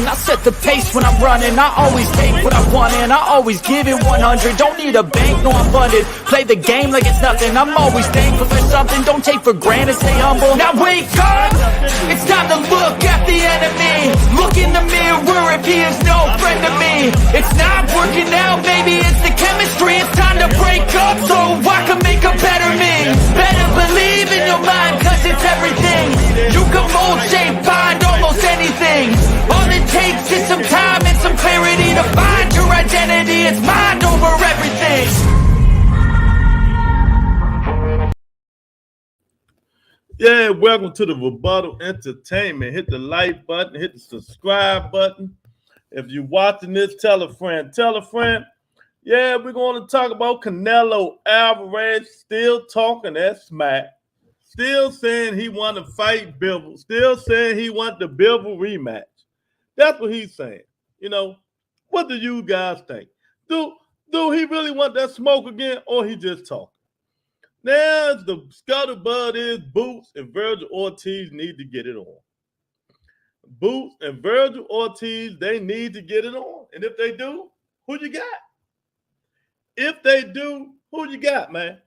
I set the pace when I'm running. I always take what I want and I always give it 100. Don't need a bank, no I'm funded. Play the game like it's nothing. I'm always thankful for something. Don't take for granted, stay humble. Now wake up, it's time to look at the enemy. Look in the mirror if he is no friend to me. It's not working out, maybe it's the chemistry. It's time to break up so I can make a better me. Better believe in your mind, cause it's everything. You can mold, shape, find almost anything. All it takes is some time and some clarity to find your identity. It's mind over everything. Yeah, welcome to the Rebuttal Entertainment. Hit the like button, hit the subscribe button. If you're watching this, tell a friend. Tell a friend. Yeah, we're going to talk about Canelo Alvarez still talking that smack. Still saying he want to fight Bivol. Still saying he want the Bivol rematch. That's what he's saying. You know, what do you guys think? Do he really want that smoke again, or he just talking? Now, the scuttlebutt is Boots and Virgil Ortiz need to get it on. Boots and Virgil Ortiz, they need to get it on. And if they do, who you got? If they do, who you got, man?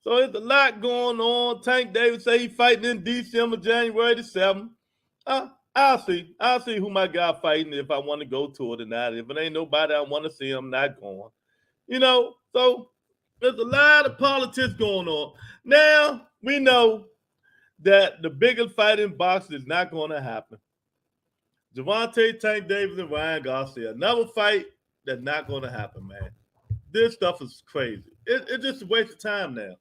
So there's a lot going on. Tank Davis say he's fighting in December, January the 7th. I'll see. I'll see who my guy fighting if I want to go to it or not. If it ain't nobody I want to see, I'm not going. You know, so there's a lot of politics going on. Now, we know that the biggest fight in boxing is not going to happen. Gervonta Tank Davis and Ryan Garcia. Another fight that's not going to happen, man. This stuff is crazy. It's just a waste of time now.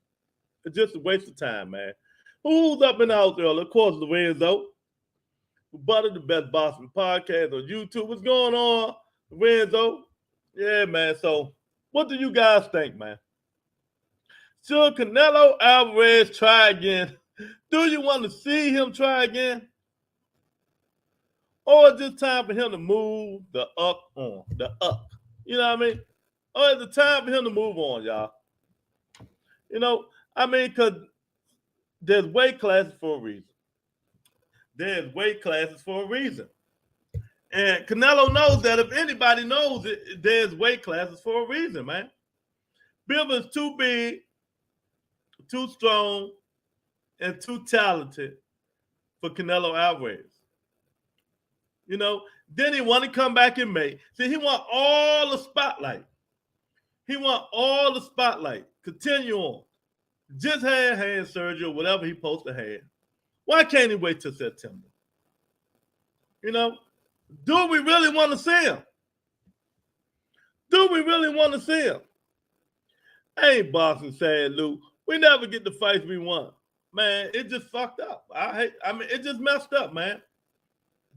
It's just a waste of time, man. Who's up and out there? Of course, Lorenzo. Butter, the best boxing podcast on YouTube. What's going on, Lorenzo? Yeah, man. So, what do you guys think, man? Should Canelo Alvarez try again? Do you want to see him try again? Or is it time for him to move the up on? The up. You know what I mean? Or is it time for him to move on, y'all? You know, I mean, because there's weight classes for a reason. There's weight classes for a reason. And Canelo knows that. If anybody knows it, there's weight classes for a reason, man. Bivol is too big, too strong, and too talented for Canelo Alvarez. You know, then he want to come back in May. See, he want all the spotlight. He want all the spotlight. Continue on. Just had hand surgery or whatever he supposed to have. Why can't he wait till September? You know, do we really want to see him? Do we really want to see him? Ain't boxing sad, Lou. We never get the fights we want. Man, it just fucked up. It just messed up, man.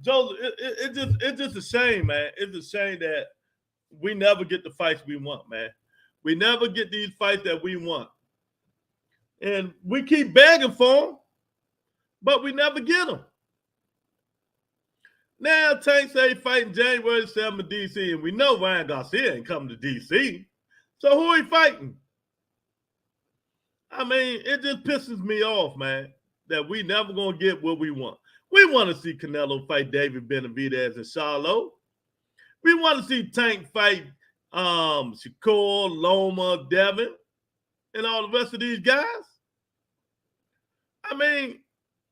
Joseph, it's just a shame, man. It's a shame that we never get the fights we want, man. We never get these fights that we want. And we keep begging for them, but we never get them. Now, Tank say fighting January 7th in D.C., and we know Ryan Garcia ain't coming to D.C. So who he fighting? I mean, it just pisses me off, man, that we never going to get what we want. We want to see Canelo fight David Benavidez and Charlo. We want to see Tank fight Shakur, Loma, Devin, and all the rest of these guys. I mean,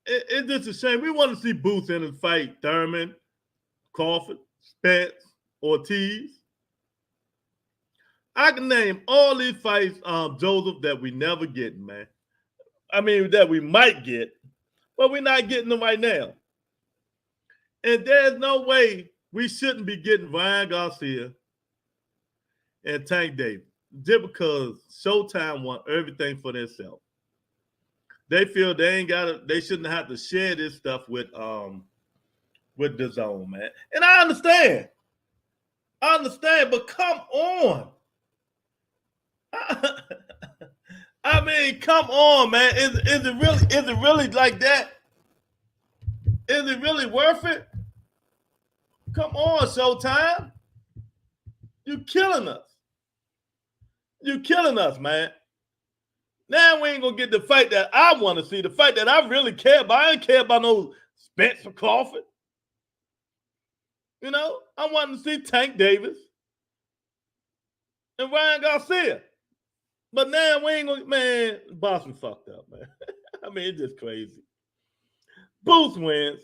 it's just a shame. We want to see Boots in and fight Thurman, Crawford, Spence, Ortiz. I can name all these fights, Joseph, that we never get, man. I mean, that we might get, but we're not getting them right now. And there's no way we shouldn't be getting Ryan Garcia and Tank Davis just because Showtime want everything for themselves. They feel they shouldn't have to share this stuff with DAZN, man. And I understand. But come on. I mean, come on, man. Is it really like that? Is it really worth it? Come on, Showtime. You killing us. You killing us, man. Now we ain't gonna get the fight that I want to see, the fight that I really care about. I ain't care about no Spencer Crawford. You know, I wanted to see Tank Davis and Ryan Garcia. But now we ain't gonna, man, Boston fucked up, man. I mean, it's just crazy. Booth wins.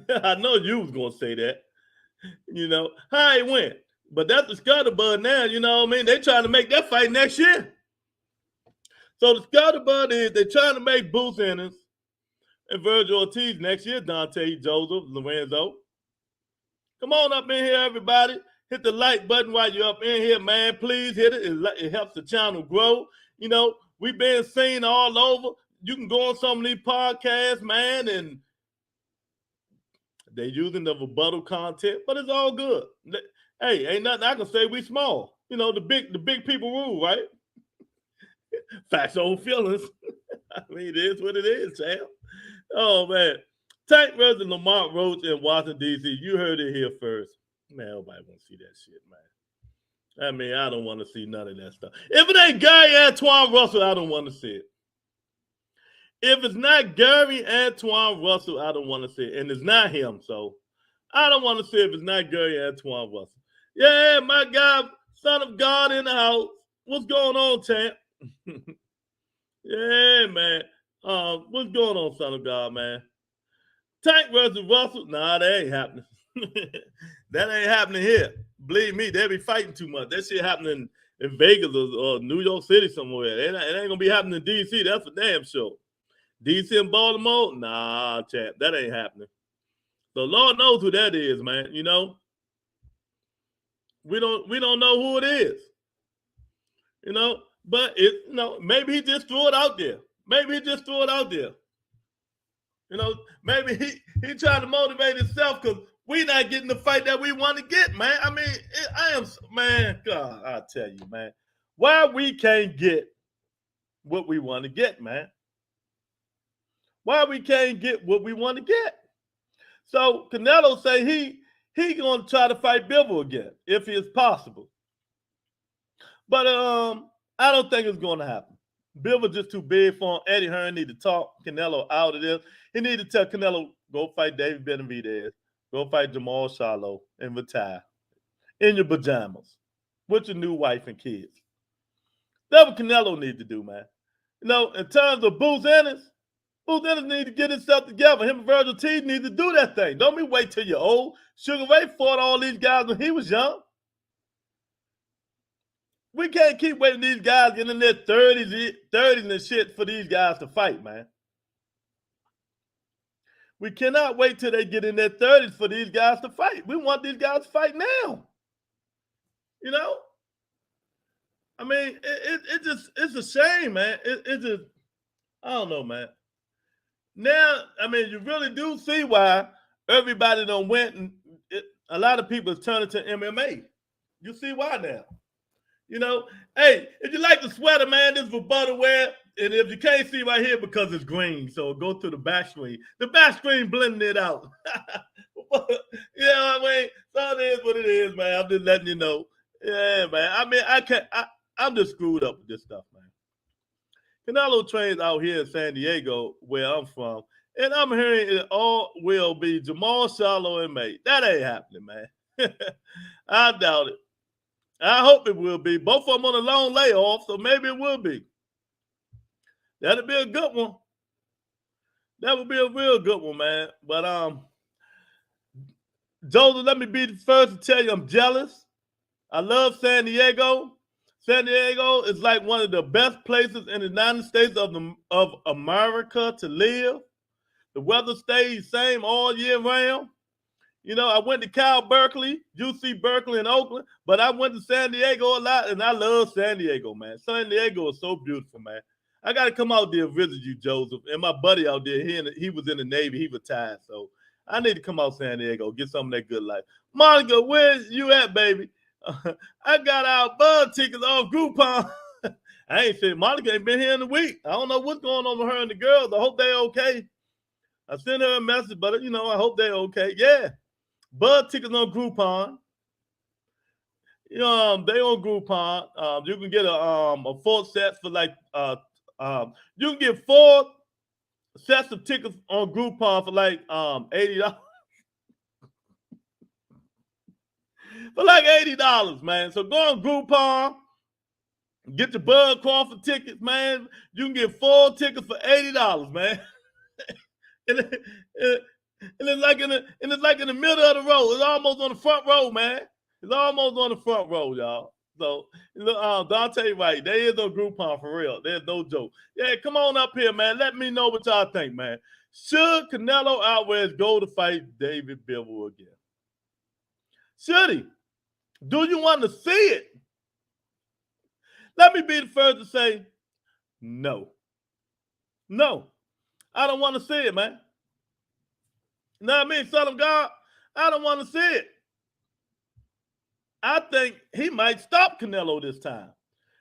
I know you was gonna say that. You know, how he went. But that's the scuttlebutt now, you know what I mean? They trying to make that fight next year. So the scuttlebutt is they trying to make Booth Ennis and Virgil Ortiz next year, Dante, Joseph, Lorenzo. Come on up in here, everybody. Hit the like button while you're up in here, man. Please hit it. It helps the channel grow. You know, we've been seen all over. You can go on some of these podcasts, man, and they're using the rebuttal content, but it's all good. Hey, ain't nothing I can say. We small. You know, the big people rule, right? Facts over feelings. I mean, it is what it is, champ. Oh, man. Tank versus Lamont Roach in Washington, D.C. You heard it here first. Man, nobody want to see that shit, man. I mean, I don't want to see none of that stuff. If it ain't Gary Antoine Russell, I don't want to see it. If it's not Gary Antoine Russell, I don't want to see it. And it's not him, so I don't want to see it if it's not Gary Antoine Russell. Yeah, my guy, son of God in the house. What's going on, champ? Yeah, man. What's going on, son of God, man? Tank versus Russell? Nah, that ain't happening. That ain't happening here. Believe me, they be fighting too much. That shit happening in Vegas or New York City somewhere. It ain't gonna be happening in D.C. That's for damn sure. D.C. and Baltimore? Nah, champ, that ain't happening. So Lord knows who that is, man. You know, we don't know who it is. You know, but maybe he just threw it out there. Maybe he just threw it out there. You know, maybe he trying to motivate himself because we not getting the fight that we want to get, man. I mean, man, God, I tell you, man, why we can't get what we want to get, man? Why we can't get what we want to get? So Canelo say he gonna try to fight Bivol again if it's possible, but I don't think it's gonna happen. Bivol just too big for him. Eddie Hearn need to talk Canelo out of this. He need to tell Canelo, go fight David Benavidez, go fight Jamal Charlo, and retire in your pajamas with your new wife and kids. That's what Canelo need to do, man. You know, in terms of Booth Ennis need to get himself together. Him and Virgil Ortiz need to do that thing. Don't be wait till you're old. Sugar Ray fought all these guys when he was young. We can't keep waiting these guys getting in their 30s and shit for these guys to fight, man. We cannot wait till they get in their 30s for these guys to fight. We want these guys to fight now. You know? I mean, it's a shame, man. It just, I don't know, man. Now, I mean, you really do see why everybody done went and a lot of people is turning to MMA. You see why now. You know, hey, if you like the sweater, man, this is for butter wear. And if you can't see right here because it's green, so go to the back screen. The back screen blending it out. You know what I mean? So it is what it is, man. I'm just letting you know. Yeah, man. I mean, I'm just screwed up with this stuff, man. Canelo trains out here in San Diego, where I'm from, and I'm hearing it all will be Jamal Charlo and May. That ain't happening, man. I doubt it. I hope it will be. Both of them on a long layoff, so maybe it will be. That'll be a good one. That would be a real good one, man. But Joseph, let me be the first to tell you I'm jealous. I love San Diego. San Diego is like one of the best places in the United States of America to live. The weather stays the same all year round. You know, I went to Cal Berkeley, UC Berkeley in Oakland, but I went to San Diego a lot, and I love San Diego, man. San Diego is so beautiful, man. I got to come out there and visit you, Joseph. And my buddy out there, he was in the Navy. He retired, so I need to come out San Diego, get some of that good life. Monica, where's you at, baby? I got our bud tickets off Groupon. I ain't said Monica ain't been here in a week. I don't know what's going on with her and the girls. I hope they're okay. I sent her a message, but you know, I hope they're okay. Yeah, bud tickets on Groupon. You know, they on Groupon. You can get a 4 sets for like you can get 4 sets of tickets on Groupon for like $80. For like $80, man. So go on Groupon, get your Bud Crawford tickets, man. You can get 4 tickets for $80, man. and, it's like in the middle of the road. It's almost on the front row, man. It's almost on the front row, y'all. So Dante, right? There is no Groupon for real. There's no joke. Yeah, come on up here, man. Let me know what y'all think, man. Should Canelo Alvarez go to fight David Bivol again? Should he? Do you want to see it? Let me be the first to say no. No. I don't want to see it, man. You know what I mean, son of God? I don't want to see it. I think he might stop Canelo this time.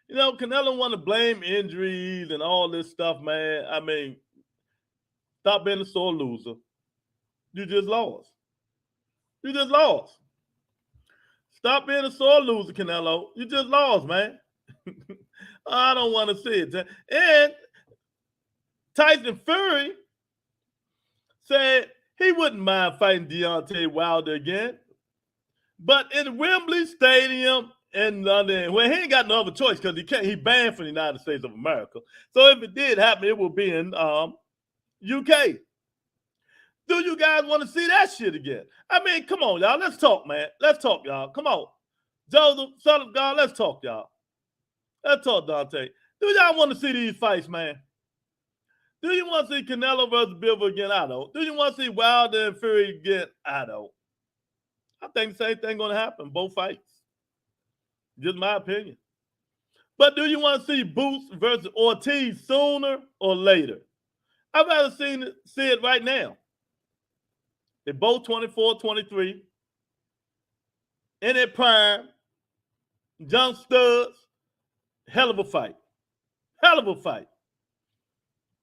You know, Canelo want to blame injuries and all this stuff, man. I mean, stop being a sore loser. You just lost. You just lost. Stop being a sore loser, Canelo. You just lost, man. I don't want to see it. And Tyson Fury said he wouldn't mind fighting Deontay Wilder again. But in Wembley Stadium in London, well, he ain't got no other choice because he banned from the United States of America. So if it did happen, it would be in UK. Do you guys want to see that shit again? I mean, come on, y'all. Let's talk, man. Let's talk, y'all. Come on. Joseph, son of God, let's talk, y'all. Let's talk, Dante. Do y'all want to see these fights, man? Do you want to see Canelo versus Bivol again? I don't. Do you want to see Wilder and Fury again? I don't. I think the same thing going to happen, both fights. Just my opinion. But do you want to see Boots versus Ortiz sooner or later? I'd rather see it right now. They're both 24, 23. In their prime. Young studs. Hell of a fight. Hell of a fight.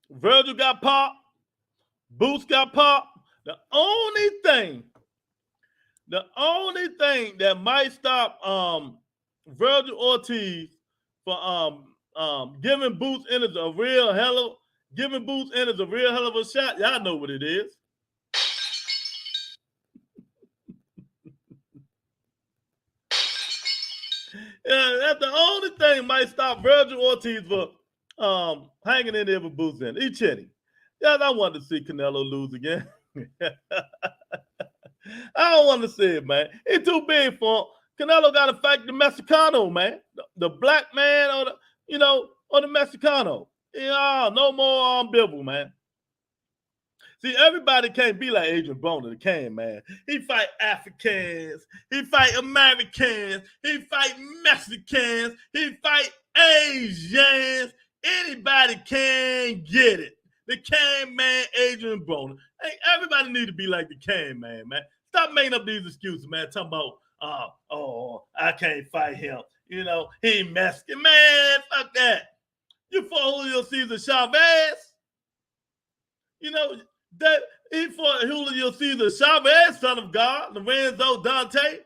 Virgil got popped. Boots got popped. The only thing that might stop Virgil Ortiz for giving Boots Inners a real hell of a shot. Y'all know what it is. Yeah, that's the only thing might stop Virgil Ortiz for hanging in there with Boots in. He chinny. Yeah, I wanted to see Canelo lose again. I don't want to see it, man. It's too big for him. Canelo got to fight the Mexicano, man. The black man or the Mexicano. Yeah, no more Bivol, man. See, everybody can't be like Adrian Broner, the Kane, man. He fight Africans. He fight Americans. He fight Mexicans. He fight Asians. Anybody can get it. The Kane man, Adrian Broner. Hey, everybody need to be like the Kane man, man. Stop making up these excuses, man. Talking about, I can't fight him. You know, he Mexican. Man, fuck that. You fought Julio Cesar Chavez. You know, that he fought Julio Cesar Chavez, son of God, Lorenzo Dante.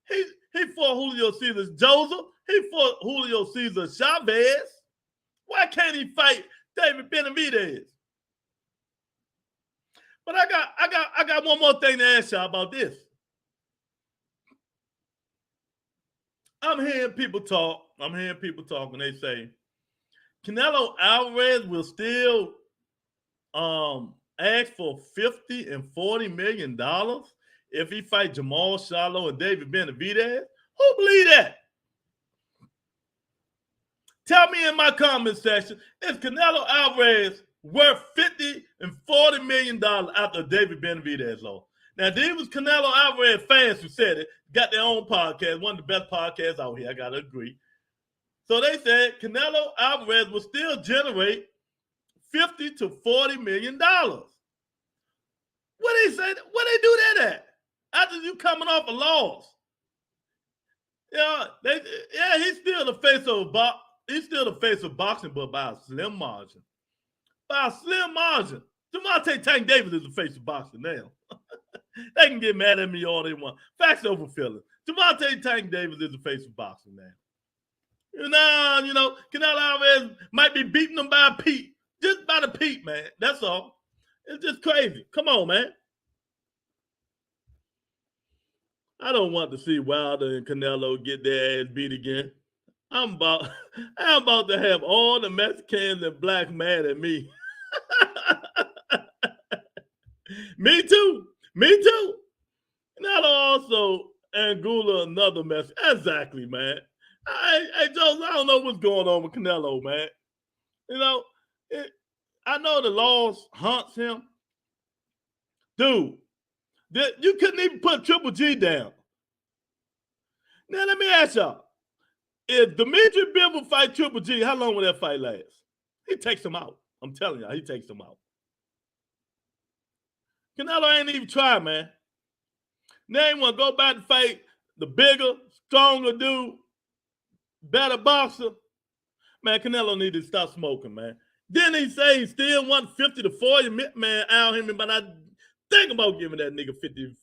He fought Julio Cesar Joseph. He fought Julio Cesar Chavez. Why can't he fight David Benavidez? But I got one more thing to ask y'all about this. I'm hearing people talk, and they say Canelo Alvarez will still ask for $50 and $40 million if he fight Jamal Charlo and David Benavidez. Who believe that? Tell me in my comment section, is Canelo Alvarez worth $50 and $40 million after David Benavidez loss? Now, there was Canelo Alvarez fans who said it, got their own podcast, one of the best podcasts out here, I got to agree. So they said Canelo Alvarez will still generate $50 to $40 million. What they say? What they do that at? After you coming off a loss? He's still the face of boxing, but by a slim margin. By a slim margin. Gervonta Tank Davis is the face of boxing now. They can get mad at me all they want. Facts over feelings. Gervonta Tank Davis is the face of boxing now. Canelo Alvarez might be beating them by a peep. Just by the peep, man. That's all. It's just crazy. Come on, man. I don't want to see Wilder and Canelo get their ass beat again. I'm about, I'm about to have all the Mexicans and blacks mad at me. Me too. Me too. Canelo also Anguilla another mess. Exactly, man. Hey, Joe, I don't know what's going on with Canelo, man. You know, I know the laws haunts him. Dude, you couldn't even put Triple G down. Now, let me ask y'all. If Dimitri Bivol fight Triple G, how long will that fight last? He takes him out. I'm telling y'all, he takes him out. Canelo ain't even try, man. Now he want to go back and fight the bigger, stronger dude, better boxer. Man, Canelo need to stop smoking, man. Then he say he still want 50 to 40 man, Al Heyman, but I think about giving that nigga 50,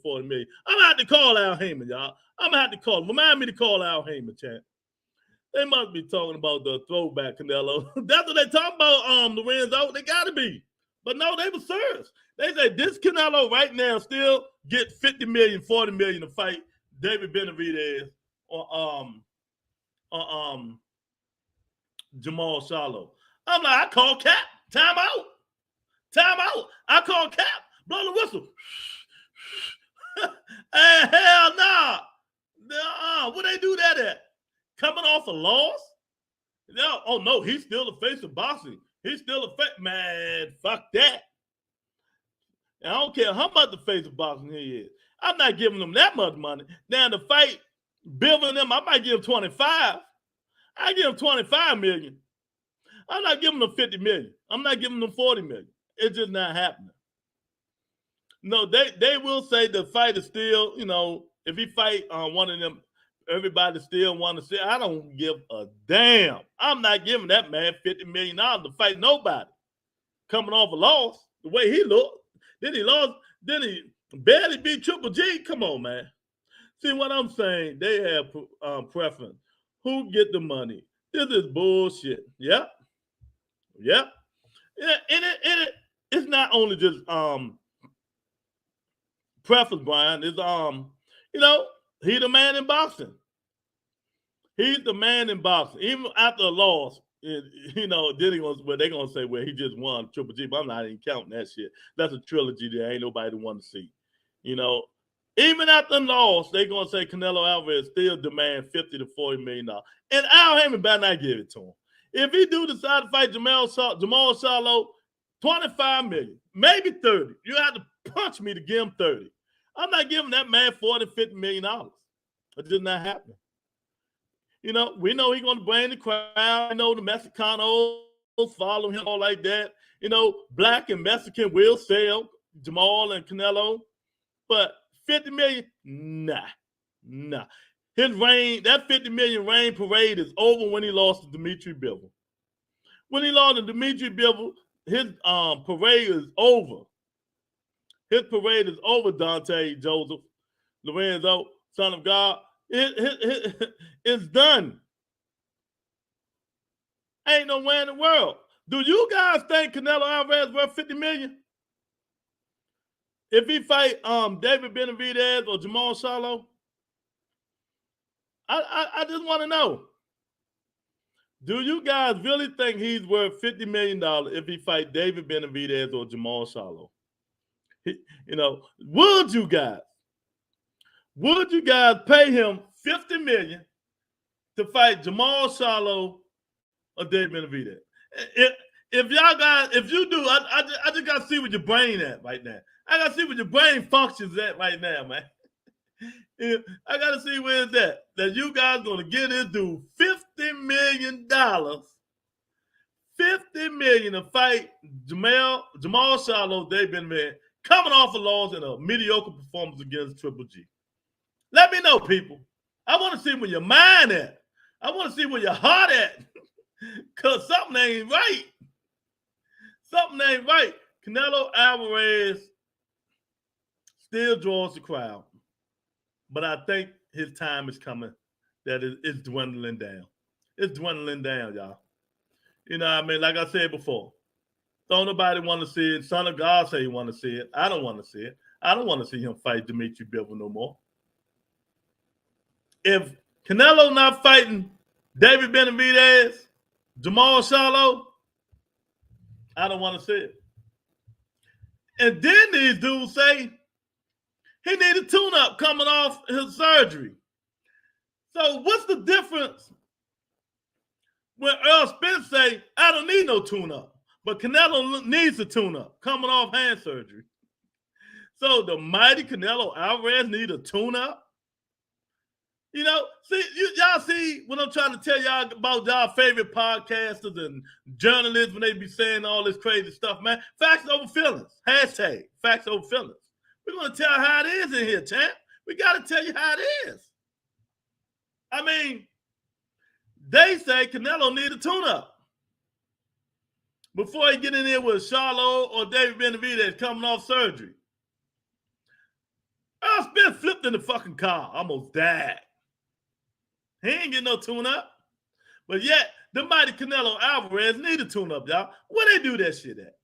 40 million. I'm going to have to call Al Heyman, y'all. I'm going to have to call him. Remind me to call Al Heyman, champ. They must be talking about the throwback Canelo. That's what they talking about, Lorenzo. They got to be. But no, they were serious. They say this Canelo right now still get 50 million, 40 million to fight David Benavidez or Jamal Charlo. I'm like, I call cap. Time out. Time out. I call cap. Blow the whistle. Hey, hell nah. Where they do that at? Coming off a loss? No, oh no, he's still the face of boxing. He's still a face. Man, fuck that. And I don't care how much the face of boxing he is. I'm not giving them that much money. Now to fight Bivol and them, I might give him 25. I give him 25 million. I'm not giving them 50 million. I'm not giving them 40 million. It's just not happening. No, they will say the fight is still, you know, if he fight one of them, everybody still want to see. I don't give a damn. I'm not giving that man $50 million to fight nobody. Coming off a loss, the way he looked. Then he lost. Then he barely beat Triple G. Come on, man. See what I'm saying? They have preference. Who get the money? This is bullshit. Yep. Yep. Yeah, and it's not only just preference, Brian. It's you know, he the man in boxing. He's the man in boxing. Even after a loss, you know, then they're gonna say, well, he just won Triple G, but I'm not even counting that shit. That's a trilogy that ain't nobody want to see. You know, even after a loss, they're gonna say Canelo Alvarez still demand $50 to $40 million. And Al Heyman better not give it to him. If he do decide to fight Jamal Charlo, 25 million, maybe 30. You have to punch me to give him 30. I'm not giving that man $40, $50 million. It's just not happening. You know, we know he's going to bring the crowd. You know, the Mexicanos follow him all like that. You know, black and Mexican will sell Jamal and Canelo. But 50 million, nah. His reign, that 50 million reign parade is over when he lost to Dimitri Bivol. When he lost to Dimitri Bivol, his parade is over. His parade is over, Dante Joseph, Lorenzo, son of God. It's done. Ain't no way in the world. Do you guys think Canelo Alvarez worth 50 million? If he fight David Benavidez or Jamal Charlo? I just want to know. Do you guys really think he's worth $50 million if he fight David Benavidez or Jamal Charlo? You know, would you guys pay him $50 million to fight Jamal Charlo or David Benavidez? If y'all guys, if you do, I just gotta see where your brain at right now. I gotta see where your brain functions at right now, man. I gotta see where it's at. That you guys gonna give this dude $50 million, $50 million to fight Jamal Charlo, David Benavidez, coming off a loss and a mediocre performance against Triple G. Let me know, people. I want to see where your mind at. I want to see where your heart at. Because something ain't right. Something ain't right. Canelo Alvarez still draws the crowd. But I think his time is coming. That it's dwindling down. It's dwindling down, y'all. You know what I mean? Like I said before. Don't nobody want to see it. Son of God say he want to see it. I don't want to see it. I don't want to see him fight Dimitri Bivol no more. if Canelo not fighting David Benavidez, Jamal Charlo, I don't want to see it. And then these dudes say he need a tune-up coming off his surgery. So what's the difference when Earl Spence say, I don't need no tune-up, but Canelo needs a tune-up coming off hand surgery? So the mighty Canelo Alvarez need a tune-up? You know, see, y'all see what I'm trying to tell y'all about y'all favorite podcasters and journalists when they be saying all this crazy stuff, man. Facts over feelings. Hashtag facts over feelings. We're going to tell how it is in here, champ. We got to tell you how it is. I mean, they say Canelo need a tune-up before he get in there with Charlo or David Benavidez coming off surgery. Earl Spence flipped in the fucking car. Almost died. He ain't getting no tune-up. But yet, the mighty Canelo Alvarez need a tune-up, y'all. Where they do that shit at?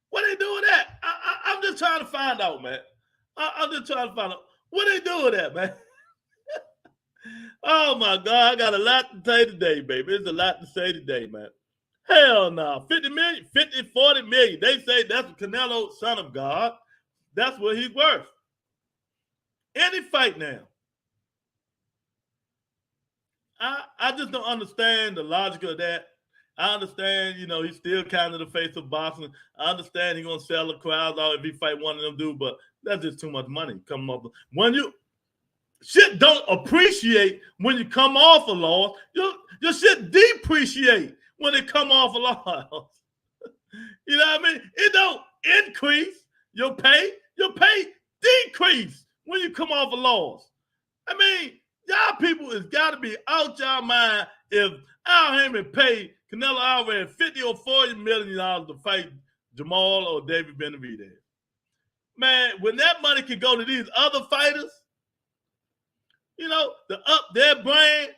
What they do with that? I'm just trying to find out, man. I'm just trying to find out. What they do with that, man? Oh, my God. I got a lot to say today, baby. There's a lot to say today, man. Hell no. 50 million, 50, 40 million. They say that's Canelo, son of God. That's what he's worth. Any fight now. I just don't understand the logic of that. I understand, you know, he's still kind of the face of boxing. I understand he's going to sell the crowds out if he fight one of them dudes, but that's just too much money coming up. When you shit don't appreciate when you come off a loss, your shit depreciate when it come off a loss. You know what I mean? It don't increase your pay decrease when you come off a loss. I mean, y'all people has got to be out y'all mind if Al Heyman paid Canelo Alvarez $50 or $40 million to fight Jamal or David Benavidez. Man, when that money could go to these other fighters, you know, to up their brand,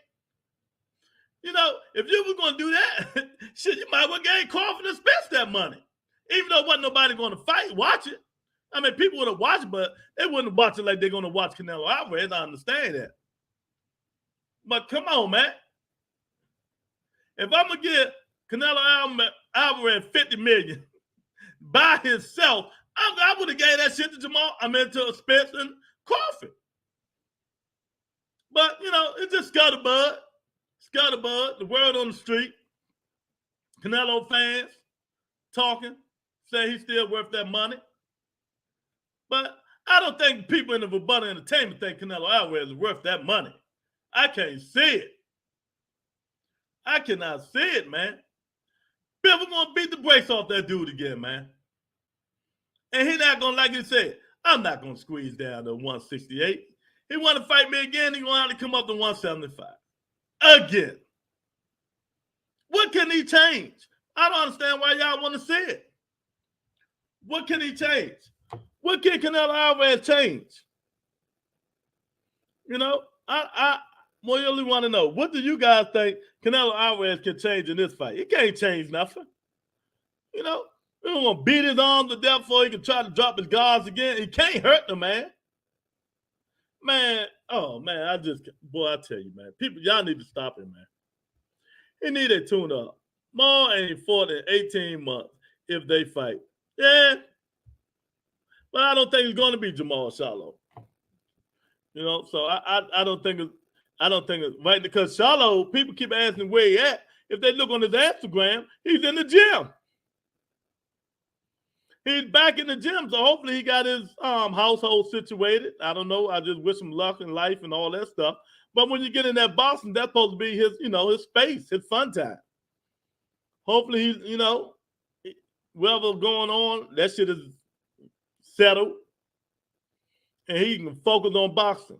you know, if you were going to do that, shit, you might well gain Crawford and Spence that money. Even though wasn't nobody going to fight, watch it. I mean, people would have watched it, but they wouldn't watch it like they're going to watch Canelo Alvarez. I understand that. But come on, man. If I'm going to give Canelo Alvarez $50 million by himself, I would have gave that shit to to Spence and Crawford. But, you know, it's just scuttlebutt. Scuttlebutt, the word on the street. Canelo fans talking, say he's still worth that money. But I don't think people in the Rebuttal Entertainment think Canelo Alvarez is worth that money. I can't see it. I cannot see it, man. Bill, we're going to beat the brakes off that dude again, man. And he's not going to, like he said, I'm not going to squeeze down to 168. He want to fight me again, he's going to have to come up to 175. Again. What can he change? I don't understand why y'all want to see it. What can he change? What can Canelo Alvarez change? You know, I really want to know, what do you guys think Canelo Alvarez can change in this fight? He can't change nothing. You know, we don't want to beat his arm to death before he can try to drop his guards again. He can't hurt the man. Man, oh, man, I tell you, man, people, y'all need to stop it, man. He need a tune-up. Maul ain't fought in 18 months if they fight. Yeah. But I don't think it's going to be Jamal Charlo. You know, so I don't think it's right, because Charlo, people keep asking where he at. If they look on his Instagram, he's in the gym. He's back in the gym, so hopefully he got his household situated. I don't know. I just wish him luck in life and all that stuff. But when you get in that boxing, that's supposed to be his, you know, his space, his fun time. Hopefully he's, you know, whatever's going on, that shit is settled, and he can focus on boxing.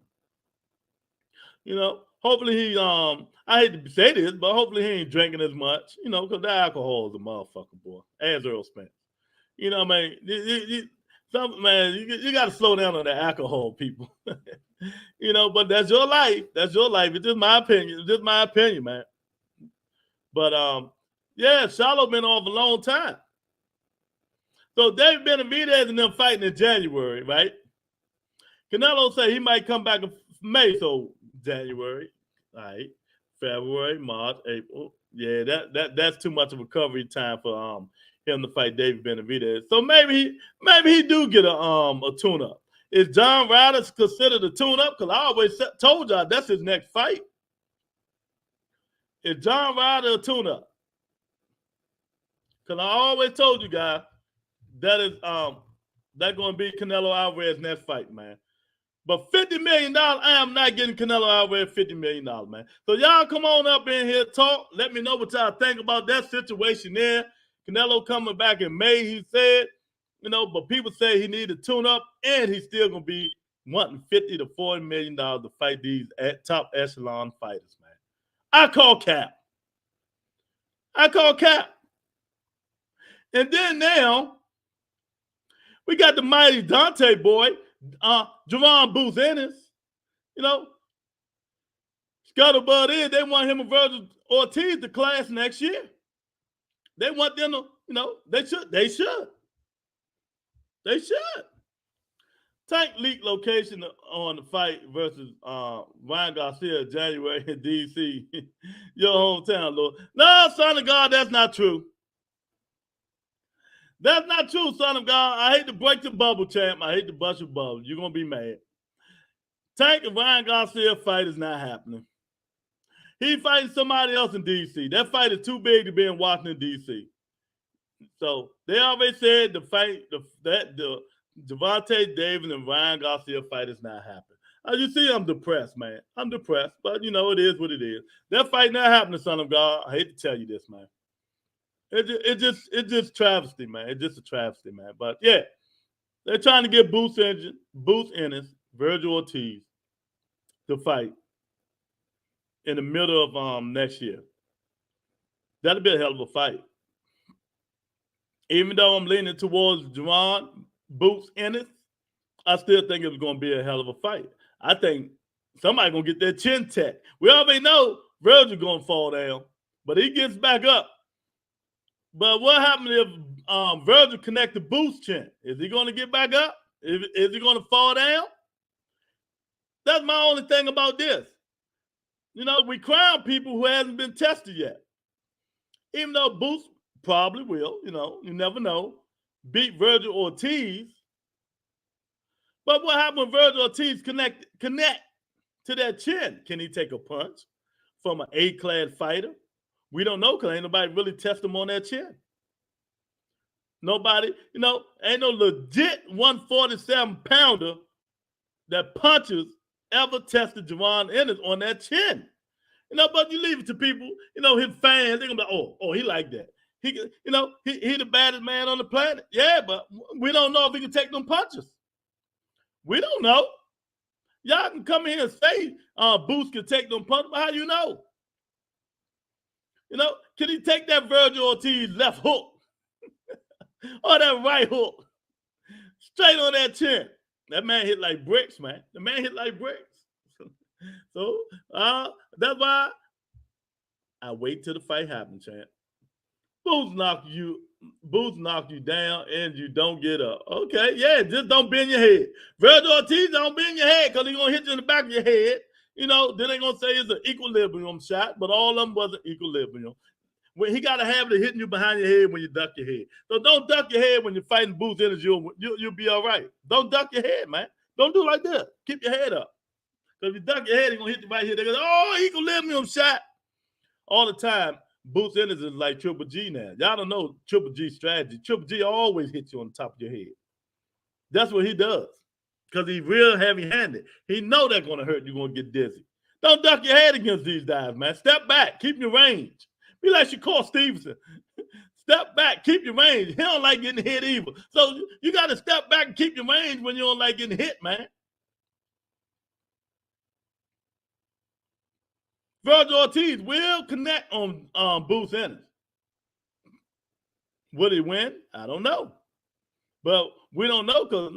You know, hopefully he, I hate to say this, but hopefully he ain't drinking as much, you know, because the alcohol is a motherfucker, boy, as Earl Spence. You know what I mean? You got to slow down on the alcohol, people. You know, but that's your life. That's your life. It's just my opinion. It's just my opinion, man. But, yeah, Charlo been off a long time. So David Benavidez and them fighting in January, right? Canelo say he might come back and May, so January, all right, February, March, April. Yeah, that's too much of a recovery time for him to fight David Benavidez. So maybe he do get a tune up. Is John Ryder considered a tune up? Because I always told y'all that's his next fight. Is John Ryder a tune up? Because I always told you guys that is that's going to be Canelo Alvarez's next fight, man. But $50 million, I am not getting Canelo Alvarez $50 million, man. So y'all come on up in here, talk. Let me know what y'all think about that situation there. Canelo coming back in May, he said, but people say he need to tune up, and he's still going to be wanting $50 to $40 million to fight these top echelon fighters, man. I call cap. And then now, we got the mighty Dante boy, Jerron Booth Ennis. Scuttlebutt is they want him and Virgil Ortiz to clash next year. They want them to, they should. Tank leak location on the fight versus Ryan Garcia January in D.C. Your hometown, Lord. No, son of God, that's not true. That's not true, son of God. I hate to break the bubble, champ. I hate to bust your bubble. You're going to be mad. Tank and Ryan Garcia fight is not happening. He fighting somebody else in D.C. That fight is too big to be in Washington, D.C. So they already said the Gervonta Davis and Ryan Garcia fight is not happening. As you see, I'm depressed, man. I'm depressed, but it is what it is. That fight not happening, son of God. I hate to tell you this, man. It's just travesty, man. It's just a travesty, man. But yeah, they're trying to get Booth Ennis, Virgil Ortiz to fight in the middle of next year. That'll be a hell of a fight. Even though I'm leaning towards Jerron Booth Ennis, I still think it's going to be a hell of a fight. I think somebody's going to get their chin tapped. We already know Virgil going to fall down, but he gets back up. But what happens if Virgil connect the Booth's chin? Is he going to get back up? Is he going to fall down? That's my only thing about this. We crown people who hasn't been tested yet. Even though Booth probably will, you never know, beat Virgil Ortiz. But what happens when Virgil Ortiz connect to that chin? Can he take a punch from an A-class fighter? We don't know because ain't nobody really test him on that chin. Nobody, ain't no legit 147-pounder that punches ever tested Jerron Ennis on that chin. But you leave it to people, his fans, they're going to be like, oh, he like that. He the baddest man on the planet. Yeah, but we don't know if he can take them punches. We don't know. Y'all can come here and say Booth can take them punches, but how do you know? Can he take that Virgil Ortiz left hook or that right hook straight on that chin? That man hit like bricks, man. The man hit like bricks. So that's why I wait till the fight happens, champ. Booth knock you down and you don't get up. Okay, yeah, just don't bend your head. Virgil Ortiz don't bend your head because he's going to hit you in the back of your head. Then they're going to say it's an equilibrium shot, but all of them wasn't equilibrium. When he got a habit of hitting you behind your head when you duck your head. So don't duck your head when you're fighting Booth Ennis. You'll be all right. Don't duck your head, man. Don't do like that. Keep your head up. Because if you duck your head, he's going to hit you right here. They go, oh, equilibrium shot. All the time, Booth Ennis is like Triple G now. Y'all don't know Triple G strategy. Triple G always hits you on the top of your head. That's what he does. Because he's real heavy-handed. He know that's going to hurt. You're going to get dizzy. Don't duck your head against these guys, man. Step back. Keep your range. Be like Shakur Stevenson. Step back. Keep your range. He don't like getting hit either. So you got to step back and keep your range when you don't like getting hit, man. Virgil Ortiz will connect on Booth Ennis. Will he win? I don't know. But we don't know because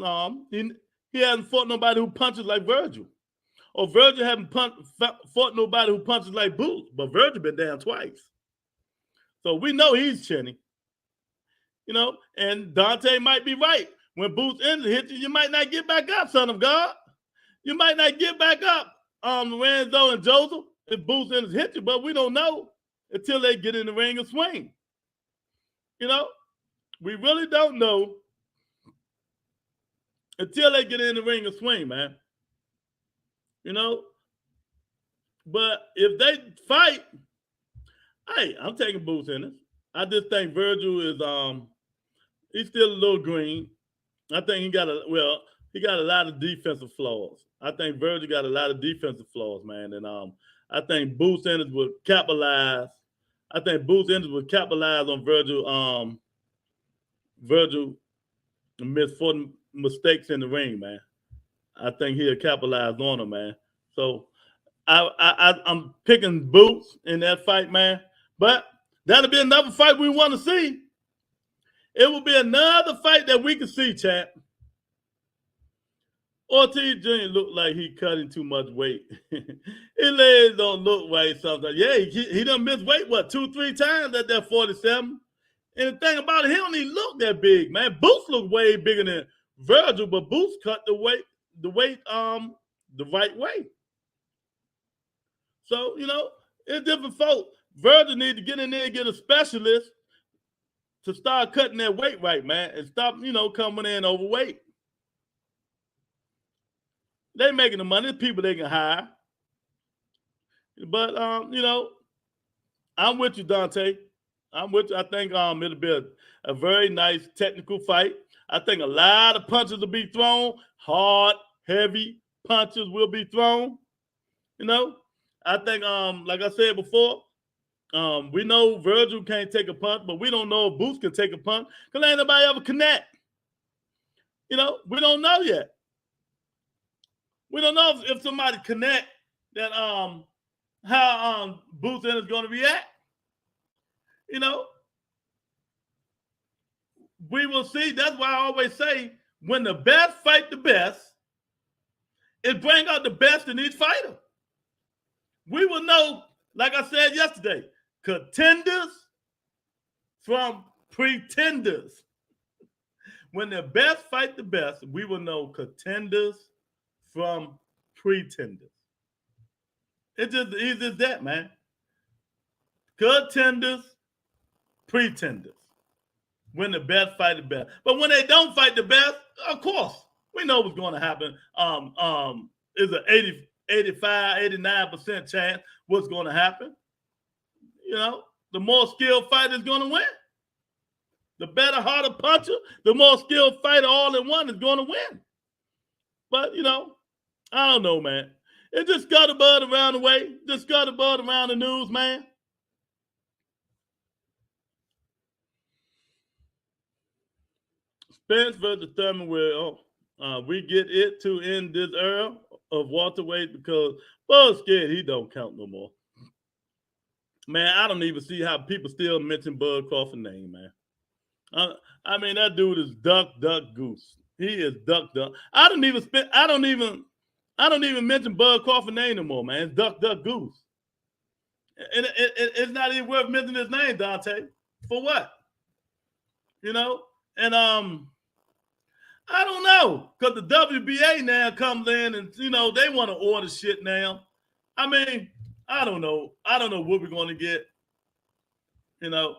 he hasn't fought nobody who punches like Virgil. Or Virgil hasn't fought nobody who punches like Booth. But Virgil been down twice. So we know he's chinny. And Dante might be right. When Booth Ennis hits you, you might not get back up, son of God. You might not get back up, Lorenzo and Joseph, if Boots Ennis hit you, but we don't know until they get in the ring and swing. You know, we really don't know until they get in the ring and swing, man. You know, but if they fight, hey, I'm taking Boots Ennis. I just think Virgil is he's still a little green. I think he got a lot of defensive flaws. I think Virgil got a lot of defensive flaws, man. And I think Boots Ennis would capitalize. I think Boots Ennis would capitalize on Virgil. Virgil missed 4 mistakes in the ring, man. I think he'll capitalize on him, man. So I'm picking Boots in that fight, man. But that'll be another fight we want to see. It will be another fight that we can see, champ. Ortiz Jr. looked like he cutting too much weight. His legs don't look right sometimes. Yeah, he done missed weight, 2-3 times at that 47. And the thing about it, he don't even look that big, man. Boots look way bigger than Virgil, but Boots cut the weight the right way. So, you know, it's different folks. Virgil need to get in there and get a specialist to start cutting that weight right, man, and stop, you know, coming in overweight. They making the money. There's people they can hire. But, you know, I'm with you, Dante. I'm with you. I think it'll be a very nice technical fight. I think a lot of punches will be thrown. Hard, heavy punches will be thrown. You know, I think, like I said before, we know Virgil can't take a punch, but we don't know if Boots can take a punch because ain't nobody ever connect. You know, we don't know yet. We don't know if somebody connect that how Boots Ennis is going to react. You know, we will see. That's why I always say when the best fight the best, it brings out the best in each fighter. We will know, like I said yesterday, contenders from pretenders. When the best fight the best, we will know contenders from pretenders. It's just easy as that, man. Contenders, pretenders. When the best fight the best. But when they don't fight the best, of course, we know what's going to happen. It's an 85, 89% chance what's going to happen. You know, the more skilled fighter is going to win. The better, harder puncher, the more skilled fighter all in one is going to win. But, you know, I don't know, man. It just got a buzz around the way. Just got a buzz around the news, man. Spence versus Thurman will we get it to end this era of welterweight because Buzz scared he don't count no more. Man, I don't even see how people still mention Bud Crawford's name, man. I mean, that dude is duck, goose. He is duck. I don't even mention Bud Crawford's name no more, man. It's duck, goose. And it's not even worth mentioning his name, Dante. For what? You know? And I don't know, because the WBA now comes in and, you know, they want to order shit now. I mean, I don't know. I don't know what we're going to get. You know,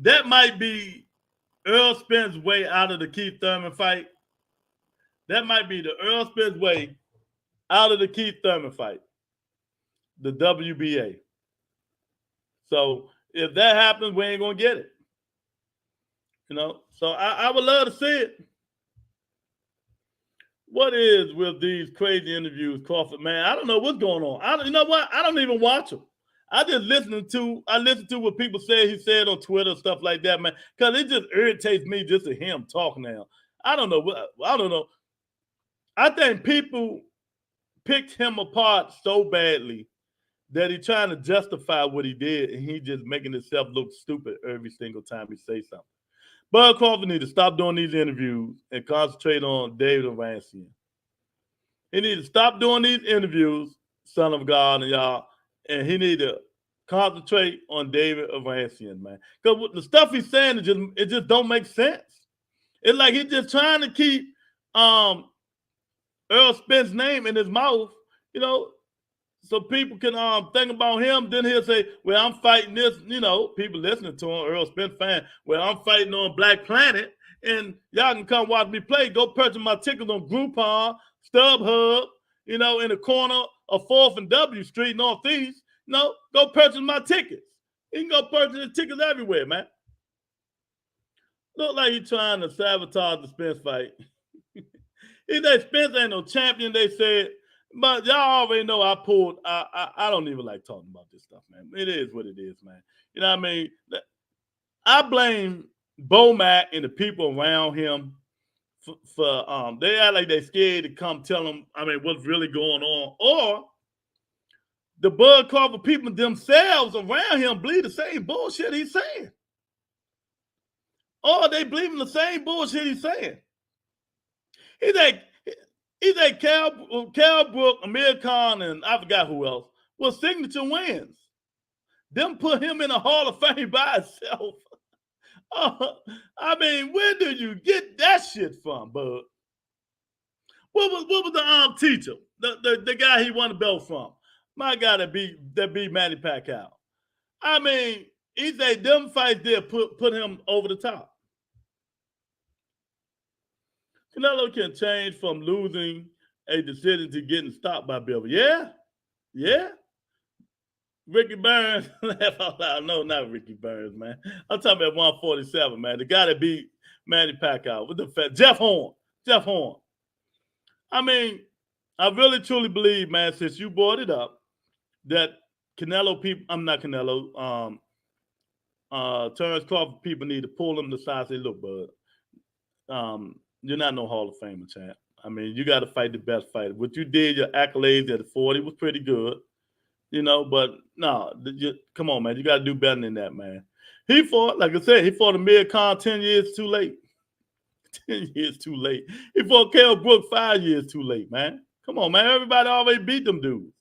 that might be Earl Spence way out of the Keith Thurman fight. That might be the Earl Spence way out of the Keith Thurman fight. The WBA. So if that happens, we ain't going to get it. You know, so I would love to see it. What is with these crazy interviews, Crawford? Man, I don't know what's going on. You know what? I don't even watch them. I listen to what people say he said on Twitter, stuff like that, man. Because it just irritates me just to hear him talk now. I don't know. I think people picked him apart so badly that he's trying to justify what he did, and he just making himself look stupid every single time he says something. Bud Crawford need to stop doing these interviews and concentrate on David Avancian. He need to stop doing these interviews, son of God and y'all, and he need to concentrate on David Avancian, man. Because the stuff he's saying, it just don't make sense. It's like he's just trying to keep Earl Spence name in his mouth, you know, so people can think about him. Then he'll say, well, I'm fighting this, you know, people listening to him, Earl Spence fan, well, I'm fighting on Black Planet, and y'all can come watch me play. Go purchase my tickets on Groupon, StubHub, you know, in the corner of 4th and W Street, Northeast. No, go purchase my tickets. You can go purchase the tickets everywhere, man. Look like he's trying to sabotage the Spence fight. He said Spence ain't no champion, they said. But y'all already know I don't even like talking about this stuff, man. It is what it is, man. You know what I mean? I blame Bomac and the people around him for they act like they scared to come tell them, I mean, what's really going on. Or the Bud Carver people themselves around him believe the same bullshit he's saying. Or they believe in the same bullshit he's saying. He's like Cal Brook, Amir Khan, and I forgot who else was signature wins. Them put him in the Hall of Fame by itself. I mean, where did you get that shit from, bud? What was the teacher? The guy he won the belt from? My guy that beat Manny Pacquiao. I mean, he said them fights there put him over the top. Canelo can change from losing a decision to getting stopped by Bivol. Yeah. Ricky Burns, laugh out loud. No, not Ricky Burns, man. I'm talking about 147, man. The guy that beat Manny Pacquiao with the fat Jeff Horn. I mean, I really truly believe, man, since you brought it up, that Canelo people, I'm not Canelo, Terrence Crawford people need to pull him to the side and say, look, bud, you're not no Hall of Famer, champ. I mean, you got to fight the best fighter. What you did, your accolades at 40 was pretty good, you know, but no, come on, man. You got to do better than that, man. He fought, like I said, he fought Amir Khan 10 years too late. 10 years too late. He fought Kell Brook 5 years too late, man. Come on, man. Everybody already beat them dudes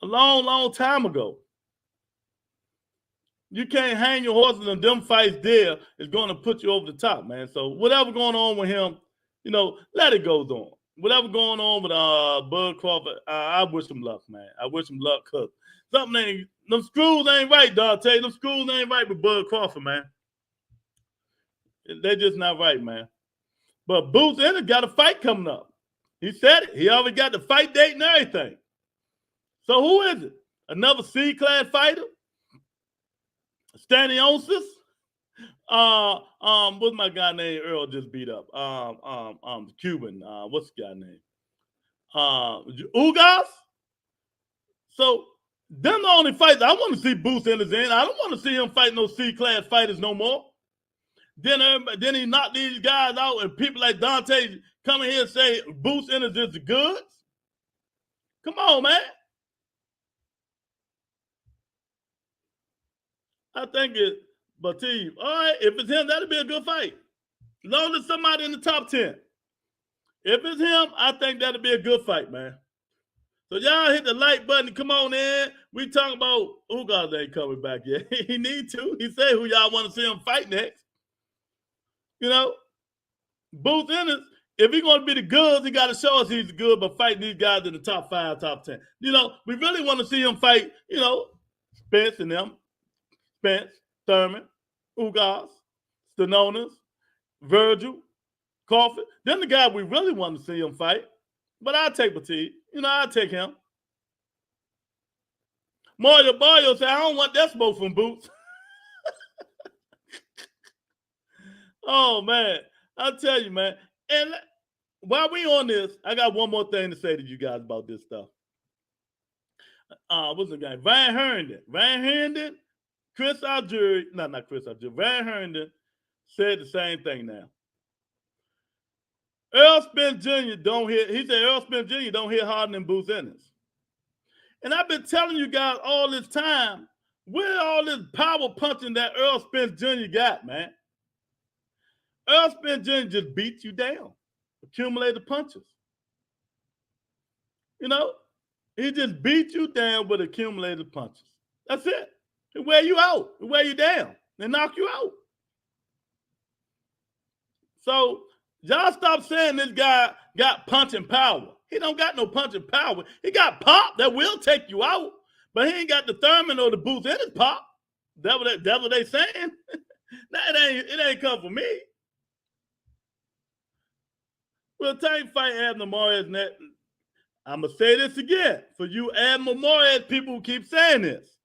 a long, long time ago. You can't hang your horses and them fights there is going to put you over the top, man. So whatever going on with him, you know, let it go on. Whatever going on with Bud Crawford, I wish him luck, man. I wish him luck because them screws ain't right, Dante. Them screws ain't right with Bud Crawford, man. They're just not right, man. But Boots Ennis got a fight coming up. He said it. He already got the fight date and everything. So who is it? Another C-class fighter? Stanionis? What's my guy named Earl just beat up? Cuban. What's the guy name? Ugas? So them the only fights I want to see Boots Ennis in. I don't want to see him fight no C-class fighters no more. Then he knocked these guys out, and people like Dante come in here and say Boots Ennis is the goods. Come on, man. I think it's Batiste. All right, if it's him, that'll be a good fight. As long as somebody in the top 10. If it's him, I think that'll be a good fight, man. So y'all hit the like button and come on in. We talking about Ugas ain't coming back yet. He need to. He said who y'all want to see him fight next. You know, Boots Ennis, if he's going to be the goods, he got to show us he's good by fighting these guys in the top 5, top 10. You know, we really want to see him fight, you know, Spence and them. Spence, Thurman, Ugas, Stanionis, Virgil, Crawford. Then the guy we really want to see him fight. But I'll take Batiste. You know, I'll take him. Mario Barrio said, I don't want that smoke from Boots. Oh, man. I'll tell you, man. And while we on this, I got one more thing to say to you guys about this stuff. What's the guy? Van Herndon. Chris Algieri, not Chris Algieri, Van Herndon said the same thing now. Earl Spence Jr. He said Earl Spence Jr. don't hit harder than Boots Ennis. And I've been telling you guys all this time, where all this power punching that Earl Spence Jr. got, man? Earl Spence Jr. just beats you down, accumulated punches. You know, he just beats you down with accumulated punches. That's it. They wear you out. They wear you down. They knock you out. So Y'all stop saying this guy got punching power. He don't got no punching power. He got pop that will take you out, but he ain't got the Thurman or the boost in his pop. That's what they saying. Nah, it ain't come from me. Well, Tank fight Abner Mares. I'm going to say this again for you Abner Mares people who keep saying this.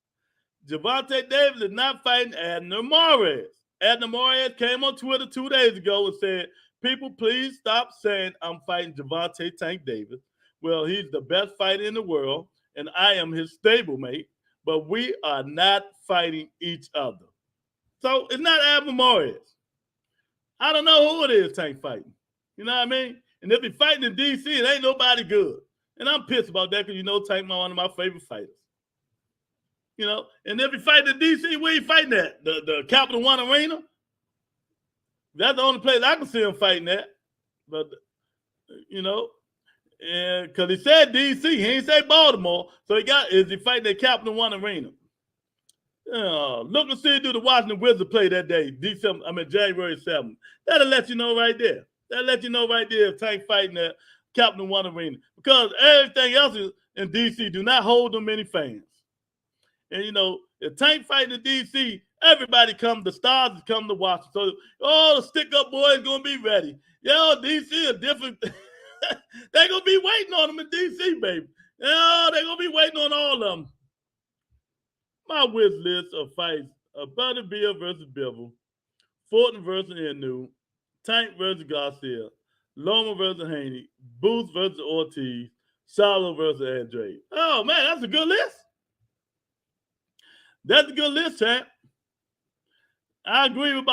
Gervonta Davis is not fighting Abner Mares. Abner Mares came on Twitter 2 days ago and said, people, please stop saying I'm fighting Gervonta Tank Davis. Well, he's the best fighter in the world, and I am his stablemate, but we are not fighting each other. So it's not Abner Mares. I don't know who it is Tank fighting. You know what I mean? And if he's fighting in D.C., it ain't nobody good. And I'm pissed about that because you know Tank one of my favorite fighters. You know, and if he fighting in D.C., where he fighting at? The Capital One Arena? That's the only place I can see him fighting at. But, you know, because he said D.C., he ain't say Baltimore. So is he fighting at Capital One Arena? Look and see do the Washington Wizards play that day, January 7th. That'll let you know right there. That'll let you know right there if Tank fighting at Capital One Arena. Because everything else in D.C. do not hold them many fans. And, you know, if Tank fighting in D.C., everybody the stars come to watch. So, the stick-up boys going to be ready. Yo, D.C. is different. They're going to be waiting on them in D.C., baby. Yo, they're going to be waiting on all of them. My wish list of fights are Butterbeer versus Bivol, Fortin versus Inu, Tank versus Garcia, Loma versus Haney, Booth versus Ortiz, Charlo versus Andrade. Oh, man, that's a good list. That's a good list, champ. I agree with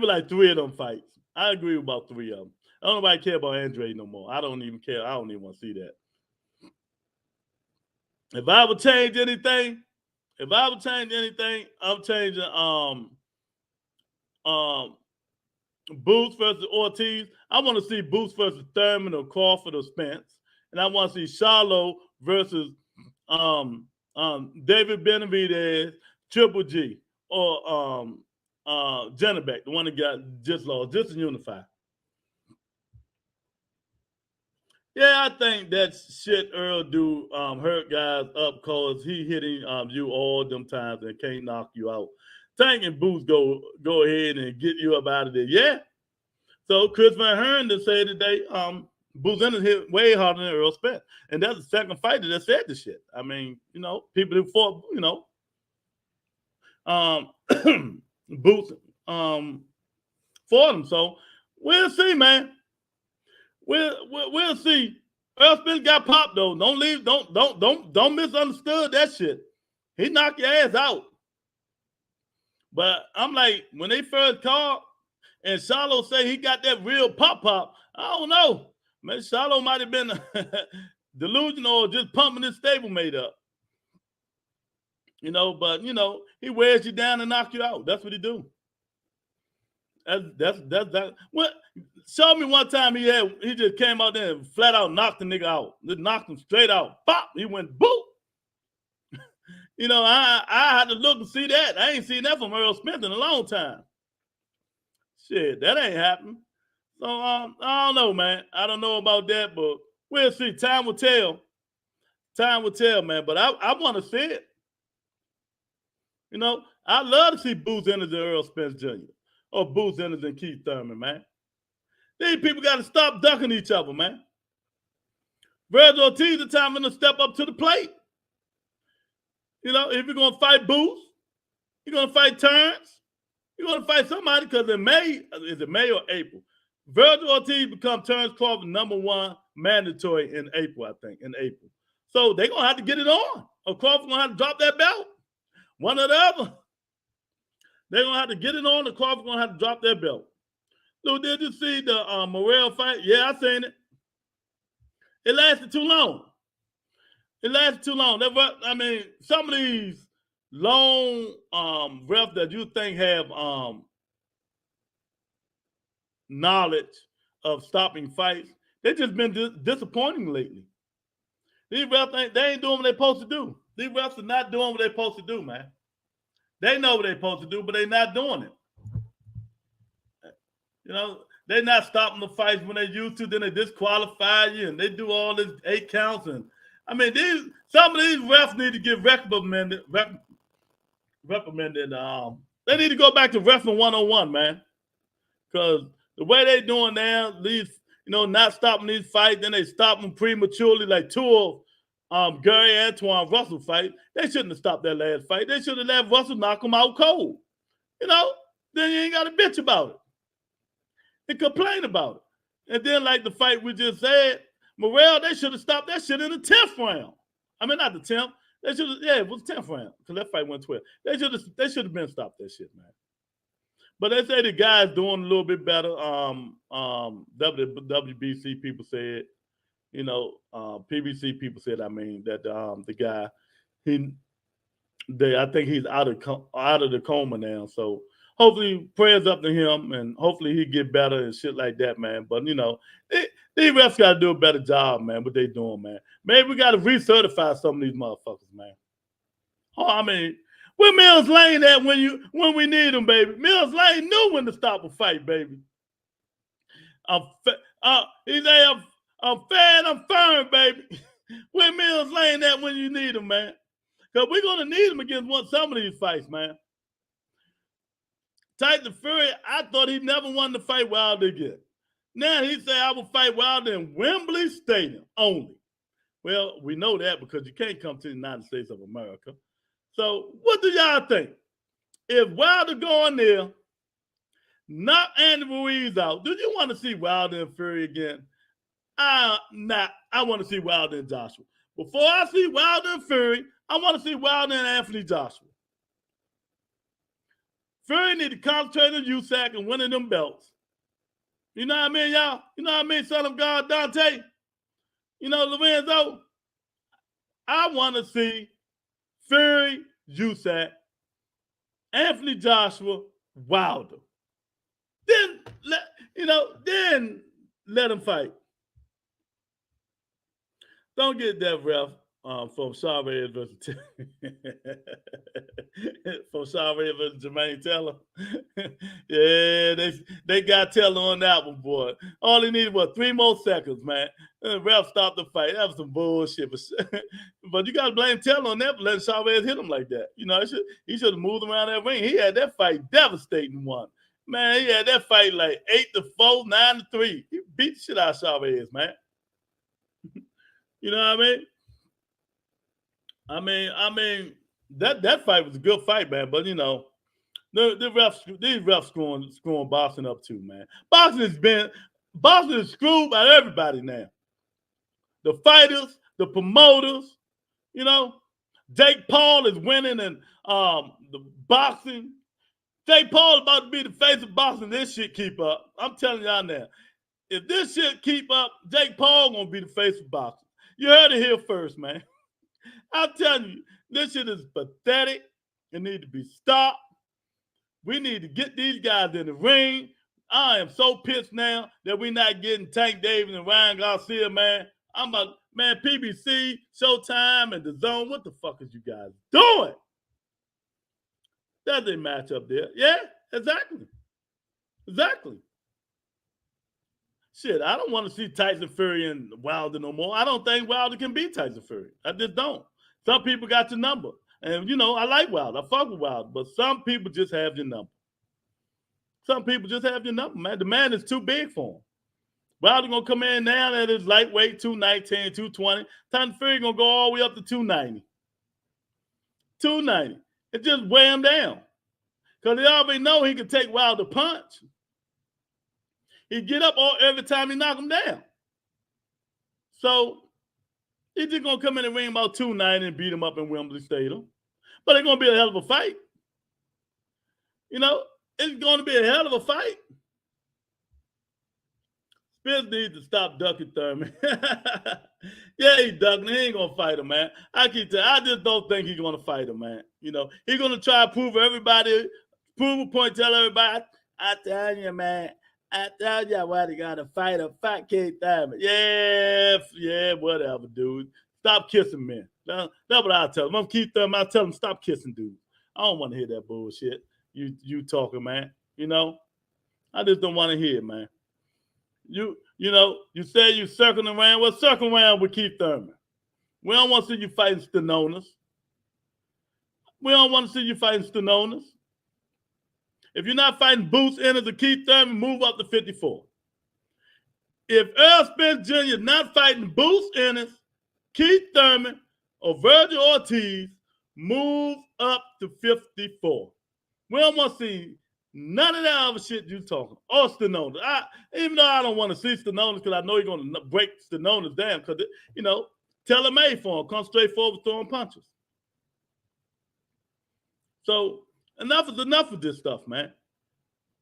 like 3 of them fights. I agree with about 3 of them. I don't nobody care about Andrade no more. I don't even care. I don't even want to see that. If I would change anything, I'm changing Booth versus Ortiz. I want to see Booth versus Thurman or Crawford or Spence. And I want to see Charlo versus David Benavidez, Triple G, or Jennebeck, the one that got just lost, just to unify. Yeah, I think that shit Earl do hurt guys up because he hitting you all them times and can't knock you out. Tank and Booth go ahead and get you up out of there. Yeah. So Chris Van Herndon said today, Booth hit way harder than Earl Spence. And that's the second fighter that said this shit. I mean, you know, people who fought, you know, Booth fought him. So we'll see, man. We'll see. Earl Spence got popped though. Don't misunderstood that shit. He knocked your ass out. But I'm like, when they first called and Charlo say he got that real pop, I don't know. Man, Charlo might have been delusional or just pumping his stablemate up. You know, but you know, he wears you down and knock you out. That's what he do. That's that. What? Show me one time he just came out there and flat out knocked the nigga out. Just knocked him straight out. Pop! He went boop. You know, I had to look and see that. I ain't seen that from Earl Spence in a long time. Shit, that ain't happened. So I don't know, man. I don't know about that, but we'll see. Time will tell. Time will tell, man. But I want to see it. You know, I love to see Booth Enders and Earl Spence Jr. or Booth Enders and Keith Thurman, man. These people got to stop ducking each other, man. Virgil Ortiz, the time to step up to the plate. You know, if you're going to fight Booth, you're going to fight Terrence, you're going to fight somebody because in May, is it May or April? Virgil Ortiz become Terrence Crawford #1 mandatory in April, I think, in April. So they're going to have to get it on, or Crawford's going to have to drop that belt. One or the other. They're going to have to get it on, or Crawford's going to have to drop their belt. So did you see the Morrell fight? Yeah, I seen it. It lasted too long. It lasted too long. I mean, some of these long refs that you think have knowledge of stopping fights, they've just been disappointing lately. These refs, they ain't doing what they're supposed to do. These refs are not doing what they're supposed to do, man. They know what they're supposed to do, but they're not doing it. You know, They're not stopping the fights when they used to. Then they disqualify you, and they do all this 8 counts. And I mean, some of these refs need to get reprimanded. They need to go back to refereeing 101, man. Because the way they doing now, these not stopping these fights, then they stop them prematurely, like two of Gary Antoine Russell fight. They shouldn't have stopped that last fight. They should have let Russell knock him out cold. Then you ain't got to bitch about it and complain about it. And then, like the fight we just said, Morrell, they should have stopped that shit in the 10th round. I mean, not the 10th. They should have, it was 10th round because that fight went 12. They should have been stopped that shit, man. But they say the guy's doing a little bit better. WBC people said, PBC people said, that the guy, I think he's out of the coma now. So hopefully prayers up to him and hopefully he get better and shit like that, man. But these refs got to do a better job, man. What they doing, man? Maybe we got to recertify some of these motherfuckers, man. Oh, I mean, where Mills Lane at when we need him, baby? Mills Lane knew when to stop a fight, baby. He say I'm fair and I'm firm, baby. Where Mills Lane at when you need him, man? Because we're gonna need him against some of these fights, man. Tyson Fury, I thought he never wanted to fight Wilder again. Now he say I will fight Wilder in Wembley Stadium only. Well, we know that because you can't come to the United States of America. So what do y'all think? If Wilder go in there, knock Andy Ruiz out, do you want to see Wilder and Fury again? I want to see Wilder and Joshua. Before I see Wilder and Fury, I want to see Wilder and Anthony Joshua. Fury need to concentrate on USAC and winning them belts. You know what I mean, y'all? You know what I mean, son of God, Dante? Lorenzo? I want to see Fury, USAC, Anthony Joshua, Wilder. Then let him fight. Don't get that ref from Chavez versus Jermaine Taylor. Yeah, they got Taylor on that one, boy. All he needed was 3 more seconds, man. The ref stopped the fight. That was some bullshit. But you got to blame Taylor on that for letting Chavez hit him like that. He should have moved around that ring. He had that fight devastating one. Man, he had that fight like 8-4, 9-3. He beat the shit out of Chavez, man. You know what I mean? That fight was a good fight, man. But these refs screwing boxing up too, man. Boxing is screwed by everybody now. The fighters, the promoters, Jake Paul is winning in the boxing. Jake Paul about to be the face of boxing. This shit keep up. I'm telling y'all now. If this shit keep up, Jake Paul gonna be the face of boxing. You heard it here first, man. I'm telling you, this shit is pathetic. It need to be stopped. We need to get these guys in the ring. I am so pissed now that we're not getting Tank Davis and Ryan Garcia, man. PBC, Showtime, and DAZN. What the fuck is you guys doing? That's a match up there. Yeah, exactly. Shit, I don't want to see Tyson Fury and Wilder no more. I don't think Wilder can beat Tyson Fury. I just don't. Some people got your number. And, I like Wilder. I fuck with Wilder. But some people just have your number. Man. The man is too big for him. Wilder going to come in now at his lightweight, 219, 220. Tyson Fury going to go all the way up to 290. 290. And just weigh him down. Because they already know he can take Wilder punch. He get up every time he knock him down. So he's just going to come in the ring about 290 and beat him up in Wembley Stadium. But it's going to be a hell of a fight. It's going to be a hell of a fight. Spence needs to stop ducking Thurman. Yeah, he ducking. He ain't going to fight him, man. I just don't think he's going to fight him, man. He's going to try to prove a point, tell everybody, I tell you, man. I tell you why they got to fight a fat kid Thurman. Yeah, whatever, dude. Stop kissing men. That's what I tell him. I'm Keith Thurman. I tell him stop kissing dudes. I don't want to hear that bullshit. You talking, man. I just don't want to hear it, man. You say you circling around. Well, circle around with Keith Thurman. We don't want to see you fighting Stenonas. We don't want to see you fighting Stenonas. If you're not fighting Boots Ennis or Keith Thurman, move up to 54. If Earl Spence Jr. is not fighting Boots Ennis, Keith Thurman, or Virgil Ortiz, move up to 54. We don't want to see none of that other shit you talking. Or Stenonas. Even though I don't want to see Stenonas because I know you're going to break Stenonas down because, tailor made for him. Come straight forward throwing punches. So enough is enough of this stuff, man.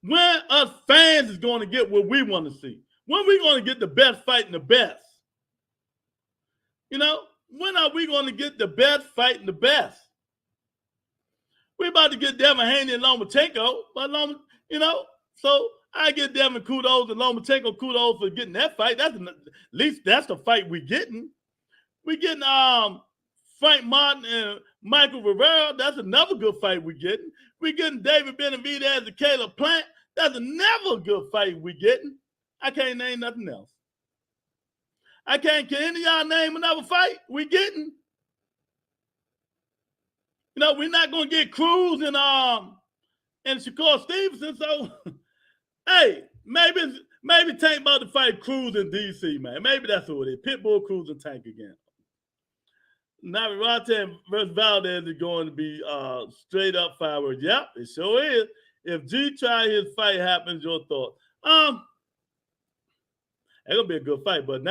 When us fans is going to get what we want to see? When we going to get the best fighting the best? When are we going to get the best fighting the best? We about to get Devin Haney and Lomachenko, but so I give Devin kudos and Lomachenko kudos for getting that fight. At least that's the fight we're getting. We're getting Frank Martin and Michael Rivera. That's another good fight we're getting. We're getting David Benavidez and Caleb Plant. That's another good fight we're getting. I can't name nothing else. Can any of y'all name another fight we getting? We're not going to get Cruz and Shakur Stevenson. So, hey, maybe Tank about to fight Cruz in D.C., man. Maybe that's who it is. Pitbull, Cruz, and Tank again. Navarrete versus Valdez is going to be straight up fireworks. Yep, it sure is. If G try his fight happens, your thoughts? It's gonna be a good fight, but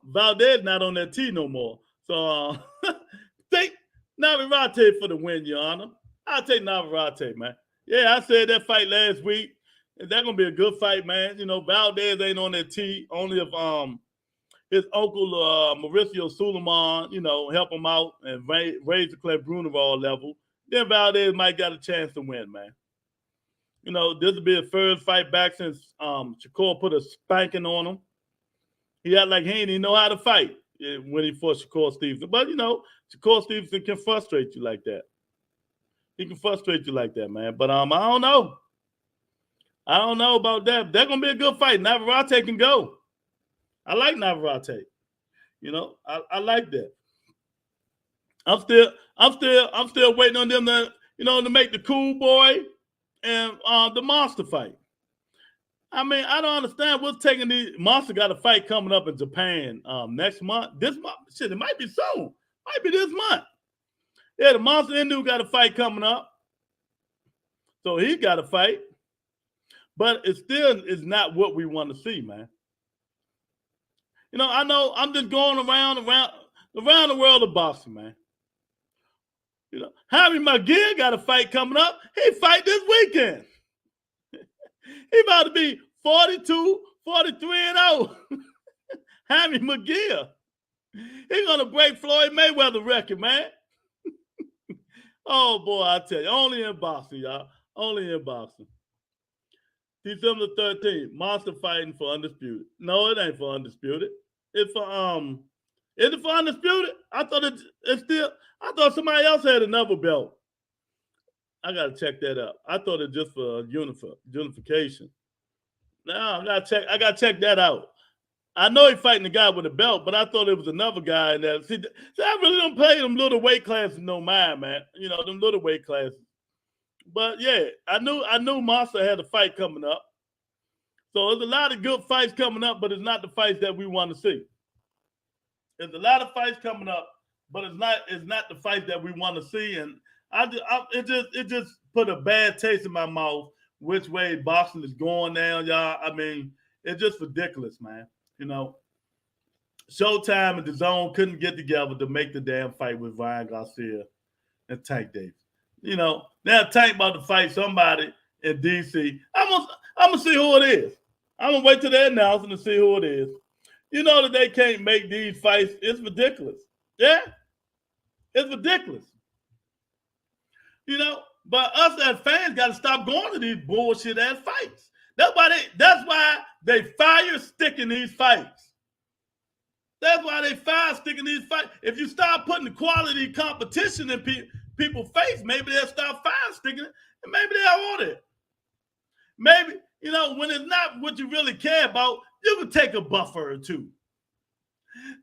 Valdez not on that tee no more. So take Navarrete for the win, Your Honor. I'll take Navarrete, man. Yeah, I said that fight last week. That's gonna be a good fight, man. Valdez ain't on that tee. Only if his uncle Mauricio Suleiman, help him out and raise the Clay Brunnerall level. Then Valdez might got a chance to win, man. This will be his first fight back since Shakur put a spanking on him. He act like he ain't even know how to fight when he fought Shakur Stevenson. But, Shakur Stevenson can frustrate you like that. He can frustrate you like that, man. But I don't know. I don't know about that. That's going to be a good fight. Navarrete can go. I like Navarrete. I like that. I'm still waiting on them to make the Cool Boy and the Monster fight. I mean, I don't understand what's taking these. Monster got a fight coming up in Japan next month. This month, shit, it might be soon. Might be this month. Yeah, the Monster Inu got a fight coming up. So he got a fight. But it still is not what we want to see, man. I know I'm just going around the world of boxing, man. Jaime McGill got a fight coming up. He fight this weekend. He about to be 42, 43-0. Jaime McGill. He's going to break Floyd Mayweather's record, man. Oh, boy, I tell you. Only in boxing, y'all. Only in boxing. December 13th, Monster fighting for Undisputed. No, it ain't for Undisputed. It's for, is it for Undisputed? I thought somebody else had another belt. I got to check that out. I thought it just for unification. No, I got to check that out. I know he's fighting the guy with the belt, but I thought it was another guy in there. See, I really don't play them little weight classes no mind, man. Them little weight classes. But yeah, I knew Monster had a fight coming up. So there's a lot of good fights coming up, but it's not the fights that we want to see. There's a lot of fights coming up, but it's not the fights that we want to see. And it just put a bad taste in my mouth which way boxing is going now, y'all. I mean, it's just ridiculous, man. Showtime and DAZN couldn't get together to make the damn fight with Ryan Garcia and Tank Davis. Now Tank about to fight somebody in D.C. I'm gonna see who it is. I'm gonna wait till they announce and see who it is. That they can't make these fights. It's ridiculous. Yeah, it's ridiculous. But us as fans got to stop going to these bullshit ass fights. That's why they fire sticking these fights. That's why they fire sticking these fights. If you start putting the quality competition in people's face, maybe they'll stop fire sticking it, and maybe they'll want it. Maybe You know, when it's not what you really care about, you can take a buffer or two.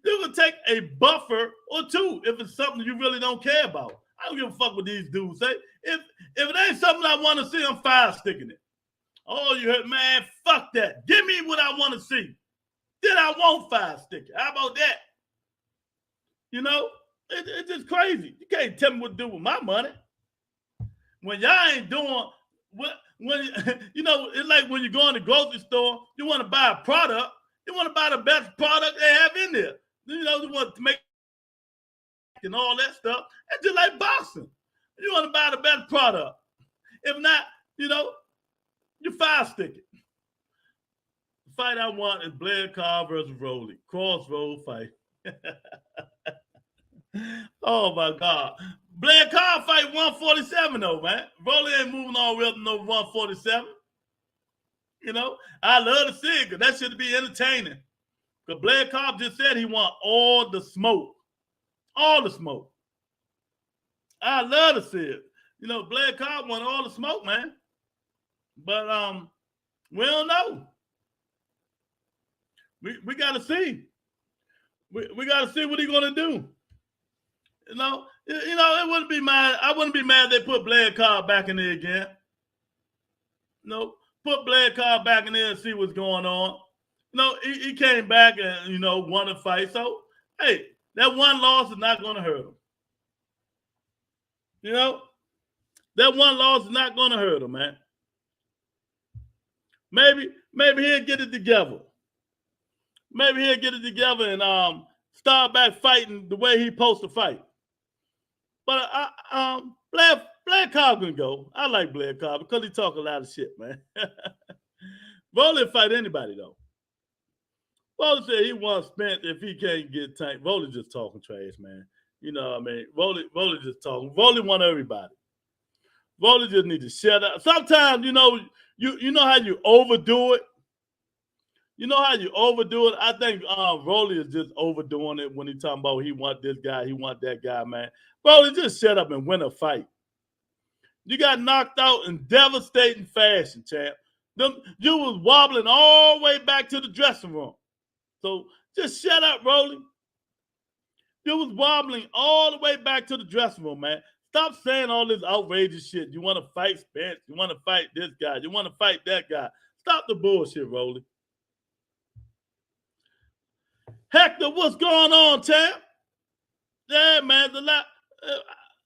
You can take a buffer or two if it's something you really don't care about. I don't give a fuck what these dudes say. If it ain't something I want to see, I'm fire sticking it. Oh, you heard, man, fuck that. Give me what I want to see. Then I won't fire stick it. How about that? You know, it's just crazy. You can't tell me what to do with my money. When y'all ain't doing what, when you know, it's like when you go in the grocery store, you want to buy a product, you want to buy the best product they have in there. You know, you want to make and all that stuff. It's just like boxing. You want to buy the best product. If not, you know, you fire stick it. The fight I want is Blair Carr versus Rolly. Crossroad fight. Oh my God. Blair Carr fight 147 though, man. Rolly ain't moving all the way up to no 147. You know, I love to see it because that should be entertaining. Because Blair Carr just said he want all the smoke. All the smoke. I love to see it. You know, Blair Carr want all the smoke, man. But we don't know. We got to see. We got to see what he's gonna do. You know, it wouldn't be mad. I wouldn't be mad if they put Blair Carr back in there again. You know, put Blair Carr back in there and see what's going on. You know, he came back and, you know, won a fight. So, hey, that one loss is not going to hurt him. You know, that one loss is not going to hurt him, man. Maybe he'll get it together. Maybe he'll get it together and start back fighting the way he's supposed to fight. But Blair Carr can go. I like Blair Carr because he talk a lot of shit, man. Rolly fight anybody though. Rolly said he wants Spence if he can't get Tank. Rolly just talking trash, man. You know what I mean? Rolly just talking. Rolly want everybody. Rolly just need to shut up. Sometimes, you know how you overdo it. You know how you overdo it? I think Rolly is just overdoing it when he talking about he want this guy, he want that guy, man. Rolly, just shut up and win a fight. You got knocked out in devastating fashion, champ. You was wobbling all the way back to the dressing room. So just shut up, Rolly. You was wobbling all the way back to the dressing room, man. Stop saying all this outrageous shit. You want to fight Spence. You want to fight this guy. You want to fight that guy. Stop the bullshit, Rolly. Hector, what's going on, champ? Yeah, man,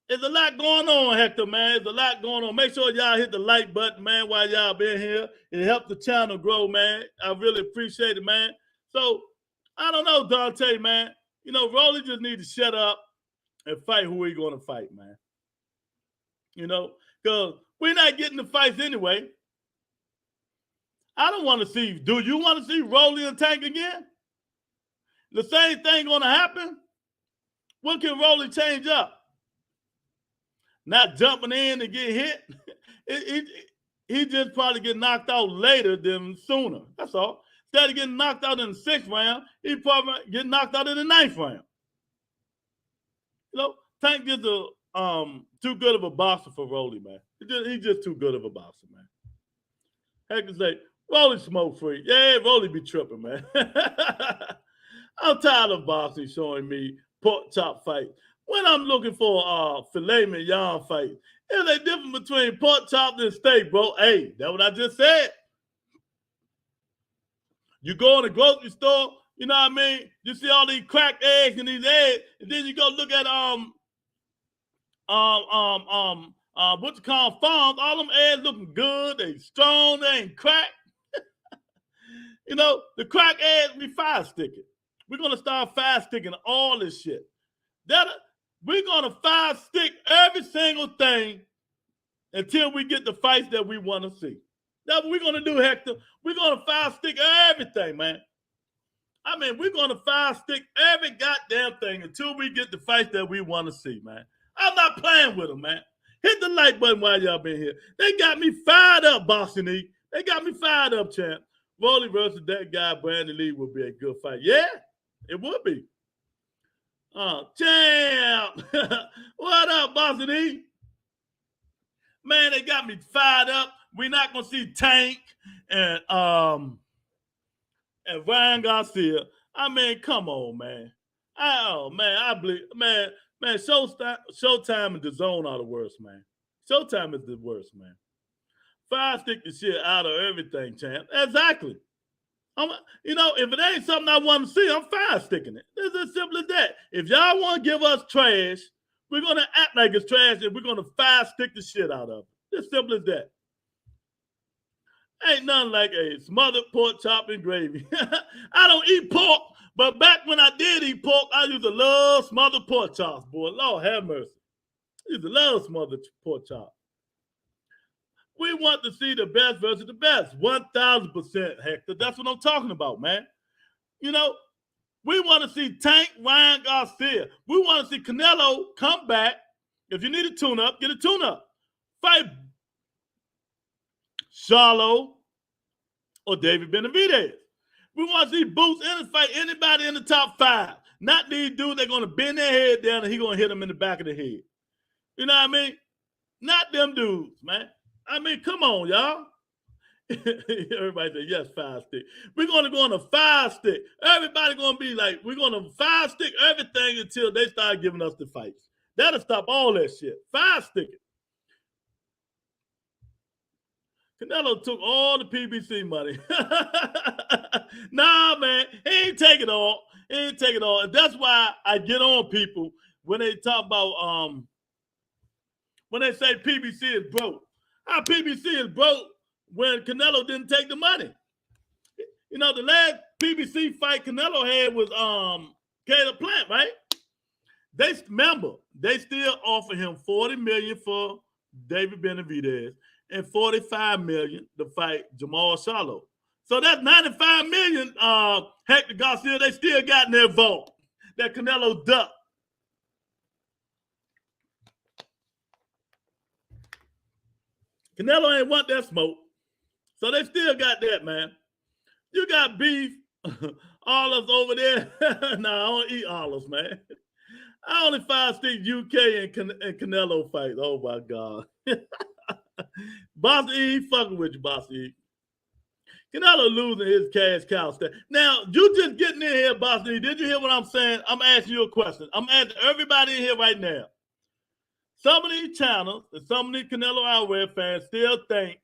there's a lot going on, Hector, man. There's a lot going on. Make sure y'all hit the like button, man, while y'all been here. It helped the channel grow, man. I really appreciate it, man. So, I don't know, Dante, man. You know, Rolly just need to shut up and fight who he going to fight, man. You know, because we're not getting the fights anyway. I don't want to see, do you want to see Rolly and Tank again? The same thing going to happen? What can Rolly change up? Not jumping in and get hit. He just probably get knocked out later than sooner. That's all. Instead of getting knocked out in the 6th round, he probably get knocked out in the 9th round. You know, Tank is too good of a boxer for Rolly, man. He's just too good of a boxer, man. Heck to say, Rolly smoke free. Yeah, Rolly be tripping, man. I'm tired of boxing showing me pork chop fight. When I'm looking for filet mignon fight, there's a difference between pork chop and steak, bro. Hey, that's what I just said. You go in the grocery store, you know what I mean? You see all these cracked eggs and these eggs, and then you go look at what you call farms. All them eggs looking good, they strong, they ain't cracked. You know, the cracked eggs we fire sticking. We're gonna start fire sticking all this shit. We're gonna fire stick every single thing until we get the fights that we want to see. That's what we're gonna do, Hector. We're gonna fire stick everything, man. I mean, we're gonna fire stick every goddamn thing until we get the fights that we want to see, man. I'm not playing with them, man. Hit the like button while y'all been here. They got me fired up, Boston E. They got me fired up, champ. Rolly versus that guy, Brandon Lee, would be a good fight. Yeah, it would be. Champ. What up, Boston E? Man, they got me fired up. we're not gonna see Tank and Ryan Garcia. I mean, come on, man. I believe, man, Showtime and DAZN are the worst, man. Showtime is the worst, man. Fire stick the shit out of everything, champ. Exactly. If it ain't something I want to see, I'm fire sticking it. It's as simple as that. If y'all want to give us trash, we're gonna act like it's trash and we're gonna fire stick the shit out of it. As simple as that. Ain't nothing like a smothered pork chop and gravy. I don't eat pork, but back when I did eat pork, I used to love smothered pork chops, boy. Lord have mercy. I used to love smothered pork chops. We want to see the best versus the best. 1,000%, Hector. That's what I'm talking about, man. We want to see Tank, Ryan Garcia. We want to see Canelo come back. If you need a tune-up, get a tune-up. Fight Charlo or David Benavidez. We want to see Boots in the fight anybody in the top 5. Not these dudes that are going to bend their head down and he's going to hit them in the back of the head. You know what I mean? Not them dudes, man. I mean, come on, y'all. Everybody say, yes, fire stick. We're going to go on a fire stick. Everybody going to be like, we're going to fire stick everything until they start giving us the fights. That'll stop all that shit. Fire stick it. Canelo took all the PBC money. Nah, man, he ain't take it all. He ain't take it all. And that's why I get on people when they talk about, when they say PBC is broke. How PBC is broke when Canelo didn't take the money. The last PBC fight Canelo had was Caleb Plant, right? They still offer him $40 million for David Benavidez and $45 million to fight Jamal Charlo. So that's $95 million. Hector Garcia, they still got in their vault that Canelo ducked. Canelo ain't want that smoke. So they still got that, man. You got beef, olives over there. Nah, I don't eat olives, man. I only fire stick UK and Canelo fights. Oh, my God. Boss E, fucking with you, Boss E. Canelo losing his cash cow stack. Now, you just getting in here, Boss E. Did you hear what I'm saying? I'm asking you a question. I'm asking everybody in here right now. Some of these channels and some of these Canelo Alvarez fans still think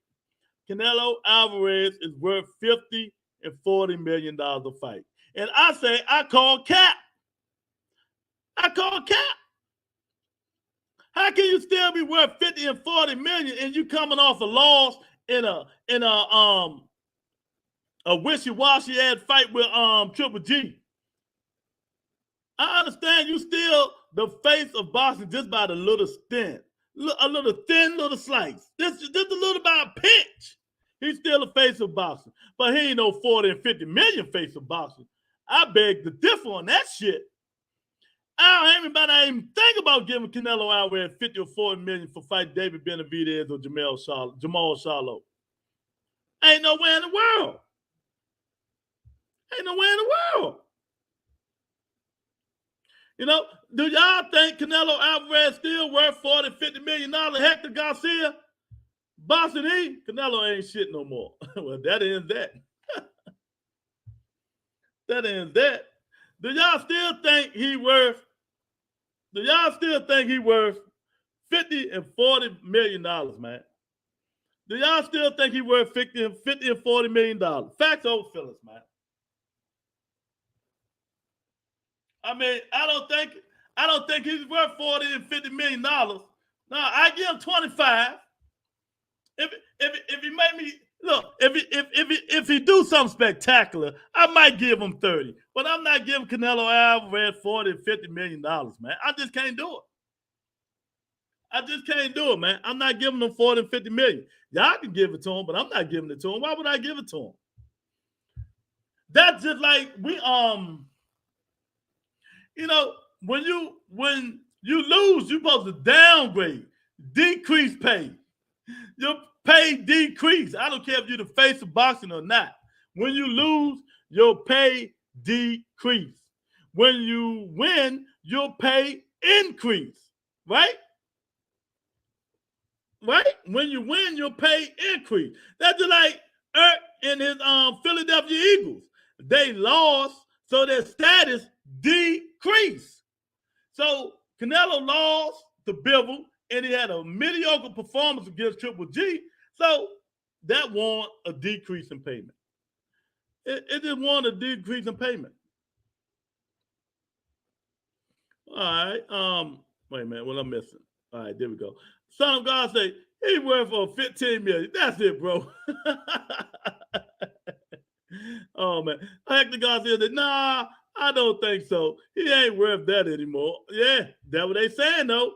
Canelo Alvarez is worth $50 and $40 million a fight. And I say, I call cap. I call cap. How can you still be worth $50 and $40 million and you coming off a loss in a wishy-washy ass fight with Triple G? I understand you still the face of boxing just by the little stint. A little thin little slice. Just a little by a pinch. He's still the face of boxing. But he ain't no 40 and 50 million face of boxing. I beg to differ on that shit. I don't even think about giving Canelo Alvarez 50 or 40 million for fight David Benavidez or Jamal Charlo. Ain't nowhere in the world. Ain't nowhere in the world. Do y'all think Canelo Alvarez still worth 40, $50 million? Hector Garcia, Boxing E, Canelo ain't shit no more. Well, that ends that. That ends that. Do y'all still think he worth 50 and $40 million, man? Do y'all still think he worth 50 and $40 million? Facts over feelings, man. I mean, I don't think he's worth 40 and $50 million. No, I give him 25. If he make me look, if he do something spectacular, I might give him 30. But I'm not giving Canelo Alvarez 40 and $50 million, man. I just can't do it. I just can't do it, man. I'm not giving him 40 and 50 million. Y'all can give it to him, but I'm not giving it to him. Why would I give it to him? That's just like when you lose, you're supposed to downgrade, decrease pay. Your pay decrease. I don't care if you're the face of boxing or not. When you lose, your pay decrease. When you win, your pay increase. Right? right? When you win, your pay increase. That's just like Erk and his Philadelphia Eagles. They lost, so their status decreased. So Canelo lost to Bivol, and he had a mediocre performance against Triple G. So that warrant a decrease in payment. It just wanted a decrease in payment. All right. Wait a minute. What I'm missing? All right, there we go. Son of God say he worth for 15 million. That's it, bro. Oh man. Hector God said that, nah, I don't think so. He ain't worth that anymore. Yeah, that's what they saying though.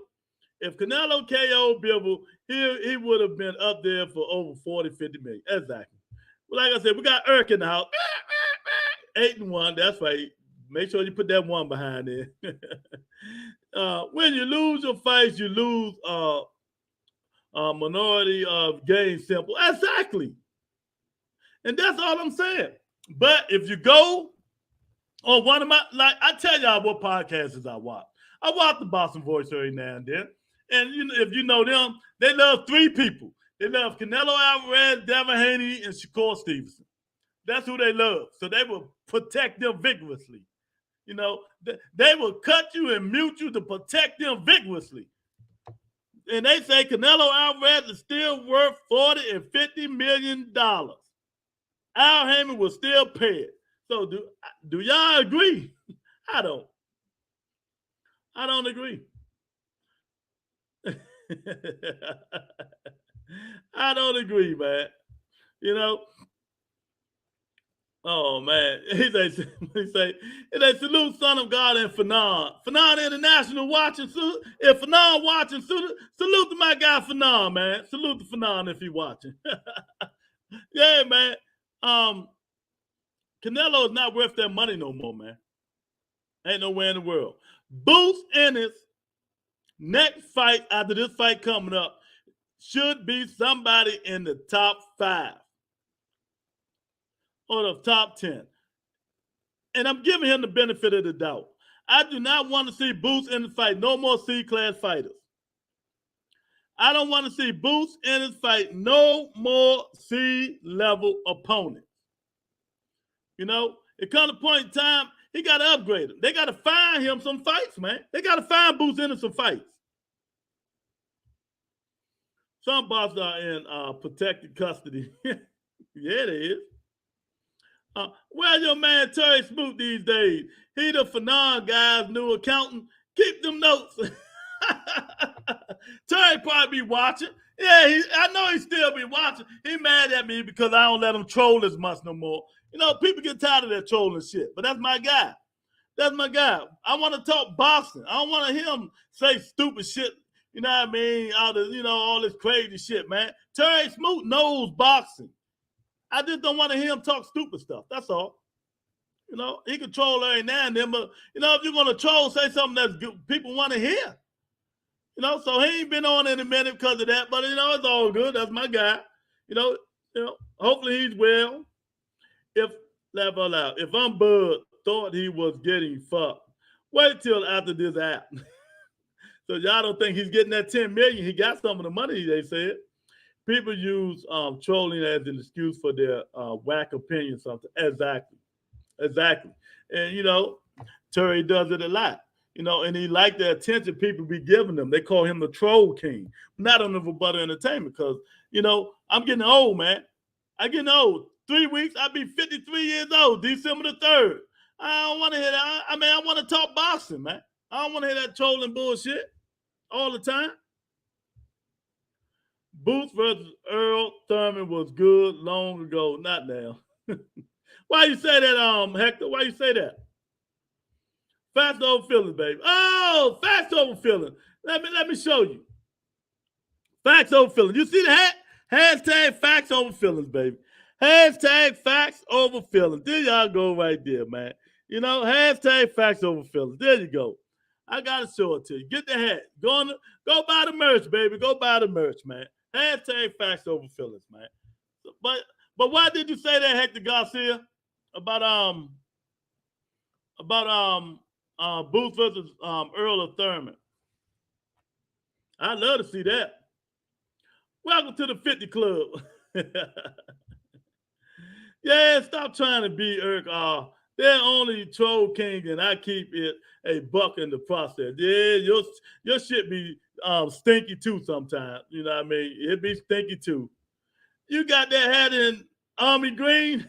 If Canelo KO Bivol, he would have been up there for over 40, 50 million. Exactly. Well, like I said, we got Erk in the house. 8-1. That's right. Make sure you put that one behind there. When you lose your fights, you lose minority of gain simple. Exactly. And that's all I'm saying. But if you go on one of my, like, I tell y'all what podcasts I watch. I watch the Boston Voice every now and then. And you know, if you know them, they love three people. They love Canelo Alvarez, Devin Haney, and Shakur Stevenson. That's who they love. So they will protect them vigorously. You know, they will cut you and mute you to protect them vigorously. And they say Canelo Alvarez is still worth $40 and $50 million. Al Heyman will still pay it. So do y'all agree? I don't. I don't agree. I don't agree, man. You know. Oh man, he say salute Son of God and Fanon. Fanon International watching. If Fanon watching, salute to my guy Fanon, man. Salute to Fanon if he watching. Yeah, man. Canelo is not worth that money no more, man. Ain't nowhere in the world. Boots in his next fight after this fight coming up should be somebody in the top 5 or the top 10. And I'm giving him the benefit of the doubt. I do not want to see Boots in the fight. No more C-class fighters. I don't want to see Boots in his fight. No more C-level opponents. You know, it comes a point in time, he got to upgrade him. They got to find him some fights, man. They got to find Boots in some fights. Some bosses are in protected custody. Yeah, it is. Where's your man Terry Smoot these days? He the Fanon guy's new accountant. Keep them notes. Terry probably be watching. Yeah, I know he still be watching. He mad at me because I don't let him troll as much no more. You know, people get tired of that trolling shit, but that's my guy. That's my guy. I want to talk boxing. I don't want to hear him say stupid shit. You know what I mean? All this crazy shit, man. Terry Smoot knows boxing. I just don't want to hear him talk stupid stuff. That's all. You know, he can troll every now and then, but, you know, if you're going to troll, say something that's good, people want to hear. You know, so he ain't been on in a minute because of that, but, you know, it's all good. That's my guy. You know, hopefully he's well. If I'm Bud thought he was getting fucked, wait till after this app. So y'all don't think he's getting that $10 million. He got some of the money, they said. People use trolling as an excuse for their whack opinion something. Exactly. And, you know, Terry does it a lot. You know, and he like the attention people be giving him. They call him the troll king. Not on the Rebuttal Entertainment because, you know, I'm getting old, man. I'm getting old. 3 weeks, I'll be 53 years old, December the 3rd. I don't want to hear that. I want to talk boxing, man. I don't want to hear that trolling bullshit all the time. Boots versus Earl Thurman was good long ago. Not now. Why you say that, Hector? Why you say that? Facts over feelings, baby. Oh, facts over feelings. Let me show you. Facts over feelings. You see the hashtag facts over feelings, baby. Hashtag facts over feelings. There y'all go right there, man. You know, hashtag facts over feelings. There you go. I gotta show it to you. Get the hat. Go buy the merch, baby. Go buy the merch, man. Hashtag facts over feelings, man. But why did you say that, Hector Garcia, about Booth versus Earl of Thurman? I'd love to see that. Welcome to the 50 Club. Yeah, stop trying to be Eric R. They're only troll king, and I keep it a buck in the process. Yeah, your shit be stinky too sometimes. You know what I mean? It be stinky too. You got that hat in army green?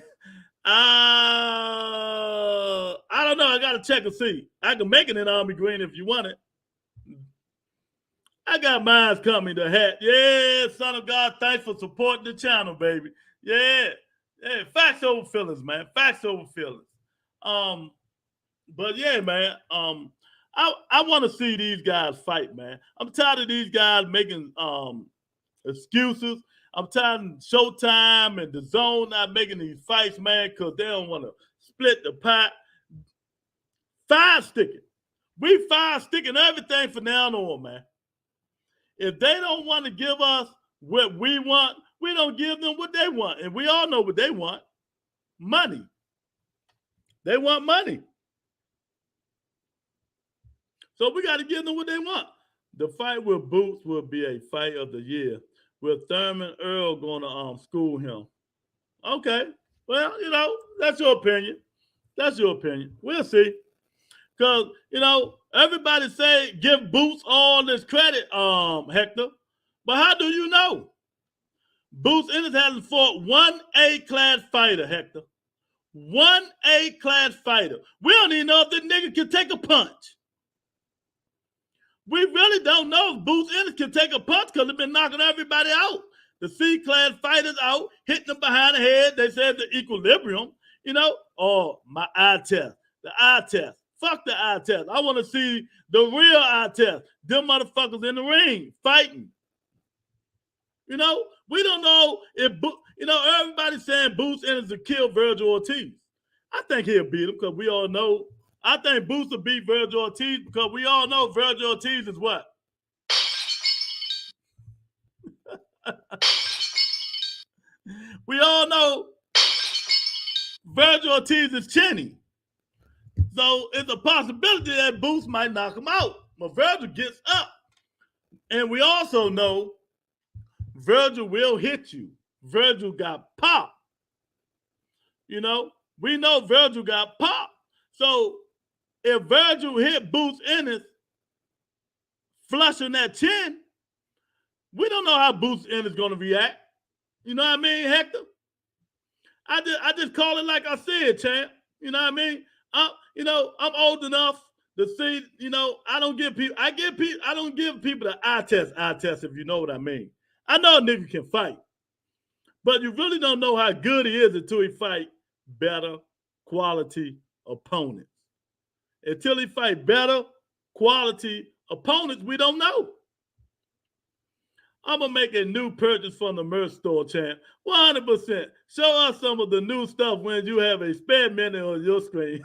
I don't know. I gotta check and see. I can make it in army green if you want it. I got mine coming, the hat. Yeah, son of God, thanks for supporting the channel, baby. Yeah. Yeah, facts over feelings, man. Facts over feelings. But yeah, man. I want to see these guys fight, man. I'm tired of these guys making excuses. I'm tired of Showtime and the Zone not making these fights, man, because they don't want to split the pot. Fire sticking. We fire sticking everything from now on, man. If they don't want to give us what we want, we don't give them what they want. And we all know what they want. Money. They want money. So we got to give them what they want. The fight with Boots will be a fight of the year, with Thurman Earl going to school him. Okay. Well, you know, that's your opinion. That's your opinion. We'll see. Because, you know, everybody say give Boots all this credit, Hector. But how do you know? Boots Ennis hasn't fought one A-class fighter, Hector. One A-class fighter. We don't even know if the nigga can take a punch. We really don't know if Boots Ennis can take a punch because they've been knocking everybody out. The C-class fighters out, hitting them behind the head. They said the equilibrium, you know. Oh, my eye test. The eye test. Fuck the eye test. I want to see the real eye test. Them motherfuckers in the ring fighting. You know, we don't know if, you know, everybody's saying Boots Ennis will kill Virgil Ortiz. I think he'll beat him because we all know. I think Boots will beat Virgil Ortiz because we all know Virgil Ortiz is what? We all know Virgil Ortiz is chinny. So it's a possibility that Boots might knock him out. But Virgil gets up. And we also know Virgil will hit you. Virgil got popped. You know, we know Virgil got popped. So if Virgil hit Boots Ennis flushing that chin, we don't know how Boots Ennis is going to react. You know what I mean, Hector? I just call it like I said, champ. You know what I mean? You know, I'm old enough to see, you know, I don't give people the eye test, if you know what I mean. I know a nigga can fight, but you really don't know how good he is until he fight better quality opponents. Until he fight better quality opponents, we don't know. I'm going to make a new purchase from the merch store, champ. 100%. Show us some of the new stuff when you have a spare minute on your screen.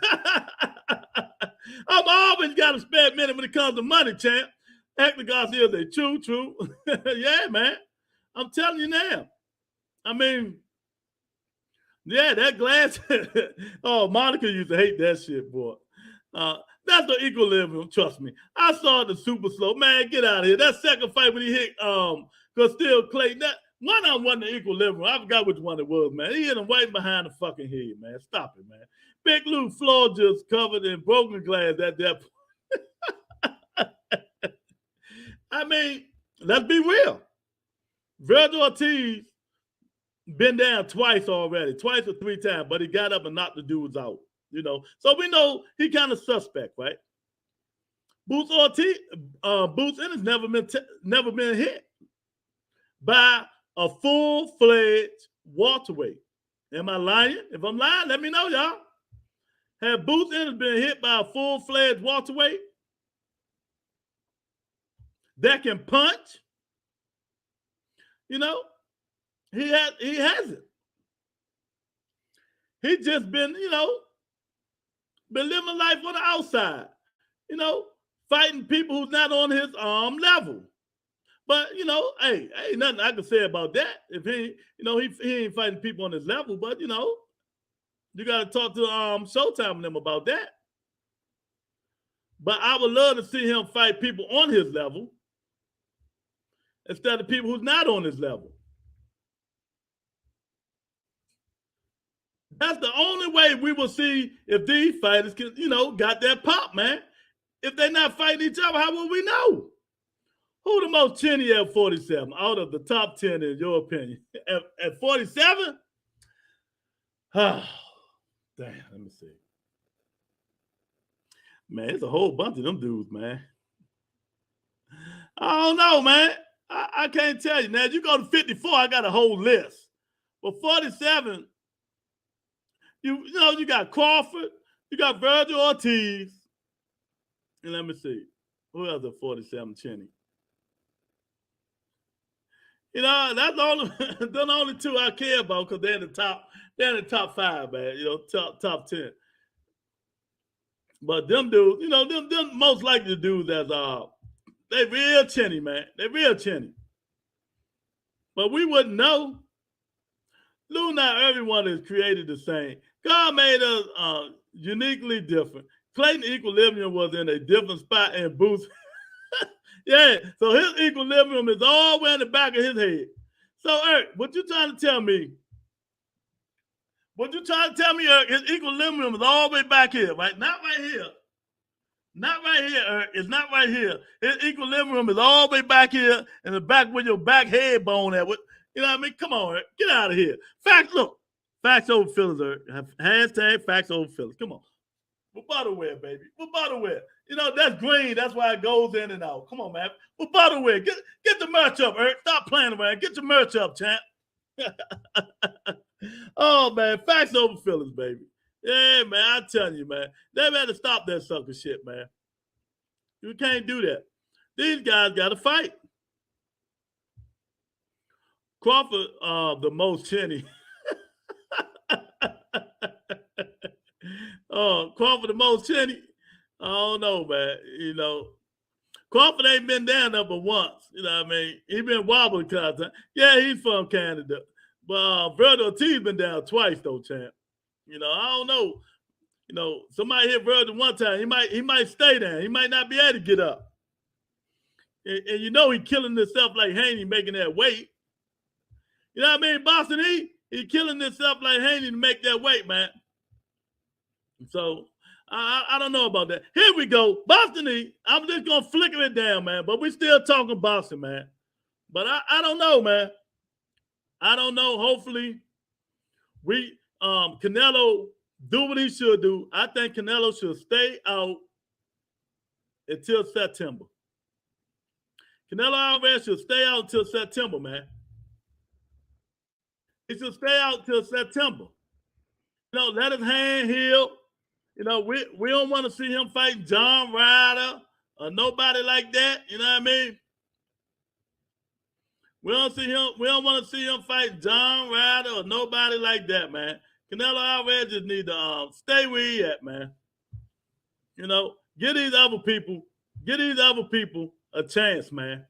I'm always got a spare minute when it comes to money, champ. Hector Garcia say, true. Yeah, man. I'm telling you now. I mean, yeah, that glass. Oh, Monica used to hate that shit, boy. That's the equilibrium, trust me. I saw the super slow. Man, get out of here. That second fight when he hit Castile Clay, that one of them wasn't the equilibrium. I forgot which one it was, man. He hit him right behind the fucking head, man. Stop it, man. Big Lou floor just covered in broken glass at that point. I mean, let's be real. Virgil Ortiz been down twice already, twice or three times, but he got up and knocked the dudes out. You know, so we know he kind of suspect, right? Boots Ennis never been hit by a full-fledged welterweight. Am I lying? If I'm lying, let me know, y'all. Have Boots Ennis been hit by a full-fledged welterweight that can punch? You know, he hasn't. He just been, you know, been living life on the outside, you know, fighting people who's not on his level. But, you know, hey, ain't nothing I can say about that. If he, you know, he ain't fighting people on his level, but, you know, you got to talk to Showtime and them about that. But I would love to see him fight people on his level. instead of people who's not on this level. That's the only way we will see if these fighters can, got that pop, man. If they're not fighting each other, how will we know? Who the most chinny at 47 out of the top 10 in your opinion? At 47? Oh, damn, let me see. Man, it's a whole bunch of them dudes, man. I don't know, man. I can't tell you. Now, if you go to 54, I got a whole list. But 47, you got Crawford, you got Virgil Ortiz, and let me see. Who else at 47 chinny? That's the only two I care about because they're in the top 5, man. Top 10. But them dudes, them most likely dudes that's they real chinny, man. They real chinny. But we wouldn't know. Lou, not everyone is created the same. God made us uniquely different. Clayton equilibrium was in a different spot in Booth. Yeah, so his equilibrium is all the way in the back of his head. So, Eric, what you trying to tell me? Eric, his equilibrium is all the way back here, right? Not right here. Not right here, Eric. It's not right here. His equilibrium is all the way back here in the back with your back head bone at. You know what I mean? Come on, Eric. Get out of here. Facts, look. Facts over feelings, Eric. Hashtag facts over feelings. Come on. What bottleware, baby? What bottleware? That's green. That's why it goes in and out. Come on, man. What bottleware? Get the merch up, Eric. Stop playing around. Get your merch up, champ. Oh, man. Facts over feelings, baby. Yeah, man. I'm telling you, man. They better stop that sucker shit, man. You can't do that. These guys got to fight. Crawford, the most chinny. Crawford the most chinny. I don't know, man. Crawford ain't been down there but once. You know what I mean? He been wobbling kind of time. Yeah, he's from Canada. But Virgil Ortiz been down twice though, champ. I don't know. Somebody hit Virgil one time. He might stay down. He might not be able to get up. And he killing himself like Haney making that weight. You know what I mean? Boston he killing himself like Haney to make that weight, man. So I don't know about that. Here we go. Boston E. I'm just gonna flicker it down, man. But we still talking Boston, man. But I don't know, man. I don't know. Hopefully, Canelo do what he should do. I think Canelo should stay out until September. Canelo Alvarez should stay out until September, man. He should stay out till September. Let his hand heal. We don't want to see him fighting John Ryder or nobody like that. You know what I mean? We don't want to see him fight John Ryder or nobody like that, man. Canelo Alvarez just need to stay where he at, man. Give these other people a chance, man.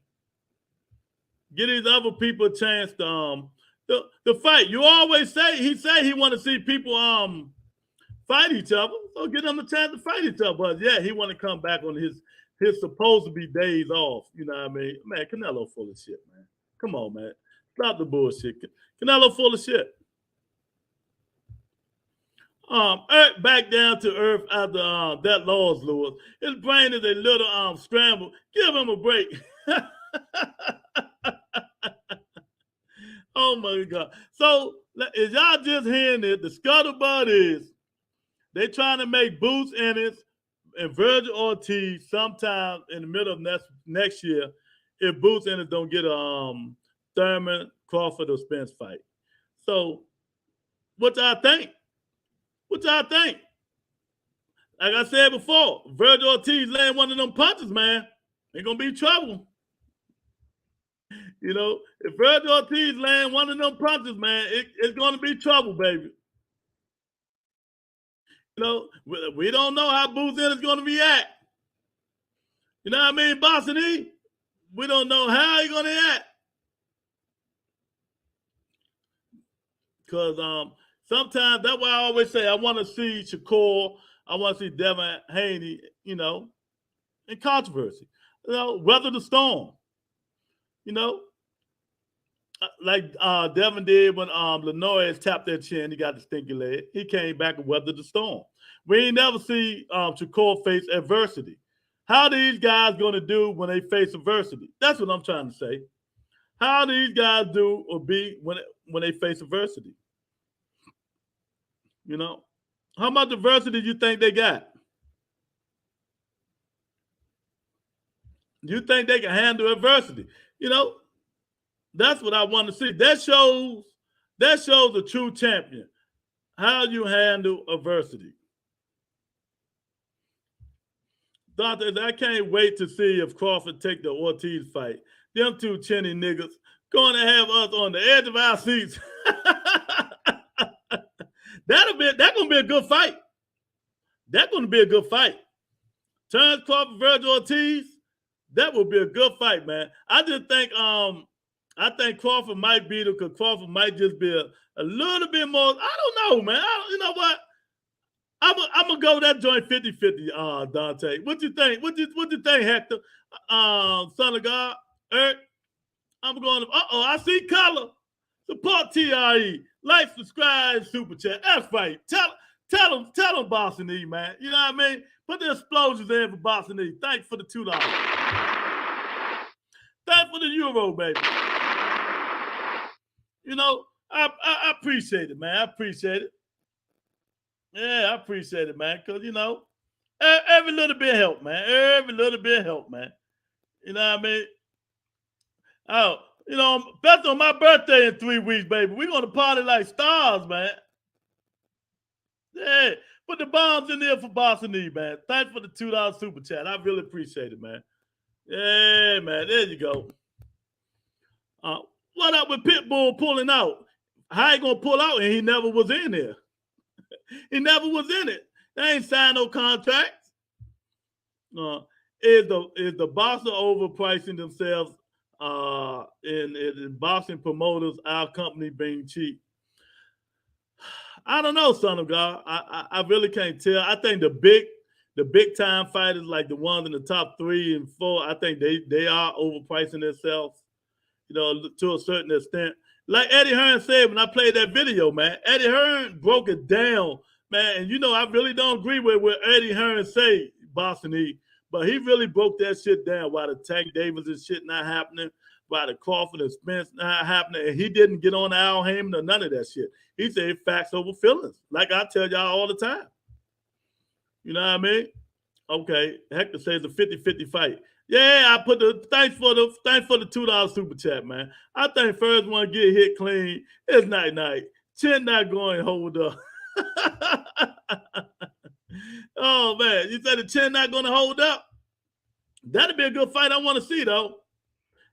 Give these other people a chance to fight. You always say he want to see people fight each other, so give them a chance to fight each other. But yeah, he want to come back on his supposed to be days off. You know what I mean? Man, Canelo full of shit, man. Come on, man. Stop the bullshit. Canelo full of shit. Eric back down to earth after that loss, Lewis. His brain is a little scrambled. Give him a break. Oh my God. So is y'all just hearing it? The scuttlebutt is they trying to make Boots Ennis and Virgil Ortiz sometime in the middle of next year if Boots Ennis don't get a Thurman, Crawford, or Spence fight. So what y'all think? What y'all think? Like I said before, Virgil Ortiz land one of them punches, man, ain't gonna be trouble. If Virgil Ortiz land one of them punches, man, it's gonna be trouble, baby. We don't know how Boots Ennis is gonna react. You know what I mean, Boston E? We don't know how he's gonna react. Because sometimes that's why I always say I want to see Shakur, I want to see Devin Haney, in controversy. Weather the storm. like Devin did when Lenoir tapped that chin, he got the stinky leg. He came back and weathered the storm. We ain't never see Shakur face adversity. How these guys gonna do when they face adversity? That's what I'm trying to say. How these guys do or be when they face adversity? You know, how much adversity do you think they got? You think they can handle adversity? You know, that's what I want to see. That shows a true champion. How you handle adversity. Doctor, I can't wait to see if Crawford take the Ortiz fight. Them two chinny niggas going to have us on the edge of our seats. That's gonna be a good fight. That's gonna be a good fight. Terrence Crawford, Virgil Ortiz. That would be a good fight, man. I just think I think Crawford might beat him because Crawford might just be a little bit more. I don't know, man. You know what? I'm gonna go that joint 50-50, Dante. What you think? What you think, Hector? Son of God, Eric. I'm going. I see color. Support TRE. Like, subscribe, super chat. That's right. Tell them, Boston E, man. You know what I mean? Put the explosions in for Boston E. Thanks for the $2. Thanks for the euro, baby. You know, I appreciate it, man. I appreciate it. Yeah, I appreciate it, man. Because, you know, every little bit help, man. Every little bit help, man. You know what I mean? Oh, you know, that's on my birthday in 3 weeks, baby. We're going to party like stars, man. Yeah, put the bombs in there for Boston E, man. Thanks for the $2 super chat. I really appreciate it, man. Yeah, man. There you go. What up with Pitbull pulling out? How he gonna pull out and he never was in there? He never was in it. They ain't signed no contracts. Is the boxer overpricing themselves? In boxing promoters, our company being cheap. I don't know, son of God. I really can't tell. I think the big time fighters, like the ones in the top 3 and 4, I think they are overpricing themselves, you know, to a certain extent. Like Eddie Hearn said when I played that video, man, Eddie Hearn broke it down, man. And you know, I really don't agree with what Eddie Hearn say, Boston E, but he really broke that shit down. Why the Tank Davis and shit not happening, why the Crawford and Spence not happening, and he didn't get on Al Heyman or none of that shit. He said facts over feelings, like I tell y'all all the time. You know what I mean? Okay, Hector says a 50-50 fight. Yeah, I put the thanks for the $2 super chat, man. I think first one get hit clean. It's night. Chin not going to hold up. Oh man, you said the chin not going to hold up? That'd be a good fight. I want to see though.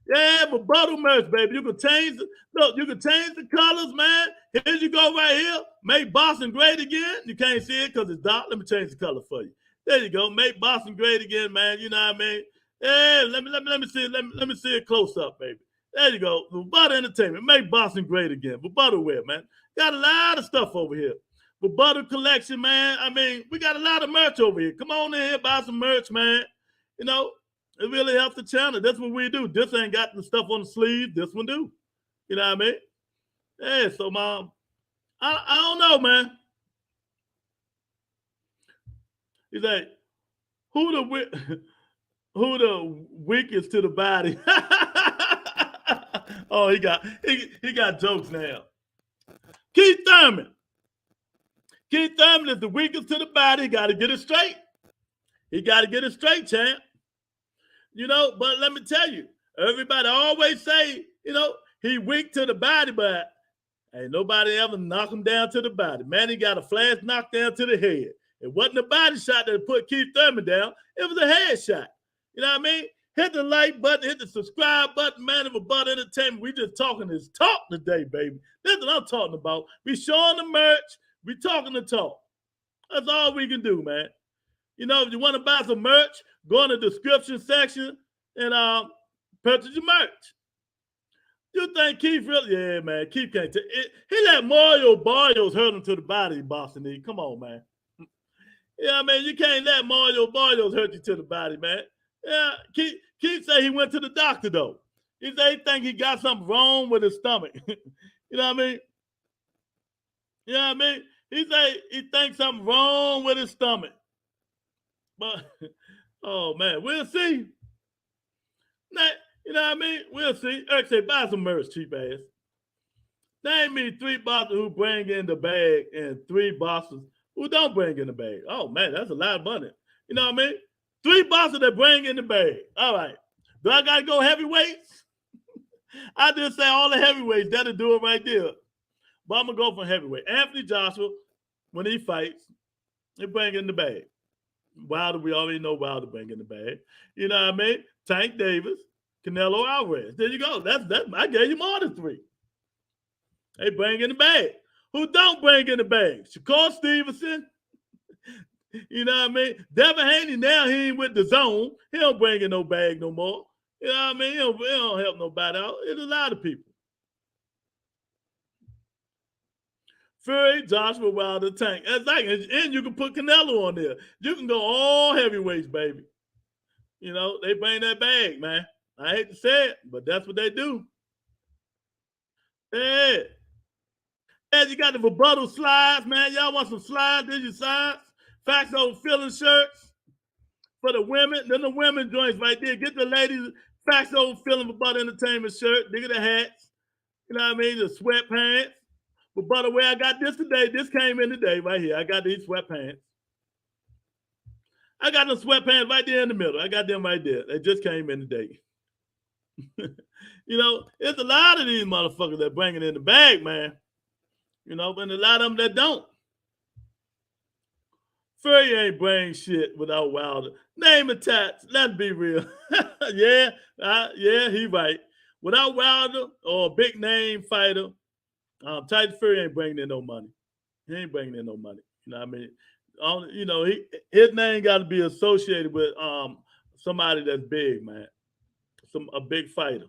Yeah, but bottle merch, baby. You can change the colors, man. Here you go right here. Make Boston great again. You can't see it because it's dark. Let me change the color for you. There you go. Make Boston great again, man. You know what I mean? Yeah, let me see it. Let me see it close up, baby. There you go. Vabutter Entertainment. Make Boston great again. Vabutter wear, man. Got a lot of stuff over here. Vabutter collection, man. I mean, we got a lot of merch over here. Come on in here, buy some merch, man. You know, it really helps the channel. That's what we do. This ain't got the stuff on the sleeve. This one do. You know what I mean? Yeah, so, Mom, I don't know, man. He's like, who the weakest to the body? Oh, he got jokes now. Keith Thurman. Keith Thurman is the weakest to the body. He got to get it straight. He got to get it straight, champ. You know, but let me tell you, everybody always say, you know, he weak to the body, but ain't nobody ever knock him down to the body. Man, he got a flash knockdown to the head. It wasn't a body shot that put Keith Thurman down. It was a head shot. You know what I mean? Hit the like button, hit the subscribe button, man. Of Vabutter Entertainment. We just talking this talk today, baby. That's what I'm talking about. We showing the merch. We talking the talk. That's all we can do, man. You know, if you want to buy some merch, go in the description section and purchase your merch. You think Keith really? Yeah, man. Keith can't take it. He let Mario Barrios hurt him to the body, Boston E. Come on, man. Yeah, man, you can't let Mario Barrios hurt you to the body, man. Yeah, Keith say he went to the doctor, though. He said he think he got something wrong with his stomach. You know what I mean? You know what I mean? He say he thinks something wrong with his stomach. But oh man, we'll see. Now, you know what I mean? We'll see. Eric say buy some merch, cheap ass. Name me 3 boxers who bring in the bag and 3 boxers who don't bring in the bag. Oh man, that's a lot of money. You know what I mean? 3 boxers that bring in the bag. All right. Do I gotta go heavyweights? I just say all the heavyweights. That'll do it right there. But I'm gonna go for heavyweight. Anthony Joshua, when he fights, he bring in the bag. Wilder, we already know Wilder bring in the bag. You know what I mean? Tank Davis, Canelo Alvarez. There you go. That's I gave you more than 3. They bring in the bag. Who don't bring in the bag? Shakur Stevenson. You know what I mean? Devin Haney, now he ain't with the zone. He don't bring in no bag no more. You know what I mean? He don't help nobody out. It's a lot of people. Fury, Joshua, Wilder, Tank. Exactly. And you can put Canelo on there. You can go all heavyweights, baby. You know, they bring that bag, man. I hate to say it, but that's what they do. Yeah. And you got the rebuttal slides, man. Y'all want some slides? There's your slides. Facts over feeling shirts for the women. Then the women joints right there. Get the ladies facts over feeling rebuttal entertainment shirt. Look at the hats. You know what I mean? The sweatpants. But by the way, I got this today. This came in today right here. I got these sweatpants. I got the sweatpants right there in the middle. I got them right there. They just came in today. You know, it's a lot of these motherfuckers that bring it in the bag, man. You know, but a lot of them that don't. Fury ain't bring shit without Wilder. Name and tats. Let's be real. Yeah, he right. Without Wilder or a big name fighter, Tyson Fury ain't bringing in no money. He ain't bringing in no money. You know what I mean? You know, his name got to be associated with somebody that's big, man. A big fighter.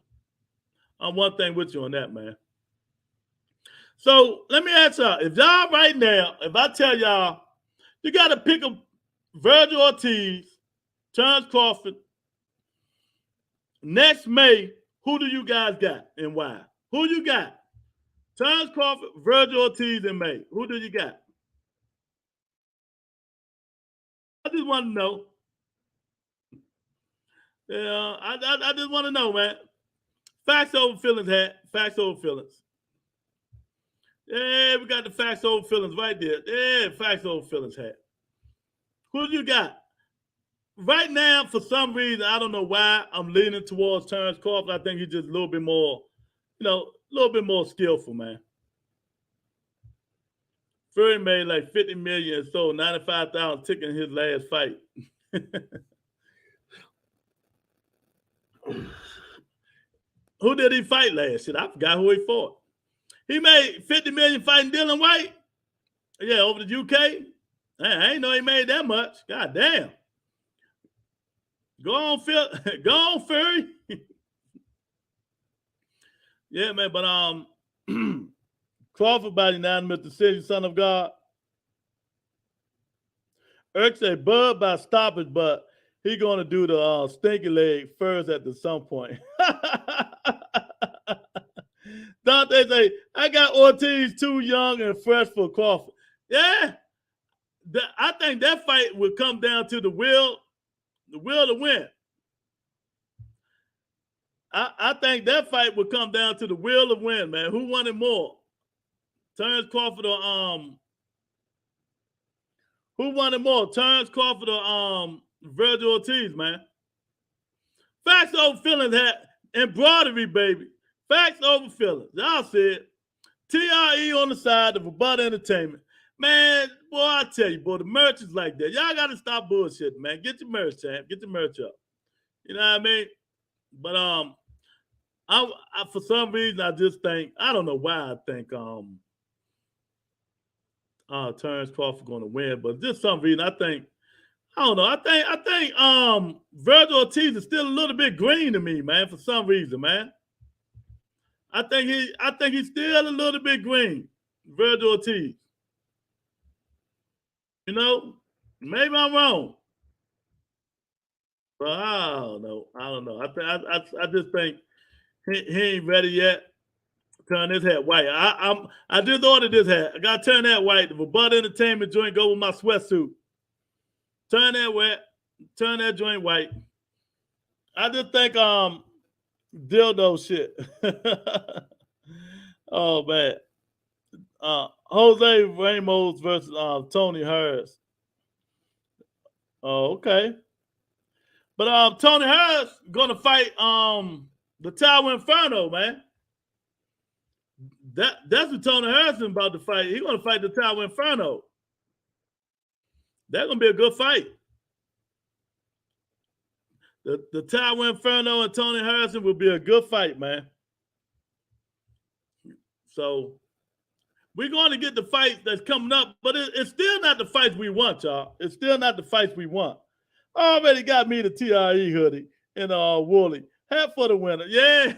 I'm one thing with you on that, man. So let me ask y'all, if y'all right now, if I tell y'all, you got to pick a Virgil Ortiz, Terence Crawford, next May, who do you guys got and why? Who you got? Terence Crawford, Virgil Ortiz in May. Who do you got? I just want to know. Yeah, I just want to know, man. Facts over feelings, hat. Facts over feelings. Yeah, we got the facts over feelings right there. Yeah, facts over feelings, hat. Who you got? Right now, for some reason, I don't know why, I'm leaning towards Terence Crawford. I think he's just a little bit more, you know, a little bit more skillful, man. Fury made like $50 million and sold 95,000 tickets in his last fight. Who did he fight last year? I forgot who he fought. He made $50 million fighting Dylan White. Yeah, over the UK. Man, I ain't know he made that much. God damn. Go on, Phil. Go on, Fury. Yeah, man, but Crawford by unanimous decision, son of God. Eric said Bud by stoppage, but he gonna do the stinky leg first at some point. Dante say, I got Ortiz too young and fresh for Crawford. Yeah. I think that fight would come down to the will to win. I think that fight would come down to the will to win, man. Who wanted more? Terence Crawford or who wanted more? Terence Crawford or Virgil Ortiz, man. Facts over feelings, hat embroidery, baby. Facts over feelings. Y'all said TRE on the side of Rebuttal Entertainment. Man, boy, I tell you, boy, the merch is like that. Y'all got to stop bullshitting, man. Get your merch, champ. Get your merch up. You know what I mean? But I for some reason, I just think, I don't know why I think Terence Crawford going to win, but just some reason I think, I don't know. I think Virgil Ortiz is still a little bit green to me, man, for some reason, man. I think he's still a little bit green, Virgil Ortiz. You know, maybe I'm wrong, but I don't know. I just think He ain't ready yet. Turn this hat white. I just ordered this hat. I gotta turn that white. The Butt Entertainment joint go with my sweatsuit. Turn that joint white. I just think dildo shit. Oh man. Jose Ramos versus Tony Harris. Oh, okay. But Tony Harris gonna fight the Tower Inferno, man. That's what Tony Harrison about to fight. He's gonna fight the Tower Inferno. That's gonna be a good fight. The Tower Inferno and Tony Harrison will be a good fight, man. So we're going to get the fights that's coming up, but it's still not the fights we want, y'all. It's still not the fights we want. I already got me the TRE hoodie and Wooly. Hat for the winner. Yeah.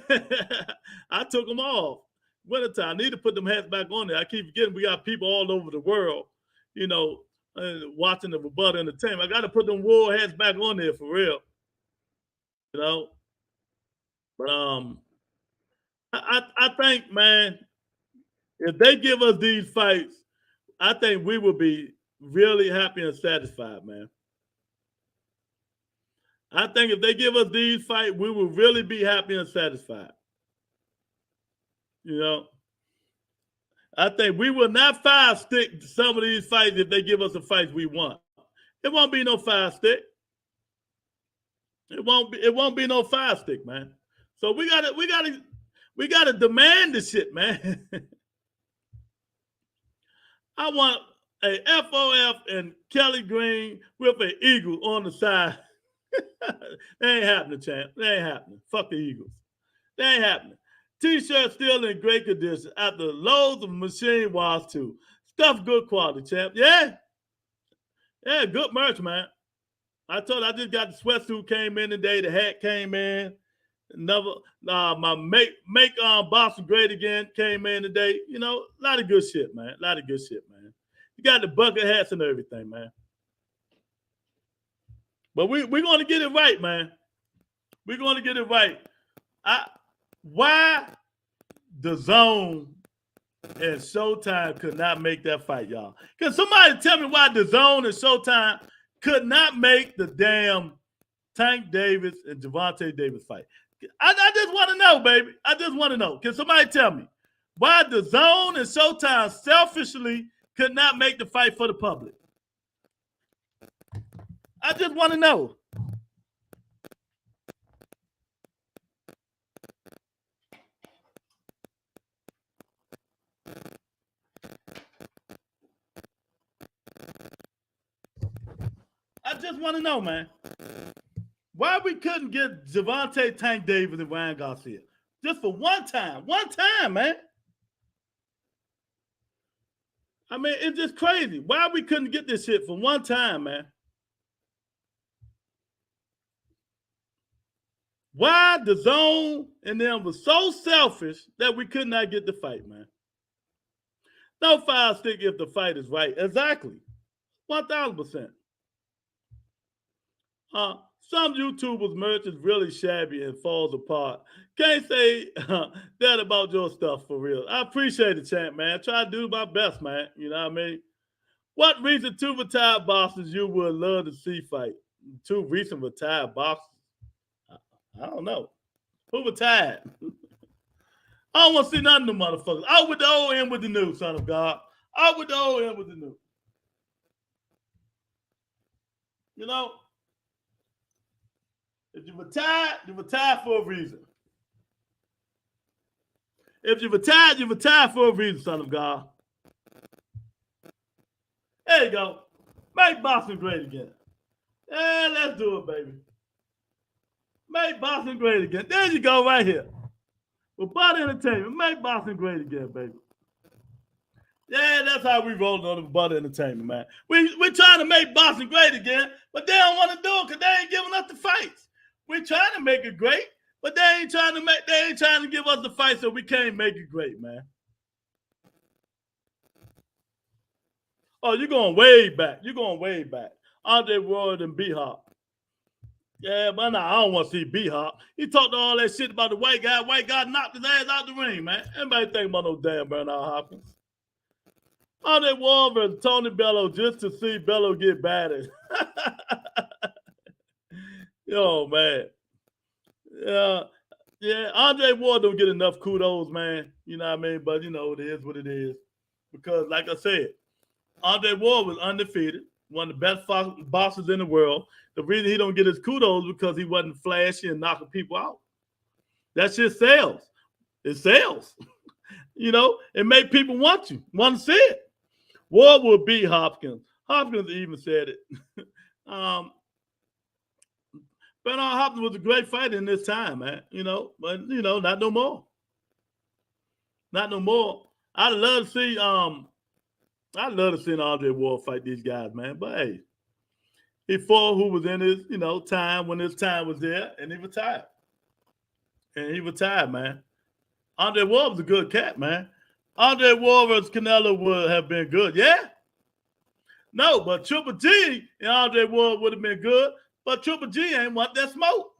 I took them off. Wintertime. I need to put them hats back on there. I keep forgetting we got people all over the world, you know, watching the Butt Entertainment. I got to put them wool hats back on there for real. You know? But I think, man, if they give us these fights, I think we will be really happy and satisfied, man. I think if they give us these fights, we will really be happy and satisfied. You know, I think we will not fire stick some of these fights if they give us the fights we want. It won't be no fire stick. It won't be no fire stick, man. So we gotta demand the shit, man. I want a FOF and Kelly Green with an eagle on the side. That ain't happening, champ. That ain't happening. Fuck the Eagles. That ain't happening. T-shirt still in great condition after loads of machine wash too. Stuff good quality, champ. Yeah. Yeah, good merch, man. I told you, I just got the sweatsuit came in today. The hat came in. Another my make Boston great again came in today. You know, a lot of good shit, man. A lot of good shit, man. You got the bucket hats and everything, man. But we're going to get it right, man. We're going to get it right. Why the Zone and Showtime could not make that fight, y'all? Can somebody tell me why the Zone and Showtime could not make the damn Tank Davis and Gervonta Davis fight? I just want to know, baby. I just want to know. Can somebody tell me why the Zone and Showtime selfishly could not make the fight for the public? I just want to know. I just want to know, man. Why we couldn't get Gervonta Tank Davis and Ryan Garcia? Just for one time. One time, man. I mean, it's just crazy. Why we couldn't get this shit for one time, man? Why the Zone and them was so selfish that we could not get the fight, man? No fire stick if the fight is right. Exactly. 1,000%. Some YouTubers' merch is really shabby and falls apart. Can't say that about your stuff for real. I appreciate it, champ, man. I try to do my best, man. You know what I mean? What recent two retired boxers you would love to see fight? Two recent retired boxers? I don't know. Who retired? I don't want to see none of them motherfuckers. Out with the old, in with the new, son of God. Out with the old, in with the new. You know? If you retire for a reason. If you retire for a reason, son of God. There you go. Make boxing great again. Yeah, let's do it, baby. Make boxing great again. There you go, right here. With Butt Entertainment, make boxing great again, baby. Yeah, that's how we rolling on the Butt Entertainment, man. We're trying to make boxing great again, but they don't want to do it because they ain't giving us the fights. We're trying to make it great, but they ain't trying to give us the fight, so we can't make it great, man. Oh, you're going way back. You're going way back. Andre Ward and B-Hop. Yeah, but nah, I don't want to see B-Hop. He talked all that shit about the white guy. White guy knocked his ass out the ring, man. Anybody think about no damn Bernard Hopkins? Andre Ward versus Tony Bello just to see Bello get battered. Yo, man. Yeah, yeah. Andre Ward don't get enough kudos, man. You know what I mean? But, you know, it is what it is. Because, like I said, Andre Ward was undefeated, one of the best boxers in the world. The reason he don't get his kudos is because he wasn't flashy and knocking people out. That shit sells. It sells. You know, it made people want to see it. Ward will beat Hopkins. Hopkins even said it. Bernard Hopkins was a great fighter in this time, man. You know, but you know, not no more. Not no more. I'd love to see Andre Ward fight these guys, man. But hey, he fought who was in his, you know, time when his time was there, and he retired. Man. Andre Ward was a good cat, man. Andre Ward versus Canelo would have been good, yeah. No, but Triple G and Andre Ward would have been good, but Triple G ain't want that smoke.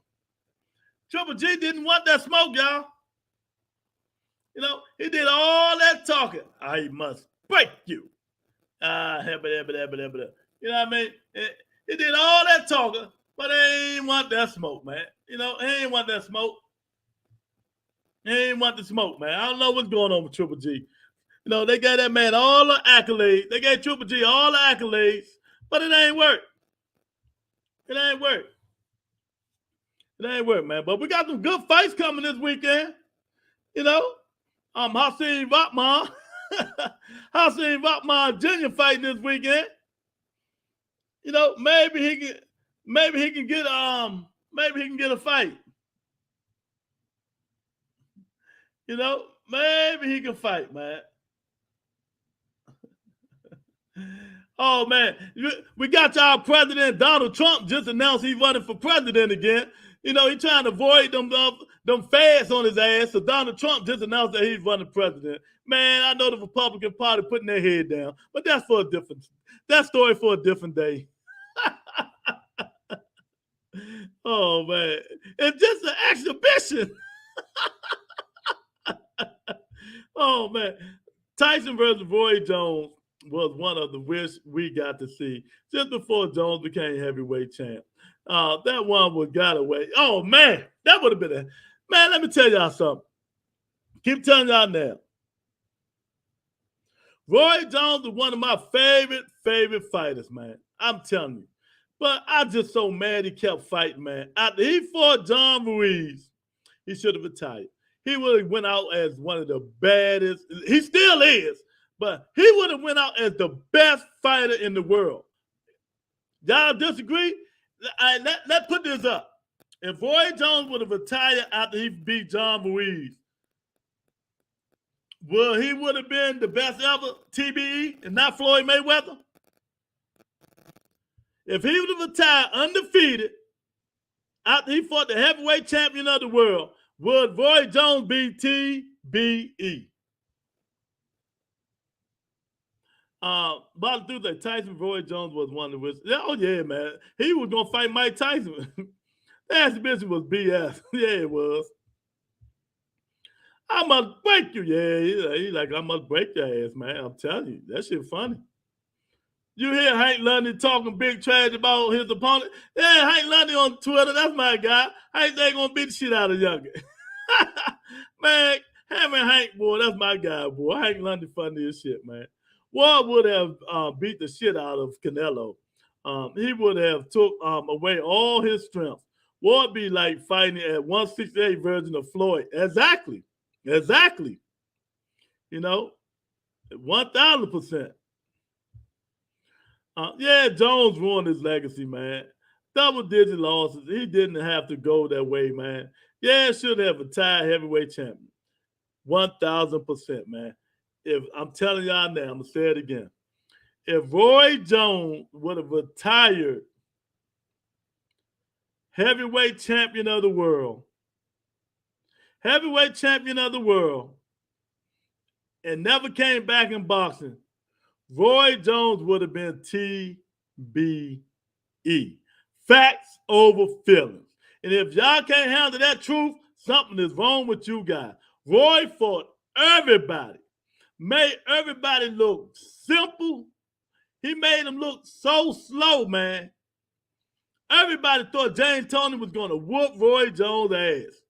Triple G didn't want that smoke, y'all. You know, he did all that talking. I must break you. You know what I mean? He did all that talking, but he ain't want that smoke, man. You know, he ain't want that smoke. He ain't want the smoke, man. I don't know what's going on with Triple G. You know, they gave that man all the accolades. They gave Triple G all the accolades, but it ain't work. It ain't work. It ain't work, man. But we got some good fights coming this weekend. You know, Hasim Vakman. Hasim Vakman Jr. fighting this weekend. You know, maybe he can get a fight. You know, maybe he can fight, man. Oh, man. We got our president, Donald Trump, just announced he's running for president again. You know, he's trying to avoid them fads on his ass. So Donald Trump just announced that he's running president. Man, I know the Republican Party putting their head down, but that's that story for a different day. Oh, man. It's just an exhibition. Oh, man. Tyson versus Roy Jones was one of the wish we got to see just before Jones became heavyweight champ. That one was got away. Oh, man. That would have been man, let me tell y'all something. Keep telling y'all now. Roy Jones is one of my favorite fighters, man. I'm telling you. But I'm just so mad he kept fighting, man. After he fought John Ruiz, he should have retired. He would have went out as one of the baddest. He still is, but he would have went out as the best fighter in the world. Y'all disagree? Let's put this up. If Roy Jones would have retired after he beat John Ruiz, well, he would have been the best ever TBE and not Floyd Mayweather. If he would have retired undefeated after he fought the heavyweight champion of the world, would Roy Jones be TBE? But do that. Tyson Roy Jones was one of which. Oh yeah, man. He was gonna fight Mike Tyson. That exhibition was BS. Yeah, it was. I must break you. Yeah, he's like, I must break your ass, man. I'm telling you, that shit funny. You hear Hank Lundy talking big trash about his opponent? Yeah, Hank Lundy on Twitter, that's my guy. Hank ain't gonna beat the shit out of Younger. Man, him and Hank, boy, that's my guy, boy. Hank Lundy funny as shit, man. Ward would have beat the shit out of Canelo. He would have took away all his strength. Ward be like fighting at 168 version of Floyd. Exactly. You know, 1,000%. Yeah, Jones ruined his legacy, man. Double-digit losses. He didn't have to go that way, man. Yeah, should have retired heavyweight champion. 1,000%, man. If I'm telling y'all now, I'm going to say it again. If Roy Jones would have retired heavyweight champion of the world, and never came back in boxing, Roy Jones would have been TBE. Facts over feelings. And if y'all can't handle that truth, something is wrong with you guys. Roy fought everybody. Made everybody look simple. He made them look so slow, man. Everybody thought James Toney was going to whoop Roy Jones' ass.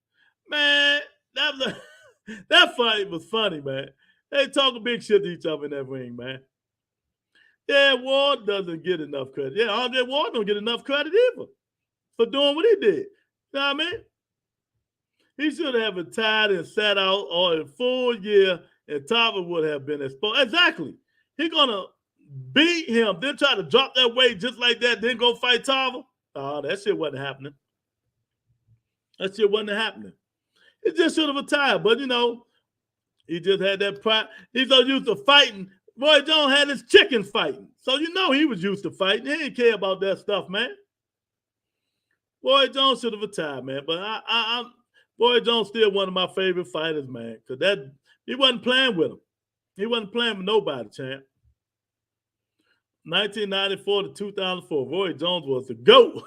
Man, that fight was funny, man. They talking big shit to each other in that ring, man. Yeah, Ward doesn't get enough credit. Yeah, Andre Ward don't get enough credit either for doing what he did. You know what I mean? He should have retired and sat out or a full year, and Tava would have been exposed. Exactly. He gonna beat him, then try to drop that weight just like that, then go fight Tava. Oh, that shit wasn't happening. That shit wasn't happening. He just should have retired, but you know, he just had that pride. He's so used to fighting. Roy Jones had his chicken fighting. So you know he was used to fighting. He didn't care about that stuff, man. Roy Jones should have retired, man. But Roy Jones still one of my favorite fighters, man. Because he wasn't playing with him. He wasn't playing with nobody, champ. 1994 to 2004, Roy Jones was the GOAT.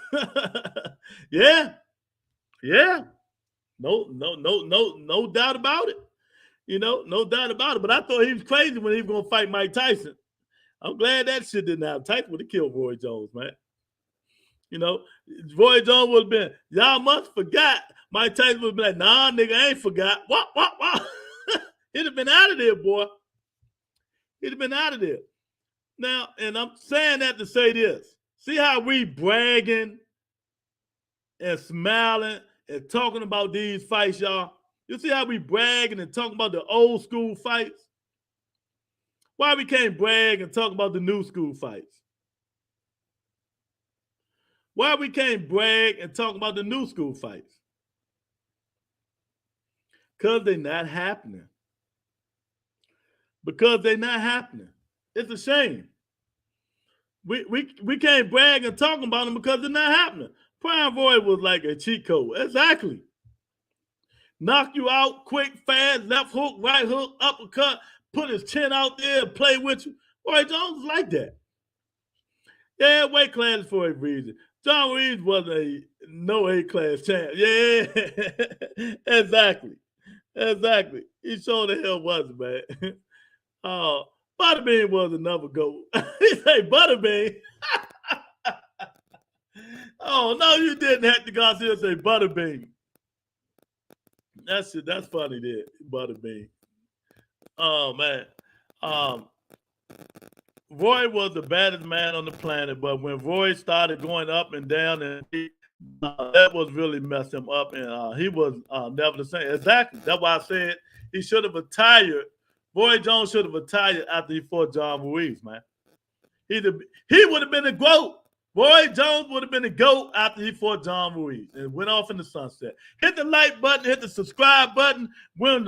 Yeah. No doubt about it. You know, no doubt about it. But I thought he was crazy when he was going to fight Mike Tyson. I'm glad that shit didn't happen. Tyson would have killed Roy Jones, man. You know, Roy Jones would have been, y'all must forgot. Mike Tyson would have been like, nah, nigga, I ain't forgot. What? He'd have been out of there, boy. He'd have been out of there. Now, and I'm saying that to say this. See how we bragging and smiling and talking about these fights, y'all? You see how we bragging and talking about the old school fights? Why we can't brag and talk about the new school fights? Why we can't brag and talk about the new school fights? Because they're not happening. Because they're not happening. It's a shame. We can't brag and talk about them because they're not happening. Prime Roy was like a cheat code. Exactly. Knock you out quick, fast, left hook, right hook, uppercut, put his chin out there and play with you. Roy Jones was like that. Yeah, weight class for a reason. John Reed was a no A-class champ. Yeah, exactly. He sure the hell wasn't, man. Butterbean was another GOAT. He say Butterbean. Oh, no, you didn't have to go here and say Butterbean. That's funny there, Butterbean. Oh, man. Roy was the baddest man on the planet, but when Roy started going up and down, and that was really messed him up, and he was never the same. Exactly. That's why I said he should have retired. Roy Jones should have retired after he fought John Ruiz, man. He would have been a GOAT. Roy Jones would have been a GOAT after he fought John Ruiz and went off in the sunset. Hit the like button, hit the subscribe button. When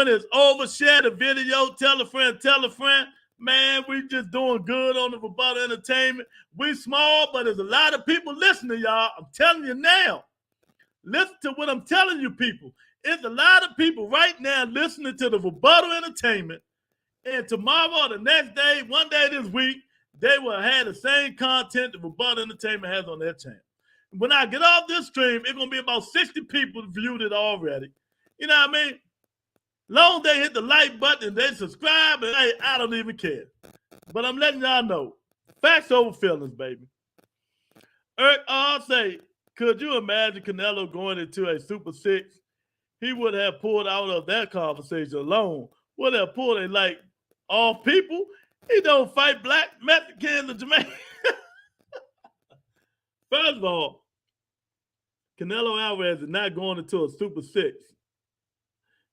it's over, share the video, tell a friend. Man, we just doing good on the Rebuttal Entertainment. We small, but there's a lot of people listening, y'all. I'm telling you now. Listen to what I'm telling you, people. There's a lot of people right now listening to the Rebuttal Entertainment. And tomorrow or the next day, one day this week, they will have the same content the Rebuttal Entertainment has on their channel. When I get off this stream, it's going to be about 60 people viewed it already. You know what I mean? Long as they hit the like button and they subscribe, and I don't even care. But I'm letting y'all know. Facts over feelings, baby. I'll say, could you imagine Canelo going into a Super 6? He would have pulled out of that conversation alone. Would have pulled it like all people. He don't fight black, Mexicans, and Jamaicans. First of all, Canelo Alvarez is not going into a Super 6.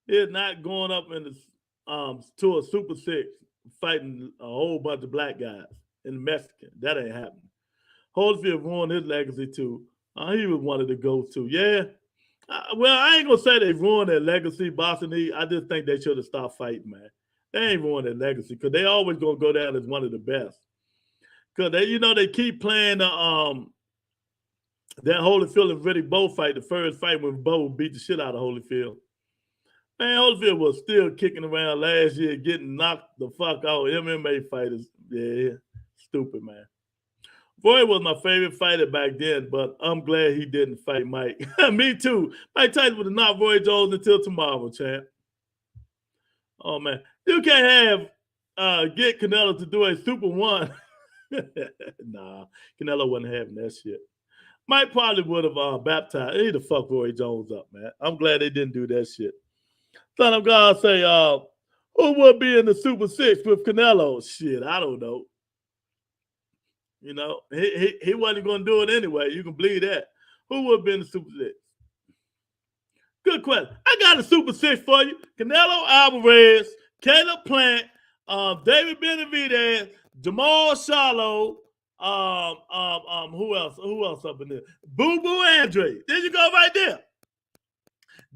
He is not going up in to a Super 6 fighting a whole bunch of black guys and Mexican. That ain't happening. Holyfield ruined his legacy too. He was one of the go-to. Yeah. Well, I ain't going to say they ruined their legacy, Boston E. I just think they should have stopped fighting, man. They ain't ruined their legacy because they always going to go down as one of the best. Because they keep playing that Holyfield and Riddick Bowe fight, the first fight when Bowe beat the shit out of Holyfield. Man, Holyfield was still kicking around last year, getting knocked the fuck out. MMA fighters. Yeah, stupid, man. Roy was my favorite fighter back then, but I'm glad he didn't fight Mike. Me too. Mike Tyson would have knocked Roy Jones until tomorrow, champ. Oh man, you can't have get Canelo to do a Super One. Nah, Canelo wasn't having that shit. Mike probably would have baptized. He'd have fucked Roy Jones up, man. I'm glad they didn't do that shit. Son of God say, who would be in the Super Six with Canelo? Shit, I don't know. You know, he wasn't going to do it anyway. You can believe that. Who would be in the Super Six? Good question. I got a Super Six for you. Canelo Alvarez, Caleb Plant, David Benavidez, Jamal Charlo, who else? Who else up in there? Boo Boo Andre. There you go, right there.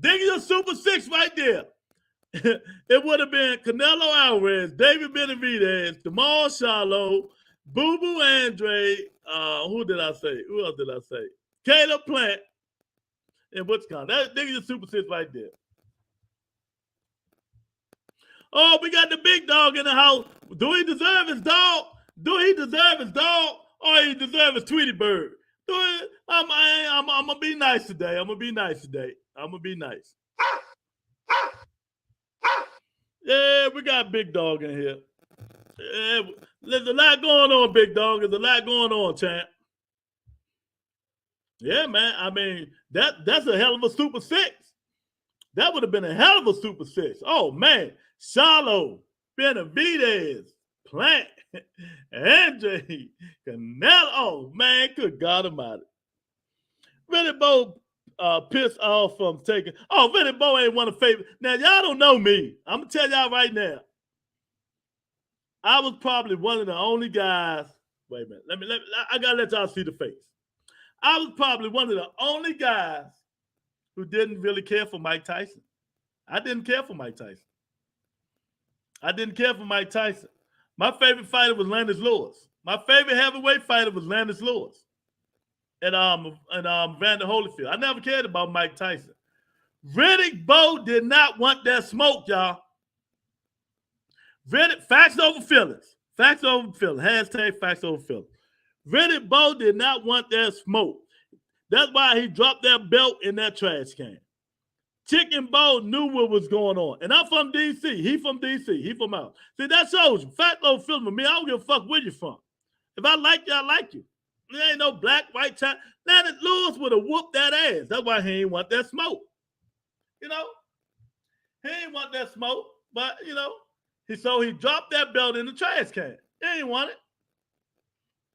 Dig your Super Six right there. It would have been Canelo Alvarez, David Benavidez, Jamal Charlo, Boo Boo Andre. Who did I say? Who else did I say? Caleb Plant. And what's called that? Dig your Super Six right there. Oh, we got the big dog in the house. Do he deserve his dog? Do he deserve his dog? Or he deserve his Tweety Bird? I'm gonna be nice today. I'm gonna be nice today. I'm gonna be nice. Yeah, we got big dog in here. Yeah, there's a lot going on, big dog. There's a lot going on, champ. Yeah, man. I mean, that's a hell of a Super Six. That would have been a hell of a Super Six. Oh man, Charlo, Benavidez, Plant, Andre, Canelo. Oh man, good God Almighty. Vinny Bo pissed off from taking. Oh, Vinny Bo ain't one of favorite. Now y'all don't know me. I'm gonna tell y'all right now. I was probably one of the only guys. Wait a minute. Let me. I gotta let y'all see the face. I was probably one of the only guys who didn't really care for Mike Tyson. I didn't care for Mike Tyson. I didn't care for Mike Tyson. My favorite fighter was Lennox Lewis. My favorite heavyweight fighter was Lennox Lewis. And Vander Holyfield. I never cared about Mike Tyson. Riddick Bowe did not want that smoke, y'all. Facts over feelings. Facts over feelings. Hashtag facts over feelings. Riddick Bowe did not want that smoke. That's why he dropped that belt in that trash can. Chicken Bowe knew what was going on. And I'm from D.C. He from D.C. He from out. See, that shows you. Fact over feelings with me. I don't give a fuck where you're from. If I like you, I like you. There ain't no black, white, child. Lennox Lewis would have whooped that ass. That's why he ain't want that smoke. You know? He ain't want that smoke. But, you know, so he dropped that belt in the trash can. He ain't want it.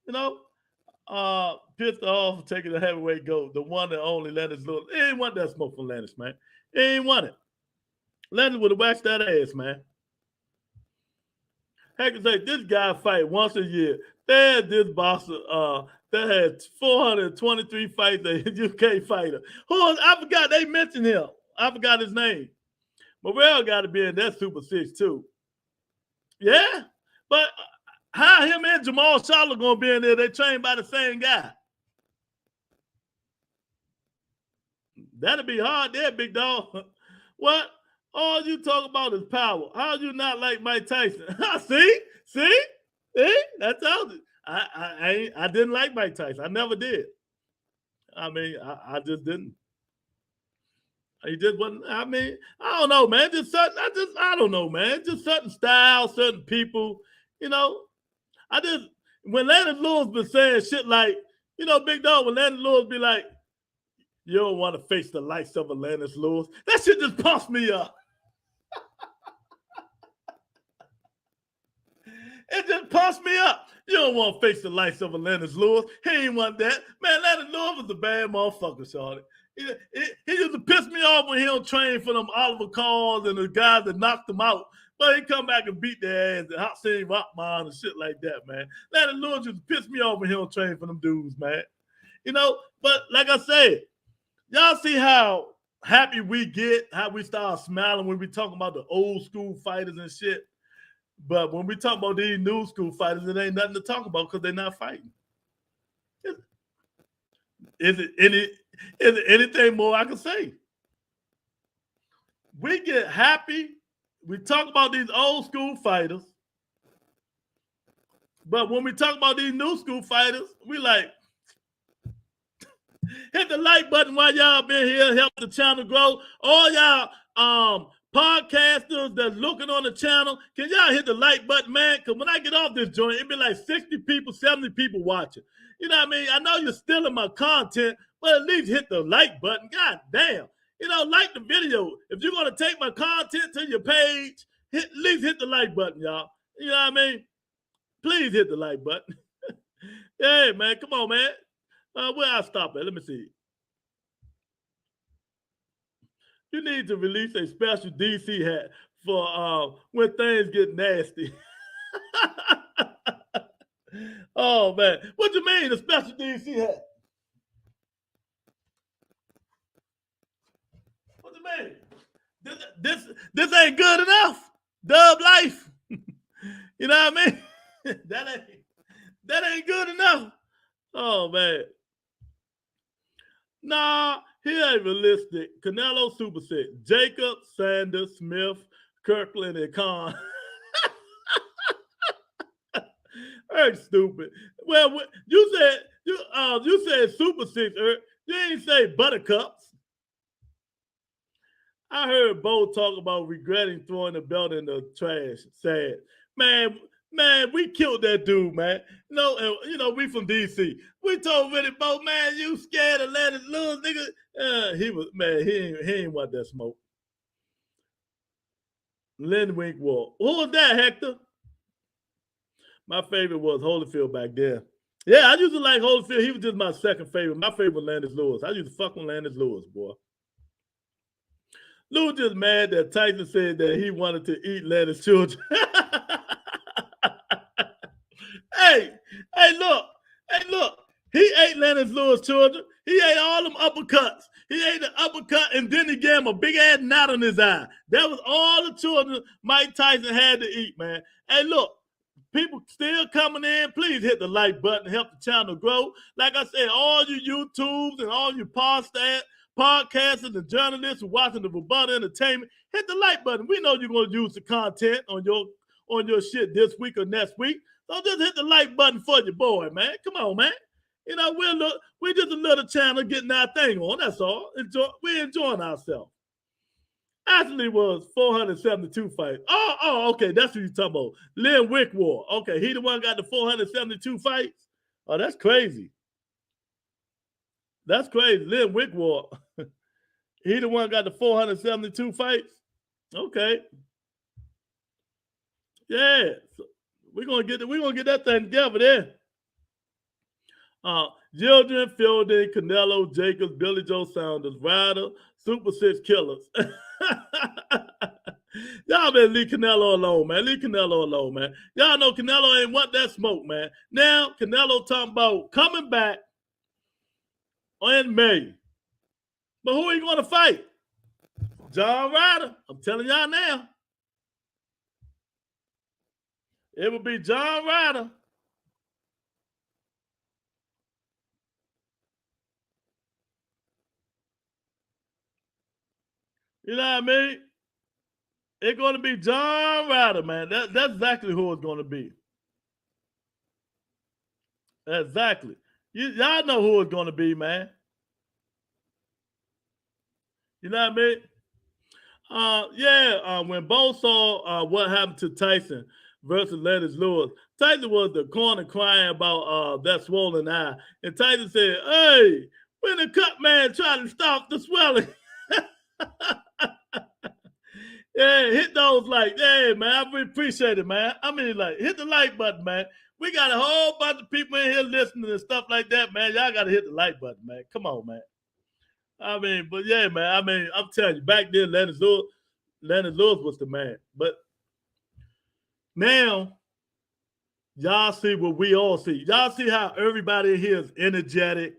You know, pissed off for taking the heavyweight gold, the one and only Lennox Lewis. He ain't want that smoke from Lennox, man. He ain't want it. Lennox would have waxed that ass, man. Heck, say this guy fight once a year. They had this boxer that had 423 fights, a UK fighter. I forgot they mentioned him. I forgot his name. Morrell got to be in that Super Six too. Yeah, but how him and Jamal Charlo gonna be in there? They trained by the same guy. That'll be hard there, big dog. What? All you talk about is power. How you not like Mike Tyson? See? That's how I didn't like Mike Tyson. I never did. I mean, I just didn't. He just wasn't. I mean, I don't know, man. I don't know, man. Just certain styles, certain people. You know, when Lennox Lewis been saying shit like, you know, big dog. When Lennox Lewis be like, you don't want to face the likes of a Lennox Lewis. That shit just pumps me up. It just pumps me up. You don't want to face the likes of a Lennox Lewis. He ain't want that. Man, Lennox Lewis was a bad motherfucker, shorty. He used to piss me off when he don't train for them Oliver Kahns and the guys that knocked him out. But he come back and beat their ass and Hot Scene Rockman and shit like that, man. Lennox Lewis used to piss me off when he don't train for them dudes, man. You know, but like I said, y'all see how happy we get, how we start smiling when we talk about the old school fighters and shit. But when we talk about these new school fighters, it ain't nothing to talk about because they're not fighting. Is it anything more I can say? We get happy. We talk about these old school fighters. But when we talk about these new school fighters, we like, hit the like button while y'all been here, help the channel grow. All y'all podcasters that's looking on the channel, can y'all hit the like button, man? Because when I get off this joint, it be like 60 people, 70 people watching. You know what I mean? I know you're stealing my content, but at least hit the like button. God damn. You know, like the video. If you're going to take my content to your page, at least hit the like button, y'all. You know what I mean? Please hit the like button. Hey, man, come on, man. Where I stop at? Let me see. You need to release a special DC hat for when things get nasty. Oh, man. What you mean, a special DC hat? What you mean? This ain't good enough. Dub life. You know what I mean? that ain't good enough. Oh, man. Nah, he ain't realistic. Canelo Super 6. Jacob, Sanders, Smith, Kirkland, and Khan. That's stupid. Well, you said Super 6, you ain't say Buttercups. I heard Bo talk about regretting throwing the belt in the trash. Sad. Man, we killed that dude, man. No, we from DC. We told Willie Bo, man, you scared of letting lose, nigga. He ain't want that smoke. Lynn Winkwall. Who was that, Hector? My favorite was Holyfield back there. Yeah, I used to like Holyfield. He was just my second favorite. My favorite was Landis Lewis. I used to fuck with Landis Lewis, boy. Lou just mad that Tyson said that he wanted to eat Landis' children. Hey, look. He ate Landis Lewis' children. He ate all them uppercuts. He ate the uppercut, and then he gave him a big-ass knot on his eye. That was all the children Mike Tyson had to eat, man. Hey, look, people still coming in. Please hit the like button, help the channel grow. Like I said, all you YouTubes and all you podcasters and journalists who watching the Rebuttal Entertainment, hit the like button. We know you're going to use the content on your shit this week or next week. So just hit the like button for your boy, man. Come on, man. You know, we're just a little channel getting our thing on. That's all. We're enjoying ourselves. Actually was 472 fights. Oh, okay. That's what you're talking about. Lynn Wickwar. Okay, he the one got the 472 fights? Oh, that's crazy. That's crazy. Lynn Wickwar. He the one got the 472 fights? Okay. Yeah. So we're gonna get that thing together there. Gildren, Fielding, Canelo, Jacobs, Billy Joe Saunders, Ryder, Super 6 killers. Y'all better leave Canelo alone, man. Leave Canelo alone, man. Y'all know Canelo ain't want that smoke, man. Now, Canelo talking about coming back in May. But who are you going to fight? John Ryder. I'm telling y'all now. It would be John Ryder. You know what I mean? It's going to be John Ryder, man. That's exactly who it's going to be. Exactly. Y'all know who it's going to be, man. You know what I mean? When Bo saw what happened to Tyson versus Landis Lewis, Tyson was the corner crying about that swollen eye. And Tyson said, hey, when the cut man trying to stop the swelling. Yeah, hit those like, yeah, man. I really appreciate it, man. I mean, like, hit the like button, man. We got a whole bunch of people in here listening and stuff like that, man. Y'all got to hit the like button, man. Come on, man. I mean, but yeah, man. I mean, I'm telling you, back then, Landis Lewis was the man. But now, y'all see what we all see. Y'all see how everybody here is energetic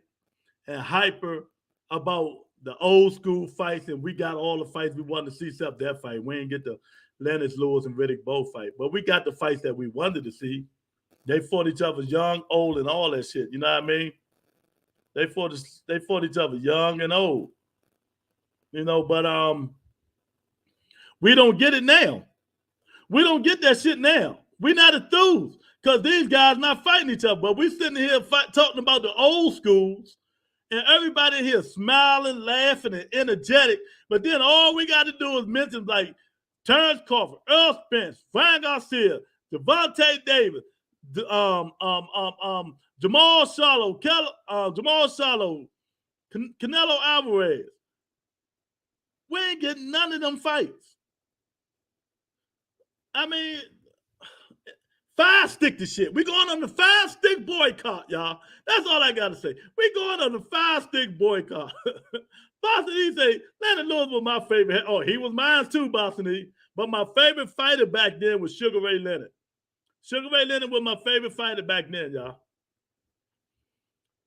and hyper about the old school fights, and we got all the fights we wanted to see except that fight. We ain't get the Landis Lewis and Riddick Bowe fight, but we got the fights that we wanted to see. They fought each other young, old, and all that shit. You know what I mean? They fought each other young and old. You know, but we don't get it now. We don't get that shit now. We're not enthused. because these guys not fighting each other. But we sitting here talking about the old schools, and everybody here smiling, laughing, and energetic. But then all we got to do is mention like Terrence Crawford, Earl Spence, Ryan Garcia, Devontae Davis, Jamal Charlo, Canelo Alvarez. We ain't getting none of them fights. I mean, 5-stick the shit. We going on the 5-stick boycott, y'all. That's all I gotta say. We going on the 5-stick boycott. Boston E say, Leonard Lewis was my favorite. Oh, he was mine too, Boston E. But my favorite fighter back then was Sugar Ray Leonard. Sugar Ray Leonard was my favorite fighter back then, y'all.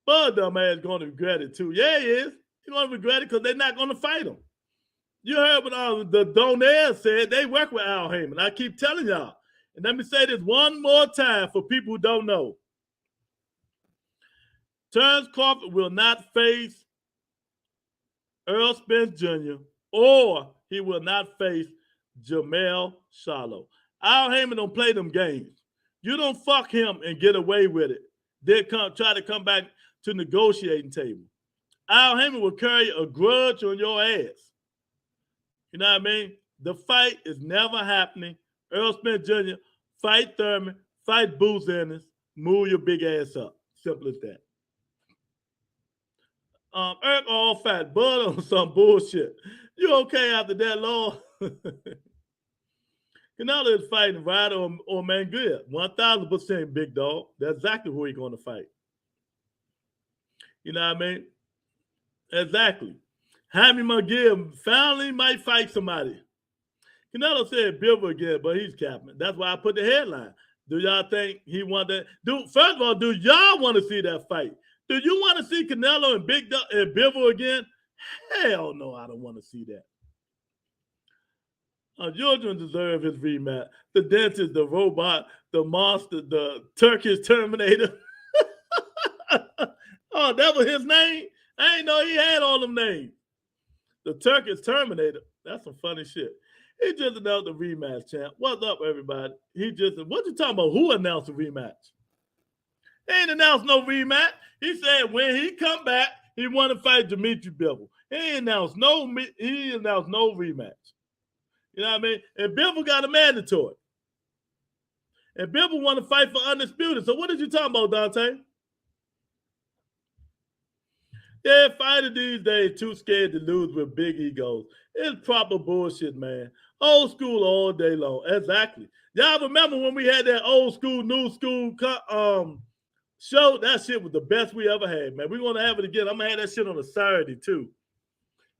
Bud dumbass gonna regret it too. Yeah, he is. He's gonna regret it because they're not gonna fight him. You heard what the Donaire said. They work with Al Heyman. I keep telling y'all. And let me say this one more time for people who don't know. Terrence Crawford will not face Earl Spence Jr. or he will not face Jamel Charlo. Al Heyman don't play them games. You don't fuck him and get away with it. They'll try to come back to negotiating table. Al Heyman will carry a grudge on your ass. You know what I mean? The fight is never happening. Earl Spence Jr., fight Thurman, fight Boots Ennis, move your big ass up. Simple as that. Eric all fat, Bud on some bullshit. You okay after that, Lord? Canelo is fighting Ryder or Manguia. 1,000% big dog. That's exactly who he's going to fight. You know what I mean? Exactly. Jaime McGill finally might fight somebody. Canelo said Bivol again, but he's capping. That's why I put the headline. Do y'all think he want that? First of all, do y'all want to see that fight? Do you want to see Canelo and Bivol again? Hell no, I don't want to see that. Jordan deserves his rematch. The dentist, the robot, the monster, the Turkish Terminator. Oh, that was his name? I ain't know he had all them names. The Turkish Terminator. That's some funny shit. He just announced the rematch, champ. What's up, everybody? What you talking about? Who announced the rematch? He ain't announced no rematch. He said when he come back, he want to fight Dimitri Bivol. He announced no rematch. You know what I mean? And Bivol got a mandatory. And Bivol want to fight for undisputed. So what did you talking about, Dante? Yeah, fighters these days too scared to lose with big egos. It's proper bullshit, man. Old school all day long. Exactly. Y'all remember when we had that old school, new school show? That shit was the best we ever had, man. We're going to have it again. I'm going to have that shit on a Saturday, too.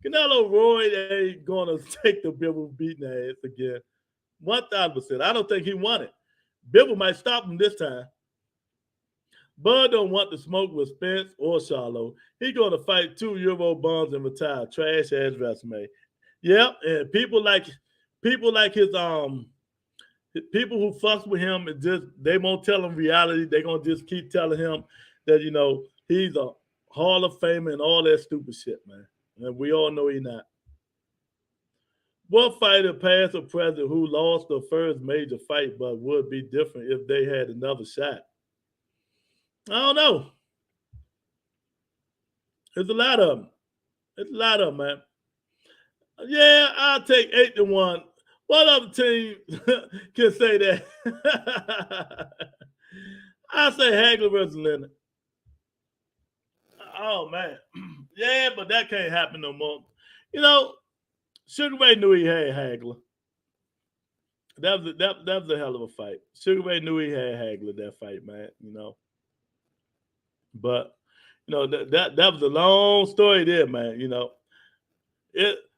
Canelo Roy ain't going to take the Bivol beating ass again. 1,000%. I don't think he won it. Bivol might stop him this time. Bud don't want to smoke with Spence or Charlo. He going to fight 2 Euro bonds and retire. Trash ass resume. Yep, and people like his people who fucks with him and just they won't tell him reality. They're gonna just keep telling him that he's a Hall of Famer and all that stupid shit, man. And we all know he's not. What fighter, past or present, who lost the first major fight but would be different if they had another shot? I don't know. There's a lot of them. Man. Yeah, I'll take 8-1. What other team can say that? I say Hagler versus Leonard. Oh, man. Yeah, but that can't happen no more. Sugar Ray knew he had Hagler. That was a hell of a fight. Sugar Ray knew he had Hagler that fight, man. But that was a long story there, man.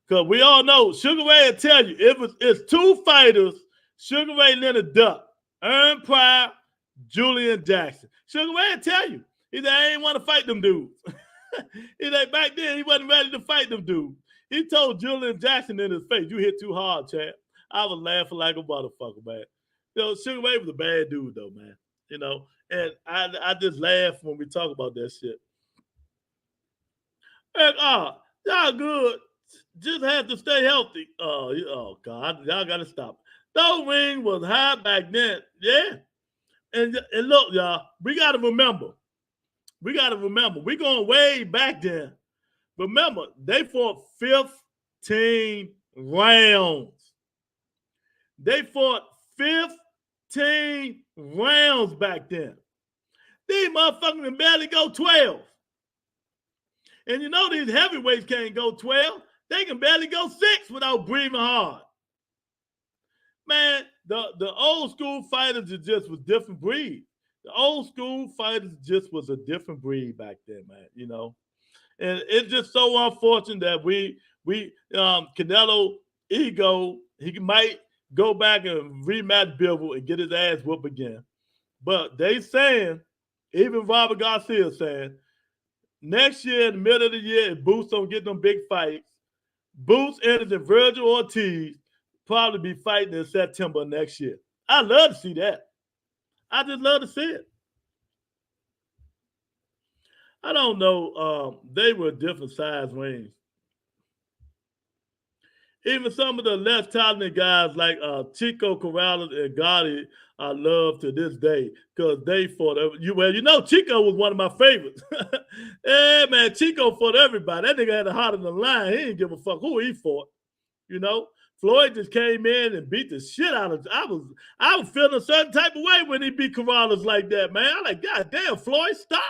Because we all know Sugar Ray will tell you it's 2 fighters. Sugar Ray Leonard duck, Aaron Pryor, Julian Jackson. Sugar Ray will tell you. He said, I ain't want to fight them dudes. He said back then he wasn't ready to fight them dudes. He told Julian Jackson in his face, "You hit too hard, champ." I was laughing like a motherfucker, man. Sugar Ray was a bad dude, though, man. And I just laugh when we talk about that shit. Y'all good. Just have to stay healthy. Oh God, y'all got to stop. Though ring was high back then, yeah. and look, y'all, we got to remember. We're going way back there. Remember, they fought 15 rounds. They fought 15 rounds back then. These motherfuckers can barely go 12. And you know these heavyweights can't go 12. They can barely go 6 without breathing hard. Man, the old school fighters just was different breed. The old school fighters just was a different breed back then, man, you know. And it's just so unfortunate that we Canelo ego, he might go back and rematch Bivol and get his ass whooped again. But they saying, even Robert Garcia saying, next year, in the middle of the year, if Boots don't get them big fights, Boots enters and Virgil Ortiz probably be fighting in September next year. I love to see that. I just love to see it. I don't know. They were different size range. Even some of the less talented guys like Chico Corrales and Gotti, I love to this day because they fought. Well, you know, Chico was one of my favorites. Yeah, man, Chico fought everybody. That nigga had a heart in the line. He didn't give a fuck who he fought. You know, Floyd just came in and beat the shit out of. I was feeling a certain type of way when he beat Corrales like that, man. I'm like, God damn, Floyd, stop.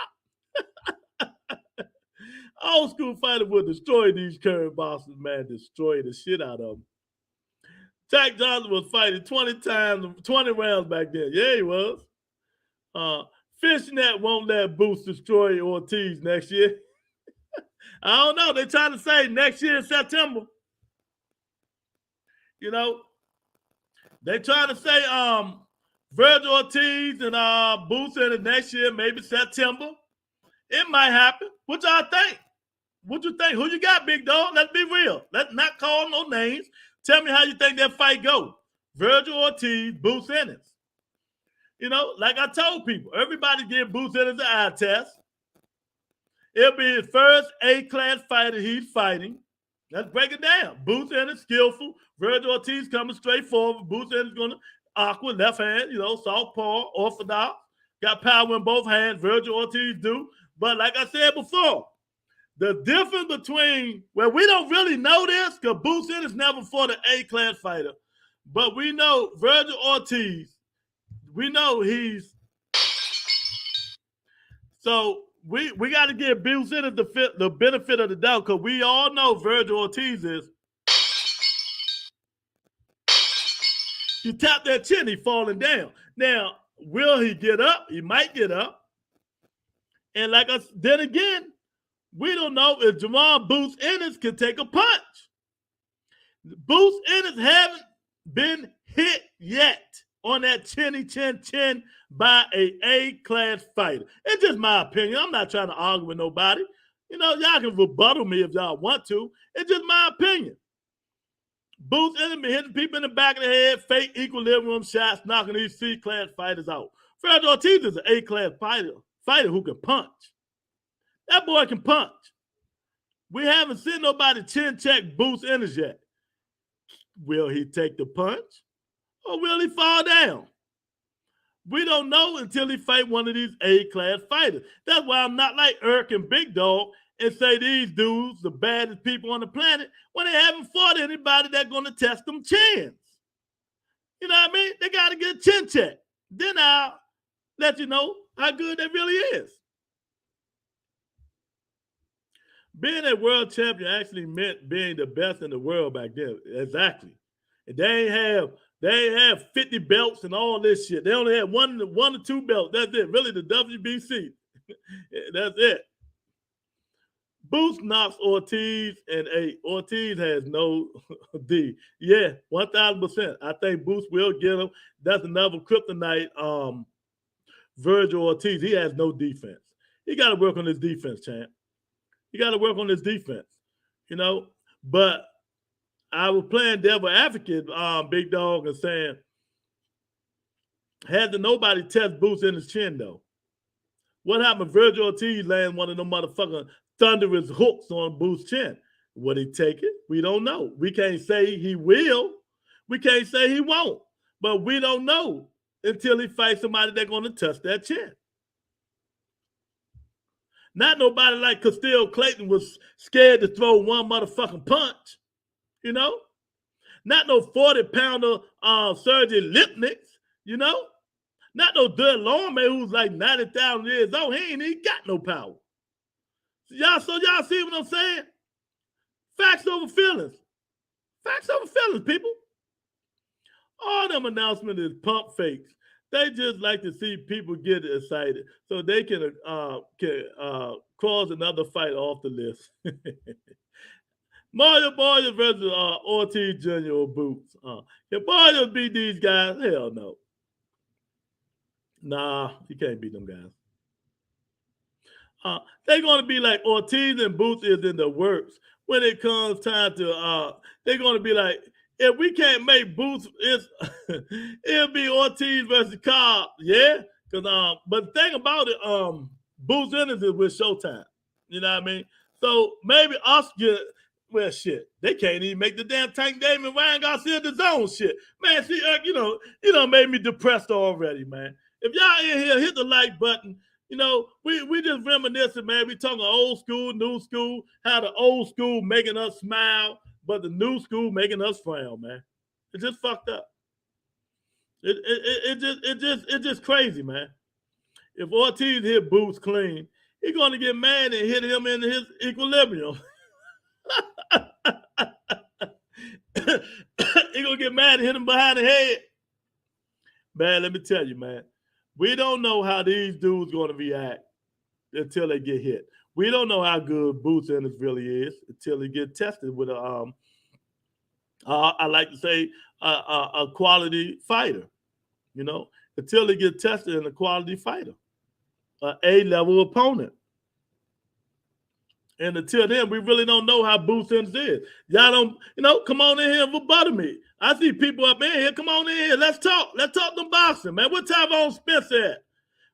Old school fighter would destroy these current bosses, man. Destroy the shit out of them. Jack Johnson was fighting 20 times, 20 rounds back then. Yeah, he was. Fishnet won't let Boots destroy Ortiz next year. I don't know. They're trying to say next year in September. You know, they trying to say Virgil Ortiz and Boots in the next year, maybe September. It might happen. What y'all think? What you think? Who you got, big dog? Let's be real. Let's not call no names. Tell me how you think that fight go. Virgil Ortiz, Boots Ennis. You know, like I told people, everybody give Boots Ennis an eye test. It'll be his first A-class fighter he's fighting. Let's break it down. Boots Ennis, skillful. Virgil Ortiz coming straight forward. Boots Ennis going to awkward, left hand, you know, southpaw, orthodox. Got power in both hands. Virgil Ortiz do. But like I said before, the difference between, well, we don't really know this because Boots Ennis never fought an A-class fighter. But we know Virgil Ortiz, we know he's, so we got to give Boots Ennis the benefit of the doubt because we all know Virgil Ortiz is, you tap that chin, he falling down. Now, will he get up? He might get up. And like us, then again, we don't know if Jamal Boots Ennis can take a punch. Boots Ennis haven't been hit yet on that chinny chin by A-class fighter. It's just my opinion. I'm not trying to argue with nobody. You know, y'all can rebuttal me if y'all want to. It's just my opinion. Boots Ennis been hitting people in the back of the head, fake equilibrium shots, knocking these C-class fighters out. Virgil Ortiz is an A-class fighter who can punch. That boy can punch. We haven't seen nobody chin check Boots Ennis yet. Will he take the punch or will he fall down? We don't know until he fight one of these A-class fighters. That's why I'm not like Irk and Big Dog and say these dudes the baddest people on the planet when they haven't fought anybody that's going to test them chins. You know what I mean? They got to get a chin check. Then I'll let you know how good they really is. Being a world champion actually meant being the best in the world back then. Exactly. And they ain't have 50 belts and all this shit. They only had one or two belts. That's it. Really, the WBC. That's it. Boots knocks Ortiz and Ortiz has no D. Yeah, 1,000%. I think Boots will get him. That's another kryptonite. Virgil Ortiz, he has no defense. He got to work on his defense, champ. You got to work on this defense, you know. But I was playing devil advocate, Big Dog, and saying, had to nobody test Boots in his chin, though. What happened if Virgil Ortiz land one of them motherfucking thunderous hooks on Boots' chin? Would he take it? We don't know. We can't say he will. We can't say he won't. But we don't know until he fights somebody that's going to touch that chin. Not nobody like Castile Clayton was scared to throw one motherfucking punch, you know? Not no 40-pounder Sergey Lipnicks, you know? Not no Dud Lorme who's like 90,000 years old. He ain't even got no power. So y'all see what I'm saying? Facts over feelings. Facts over feelings, people. All them announcements is pump fakes. They just like to see people get excited so they can cross another fight off the list. Mario Barrios versus Ortiz Jr. or Boots. Can Barrios beat these guys? Hell no. Nah, you can't beat them guys. They're going to be like Ortiz and Boots is in the works when it comes time to, they're going to be like, if we can't make Boots, it'll be Ortiz versus Cobb, yeah? But the thing about it, Boots Ennis is with Showtime. You know what I mean? So maybe us get, well, shit, they can't even make the damn Tank Davis and Ryan Garcia the zone shit. Man, see, you know, made me depressed already, man. If y'all in here, hit the like button. You know, we just reminiscing, man. We talking old school, new school, how the old school making us smile, but the new school making us frown, man. It just fucked up. It just crazy, man. If Ortiz hit Boots clean, he's gonna get mad and hit him in his equilibrium. He gonna get mad and hit him behind the head. Man, let me tell you, man. We don't know how these dudes gonna react until they get hit. We don't know how good Boots Ennis really is until he get tested with a I like to say a quality fighter. You know, until he get tested in a quality fighter, an A-level opponent. And until then, we really don't know how Boots Ennis is. Y'all don't, you know, come on in here and rebuttal me. I see people up in here. Come on in here. Let's talk. Let's talk them boxing, man. What time on Spence at?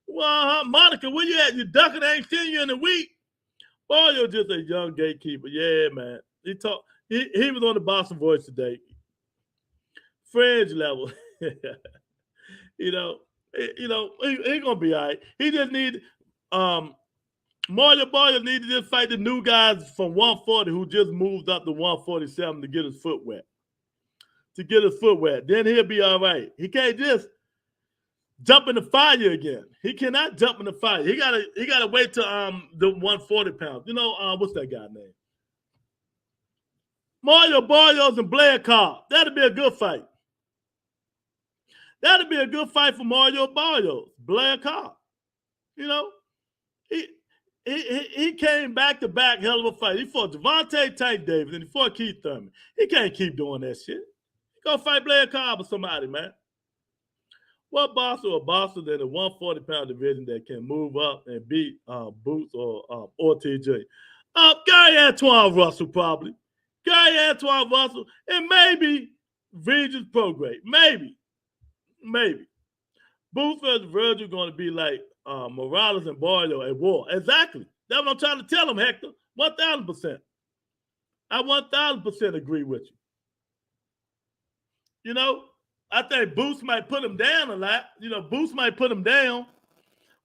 Well, Monica, where you at? You ducking? I ain't seen you in a week. Boy, you're just a young gatekeeper. Yeah, man. He was on the Boston Voice today. Fringe level. He gonna be all right. He just need Mario Barrios need to just fight the new guys from 140 who just moved up to 147 to get his foot wet. Then he'll be all right. He can't just jump in the fire again. He cannot jump in the fire. He gotta wait till the 140 pounds. You know, what's that guy's name? Mario Barrios and Blair Cobb. That'll be a good fight. That'll be a good fight for Mario Barrios. Blair Cobb. You know, he came back-to-back hell of a fight. He fought Devontae Tank Davis and he fought Keith Thurman. He can't keep doing that shit. He go fight Blair Cobb or somebody, man. What boxer or boxer in the 140-pound division that can move up and beat Boots or Ortiz Jr.? Gary Antoine Russell, probably. Gary Antoine Russell, and maybe Regis Prograde. Maybe. Boots versus Virgil going to be like Morales and Barrios at war. Exactly. That's what I'm trying to tell him, Hector. 1,000%. I 1,000% agree with you. You know, I think Boots might put him down a lot. You know, Boots might put him down.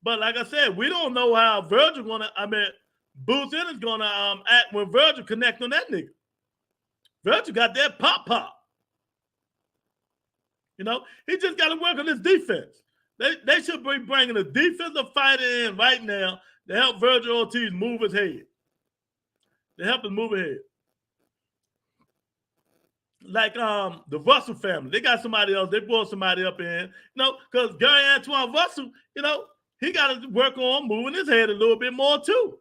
But like I said, we don't know how Virgil Boots Ennis gonna act when Virgil connect on that nigga. Virgil got that pop. You know, he just got to work on his defense. They should be bringing a defensive fighter in right now to help Virgil Ortiz move his head. To help him move his head. Like the Russell family. They got somebody else. They brought somebody up in. You know, because Gary Antoine Russell, you know, he got to work on moving his head a little bit more too.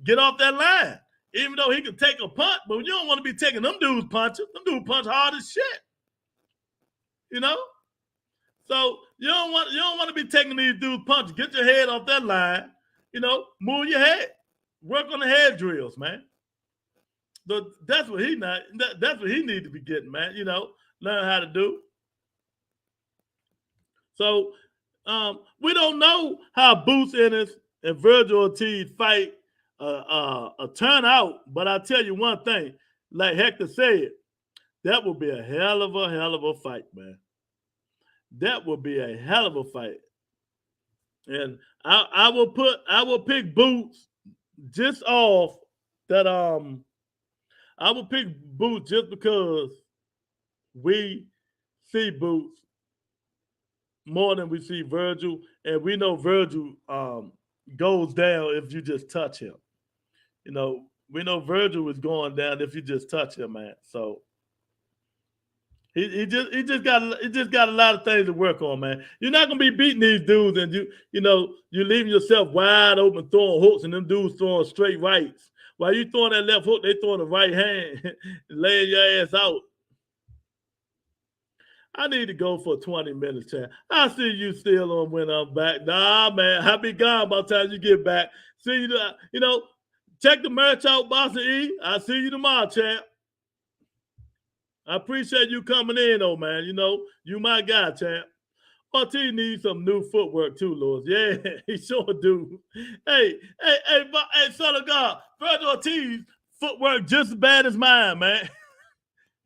Get off that line. Even though he can take a punch, but you don't want to be taking them dudes punches. Them dudes punch hard as shit. You know? So you don't want to be taking these dudes punches. Get your head off that line. You know, move your head. Work on the head drills, man. That's what he needs to be getting, man. You know, learn how to do. So we don't know how Boots Ennis and Virgil Ortiz fight a turnout, but I'll tell you one thing, like Hector said, that will be a hell of a fight, man. That will be a hell of a fight. And I will pick Boots just off that I will pick Boots just because we see Boots more than we see Virgil, and we know Virgil goes down if you just touch him. You know, we know Virgil is going down if you just touch him, man. So he just got a lot of things to work on, man. You're not gonna be beating these dudes, and you're leaving yourself wide open, throwing hooks, and them dudes throwing straight rights. While you throwing that left hook, they throwing the right hand, laying your ass out. I need to go for 20 minutes, Chad. I see you still on when I'm back. Nah, man, I'll be gone by the time you get back. See you, check the merch out, Boss E. I'll see you tomorrow, champ. I appreciate you coming in, though, man. You my guy, champ. Ortiz needs some new footwork, too, Lewis. Yeah, he sure do. Hey, son of God, Virgil Ortiz, footwork just as bad as mine, man.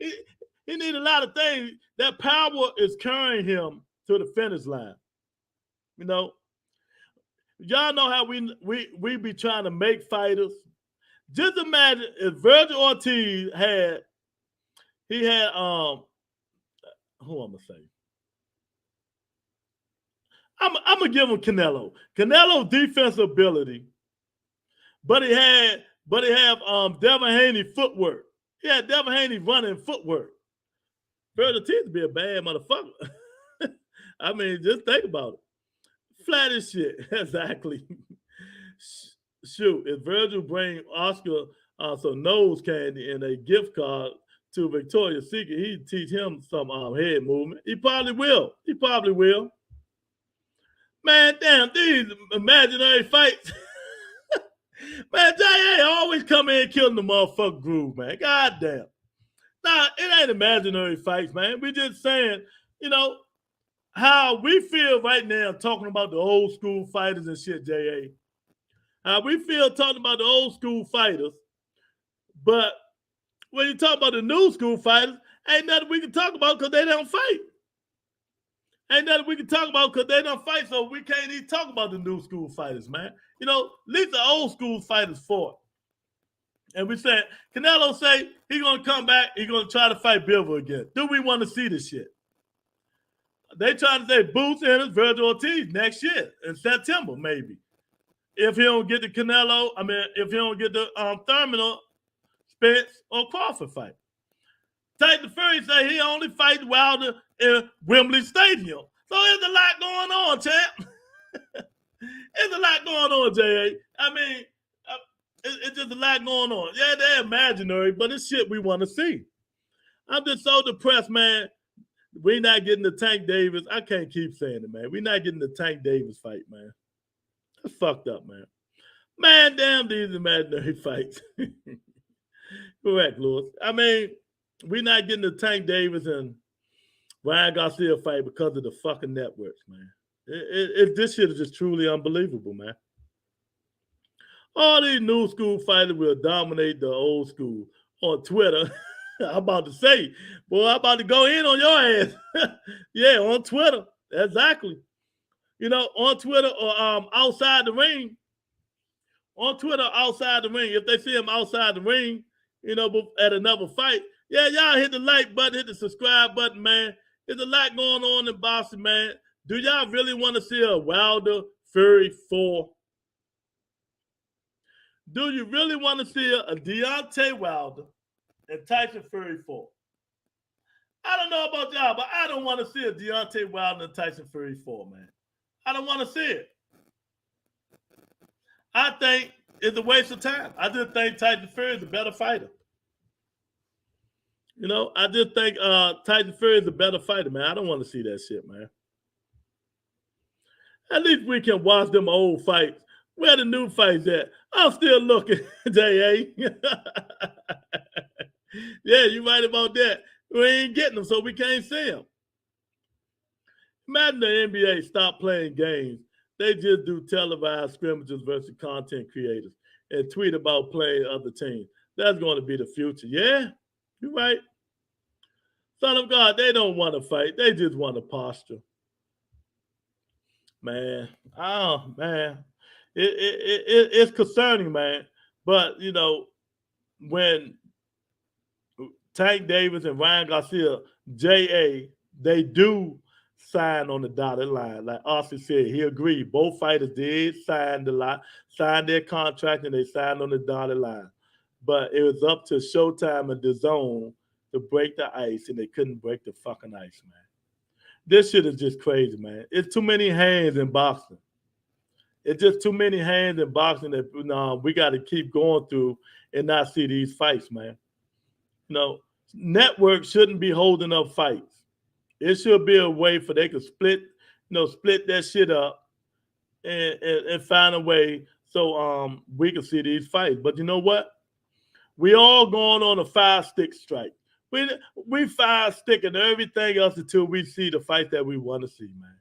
He need a lot of things. That power is carrying him to the finish line. Y'all know how we be trying to make fighters. Just imagine if Virgil Ortiz had who I'm gonna say? I'm gonna give him Canelo. Canelo's defensive ability, but he have Devin Haney footwork. He had Devin Haney running footwork. Virgil Ortiz would be a bad motherfucker. I mean, just think about it. Flat as shit. Exactly. Shoot, if Virgil bring Oscar some nose candy and a gift card to Victoria's Secret, he'd teach him some head movement. He probably will. Man, damn, these imaginary fights. Man, J.A. always come in killing the motherfucker groove, man. God damn. Nah, it ain't imaginary fights, man. We just saying, how we feel right now talking about the old school fighters and shit, J.A. How we feel talking about the old school fighters, but when you talk about the new school fighters, ain't nothing we can talk about because they don't fight. Ain't nothing we can talk about because they don't fight, so we can't even talk about the new school fighters, man. At least the old school fighters fought. And we said, Canelo say he's going to come back, he's going to try to fight Bivol again. Do we want to see this shit? They trying to say Boots and Virgil Ortiz next year in September, maybe. If he don't get the Canelo, if he don't get the Thurman, Spence, or Crawford fight. Tyson Fury say he only fight Wilder in Wembley Stadium. So there's a lot going on, champ. There's a lot going on, J.A. It's just a lot going on. Yeah, they're imaginary, but it's shit we want to see. I'm just so depressed, man. We're not getting the Tank Davis. I can't keep saying it, man. We're not getting the Tank Davis fight, man. That's fucked up, man. Man, damn these imaginary fights. Correct, Lewis. We're not getting the Tank Davis and Ryan Garcia fight because of the fucking networks, man. This shit is just truly unbelievable, man. All these new school fighters will dominate the old school on Twitter. I'm about to say, boy, I'm about to go in on your ass. Yeah, on Twitter. Exactly. On Twitter or outside the ring. On Twitter, outside the ring. If they see him outside the ring, at another fight, yeah, y'all hit the like button, hit the subscribe button, man. There's a lot going on in boxing, man. Do y'all really want to see a Wilder Fury 4? Do you really want to see a Deontay Wilder and Tyson Fury 4? I don't know about y'all, but I don't want to see a Deontay Wilder and Tyson Fury 4, man. I don't want to see it. I think it's a waste of time. I just think Tyson Fury is a better fighter. I just think Tyson Fury is a better fighter, man. I don't want to see that shit, man. At least we can watch them old fights. Where the new fights at? I'm still looking, J.A. Yeah, you right about that. We ain't getting them, so we can't see them. Imagine the NBA stop playing games. They just do televised scrimmages versus content creators and tweet about playing other teams. That's going to be the future. Yeah, you're right. Son of God, they don't want to fight. They just want to posture. Man, oh man, it's concerning, man. But you know, when Tank Davis and Ryan Garcia, JA, they do sign on the dotted line. Like Austin said, he agreed. Both fighters did sign their contract, and they signed on the dotted line. But it was up to Showtime and DAZN to break the ice, and they couldn't break the fucking ice, man. This shit is just crazy, man. It's too many hands in boxing. It's just too many hands in boxing that we got to keep going through and not see these fights, man. You know, networks shouldn't be holding up fights. It should be a way for they could split that shit up and find a way so we can see these fights. But you know what? We all going on a 5-stick strike. We 5-sticking everything else until we see the fight that we want to see, man.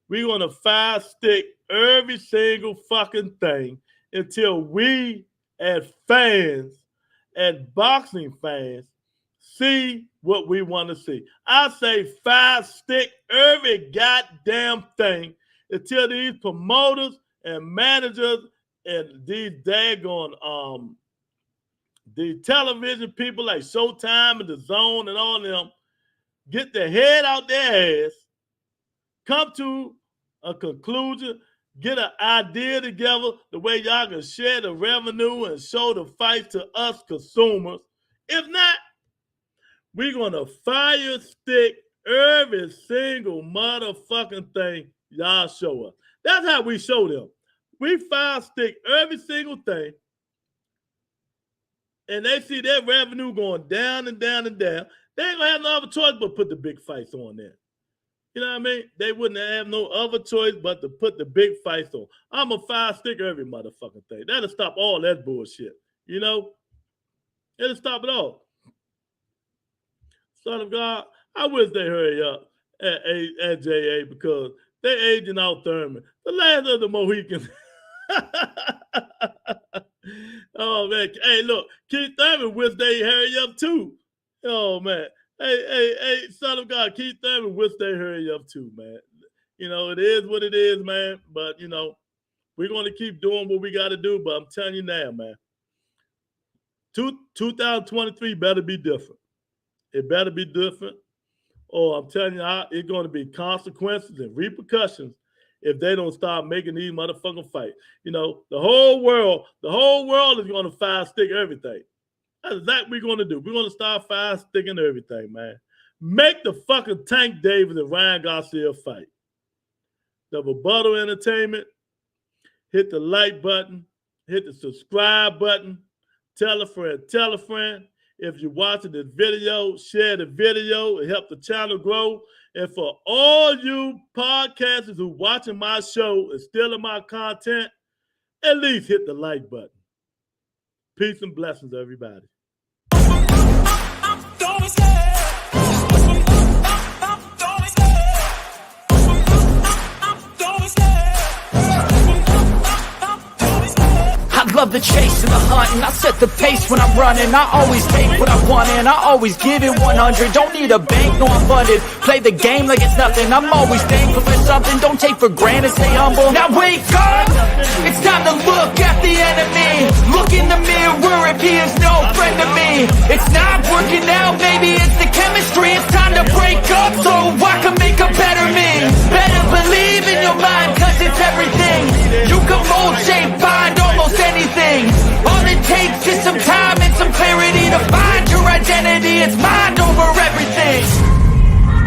We're going to 5-stick every single fucking thing until we, as fans, as boxing fans, see what we want to see. I say 5-stick every goddamn thing until these promoters and managers and these daggone the television people like Showtime and DAZN and all of them get their head out their ass, come to a conclusion, get an idea together the way y'all can share the revenue and show the fight to us consumers. If not, we're going to fire stick every single motherfucking thing y'all show us. That's how we show them. We fire stick every single thing, and they see their revenue going down and down and down. They ain't going to have no other choice but put the big fights on there. You know what I mean? They wouldn't have no other choice but to put the big fights on. I'm a 5-stick every motherfucking thing. That'll stop all that bullshit. You know? It'll stop it all. Son of God, I wish they hurry up at JA because they aging out Thurman. The last of the Mohicans. Oh, man. Hey, look, Keith Thurman wish they hurry up too. Oh, man. Hey, son of God, Keith Thurman wish they hurry up too, man. You know, it is what it is, man. But, you know, we're going to keep doing what we got to do. But I'm telling you now, man, 2023 better be different. It better be different. Or I'm telling you, it's going to be consequences and repercussions if they don't start making these motherfucking fights. You know, the whole world is going to 5-stick everything. That's exactly what we're going to do. We're going to start 5-sticking everything, man. Make the fucking Tank Davis and Ryan Garcia fight. The Rebuttal Entertainment, hit the like button, hit the subscribe button, tell a friend. If you're watching this video, share the video. It helps the channel grow. And for all you podcasters who watching my show and stealing my content, at least hit the like button. Peace and blessings, everybody. I love the chase and the hunt, and I set the pace when I'm running. I always take what I want and I always give it 100. Don't need a bank, no I'm funded. Play the game like it's nothing. I'm always thankful for something. Don't take for granted, stay humble. Now wake up! It's time to look at the enemy. Look in the mirror if he is no friend to me. It's not working out, maybe it's the chemistry. It's time to break up so I can make a better me. Better believe in your mind, cause it's everything. You can mold, shape, find almost anything. All it takes is some time and some clarity to find your identity. It's mind over everything.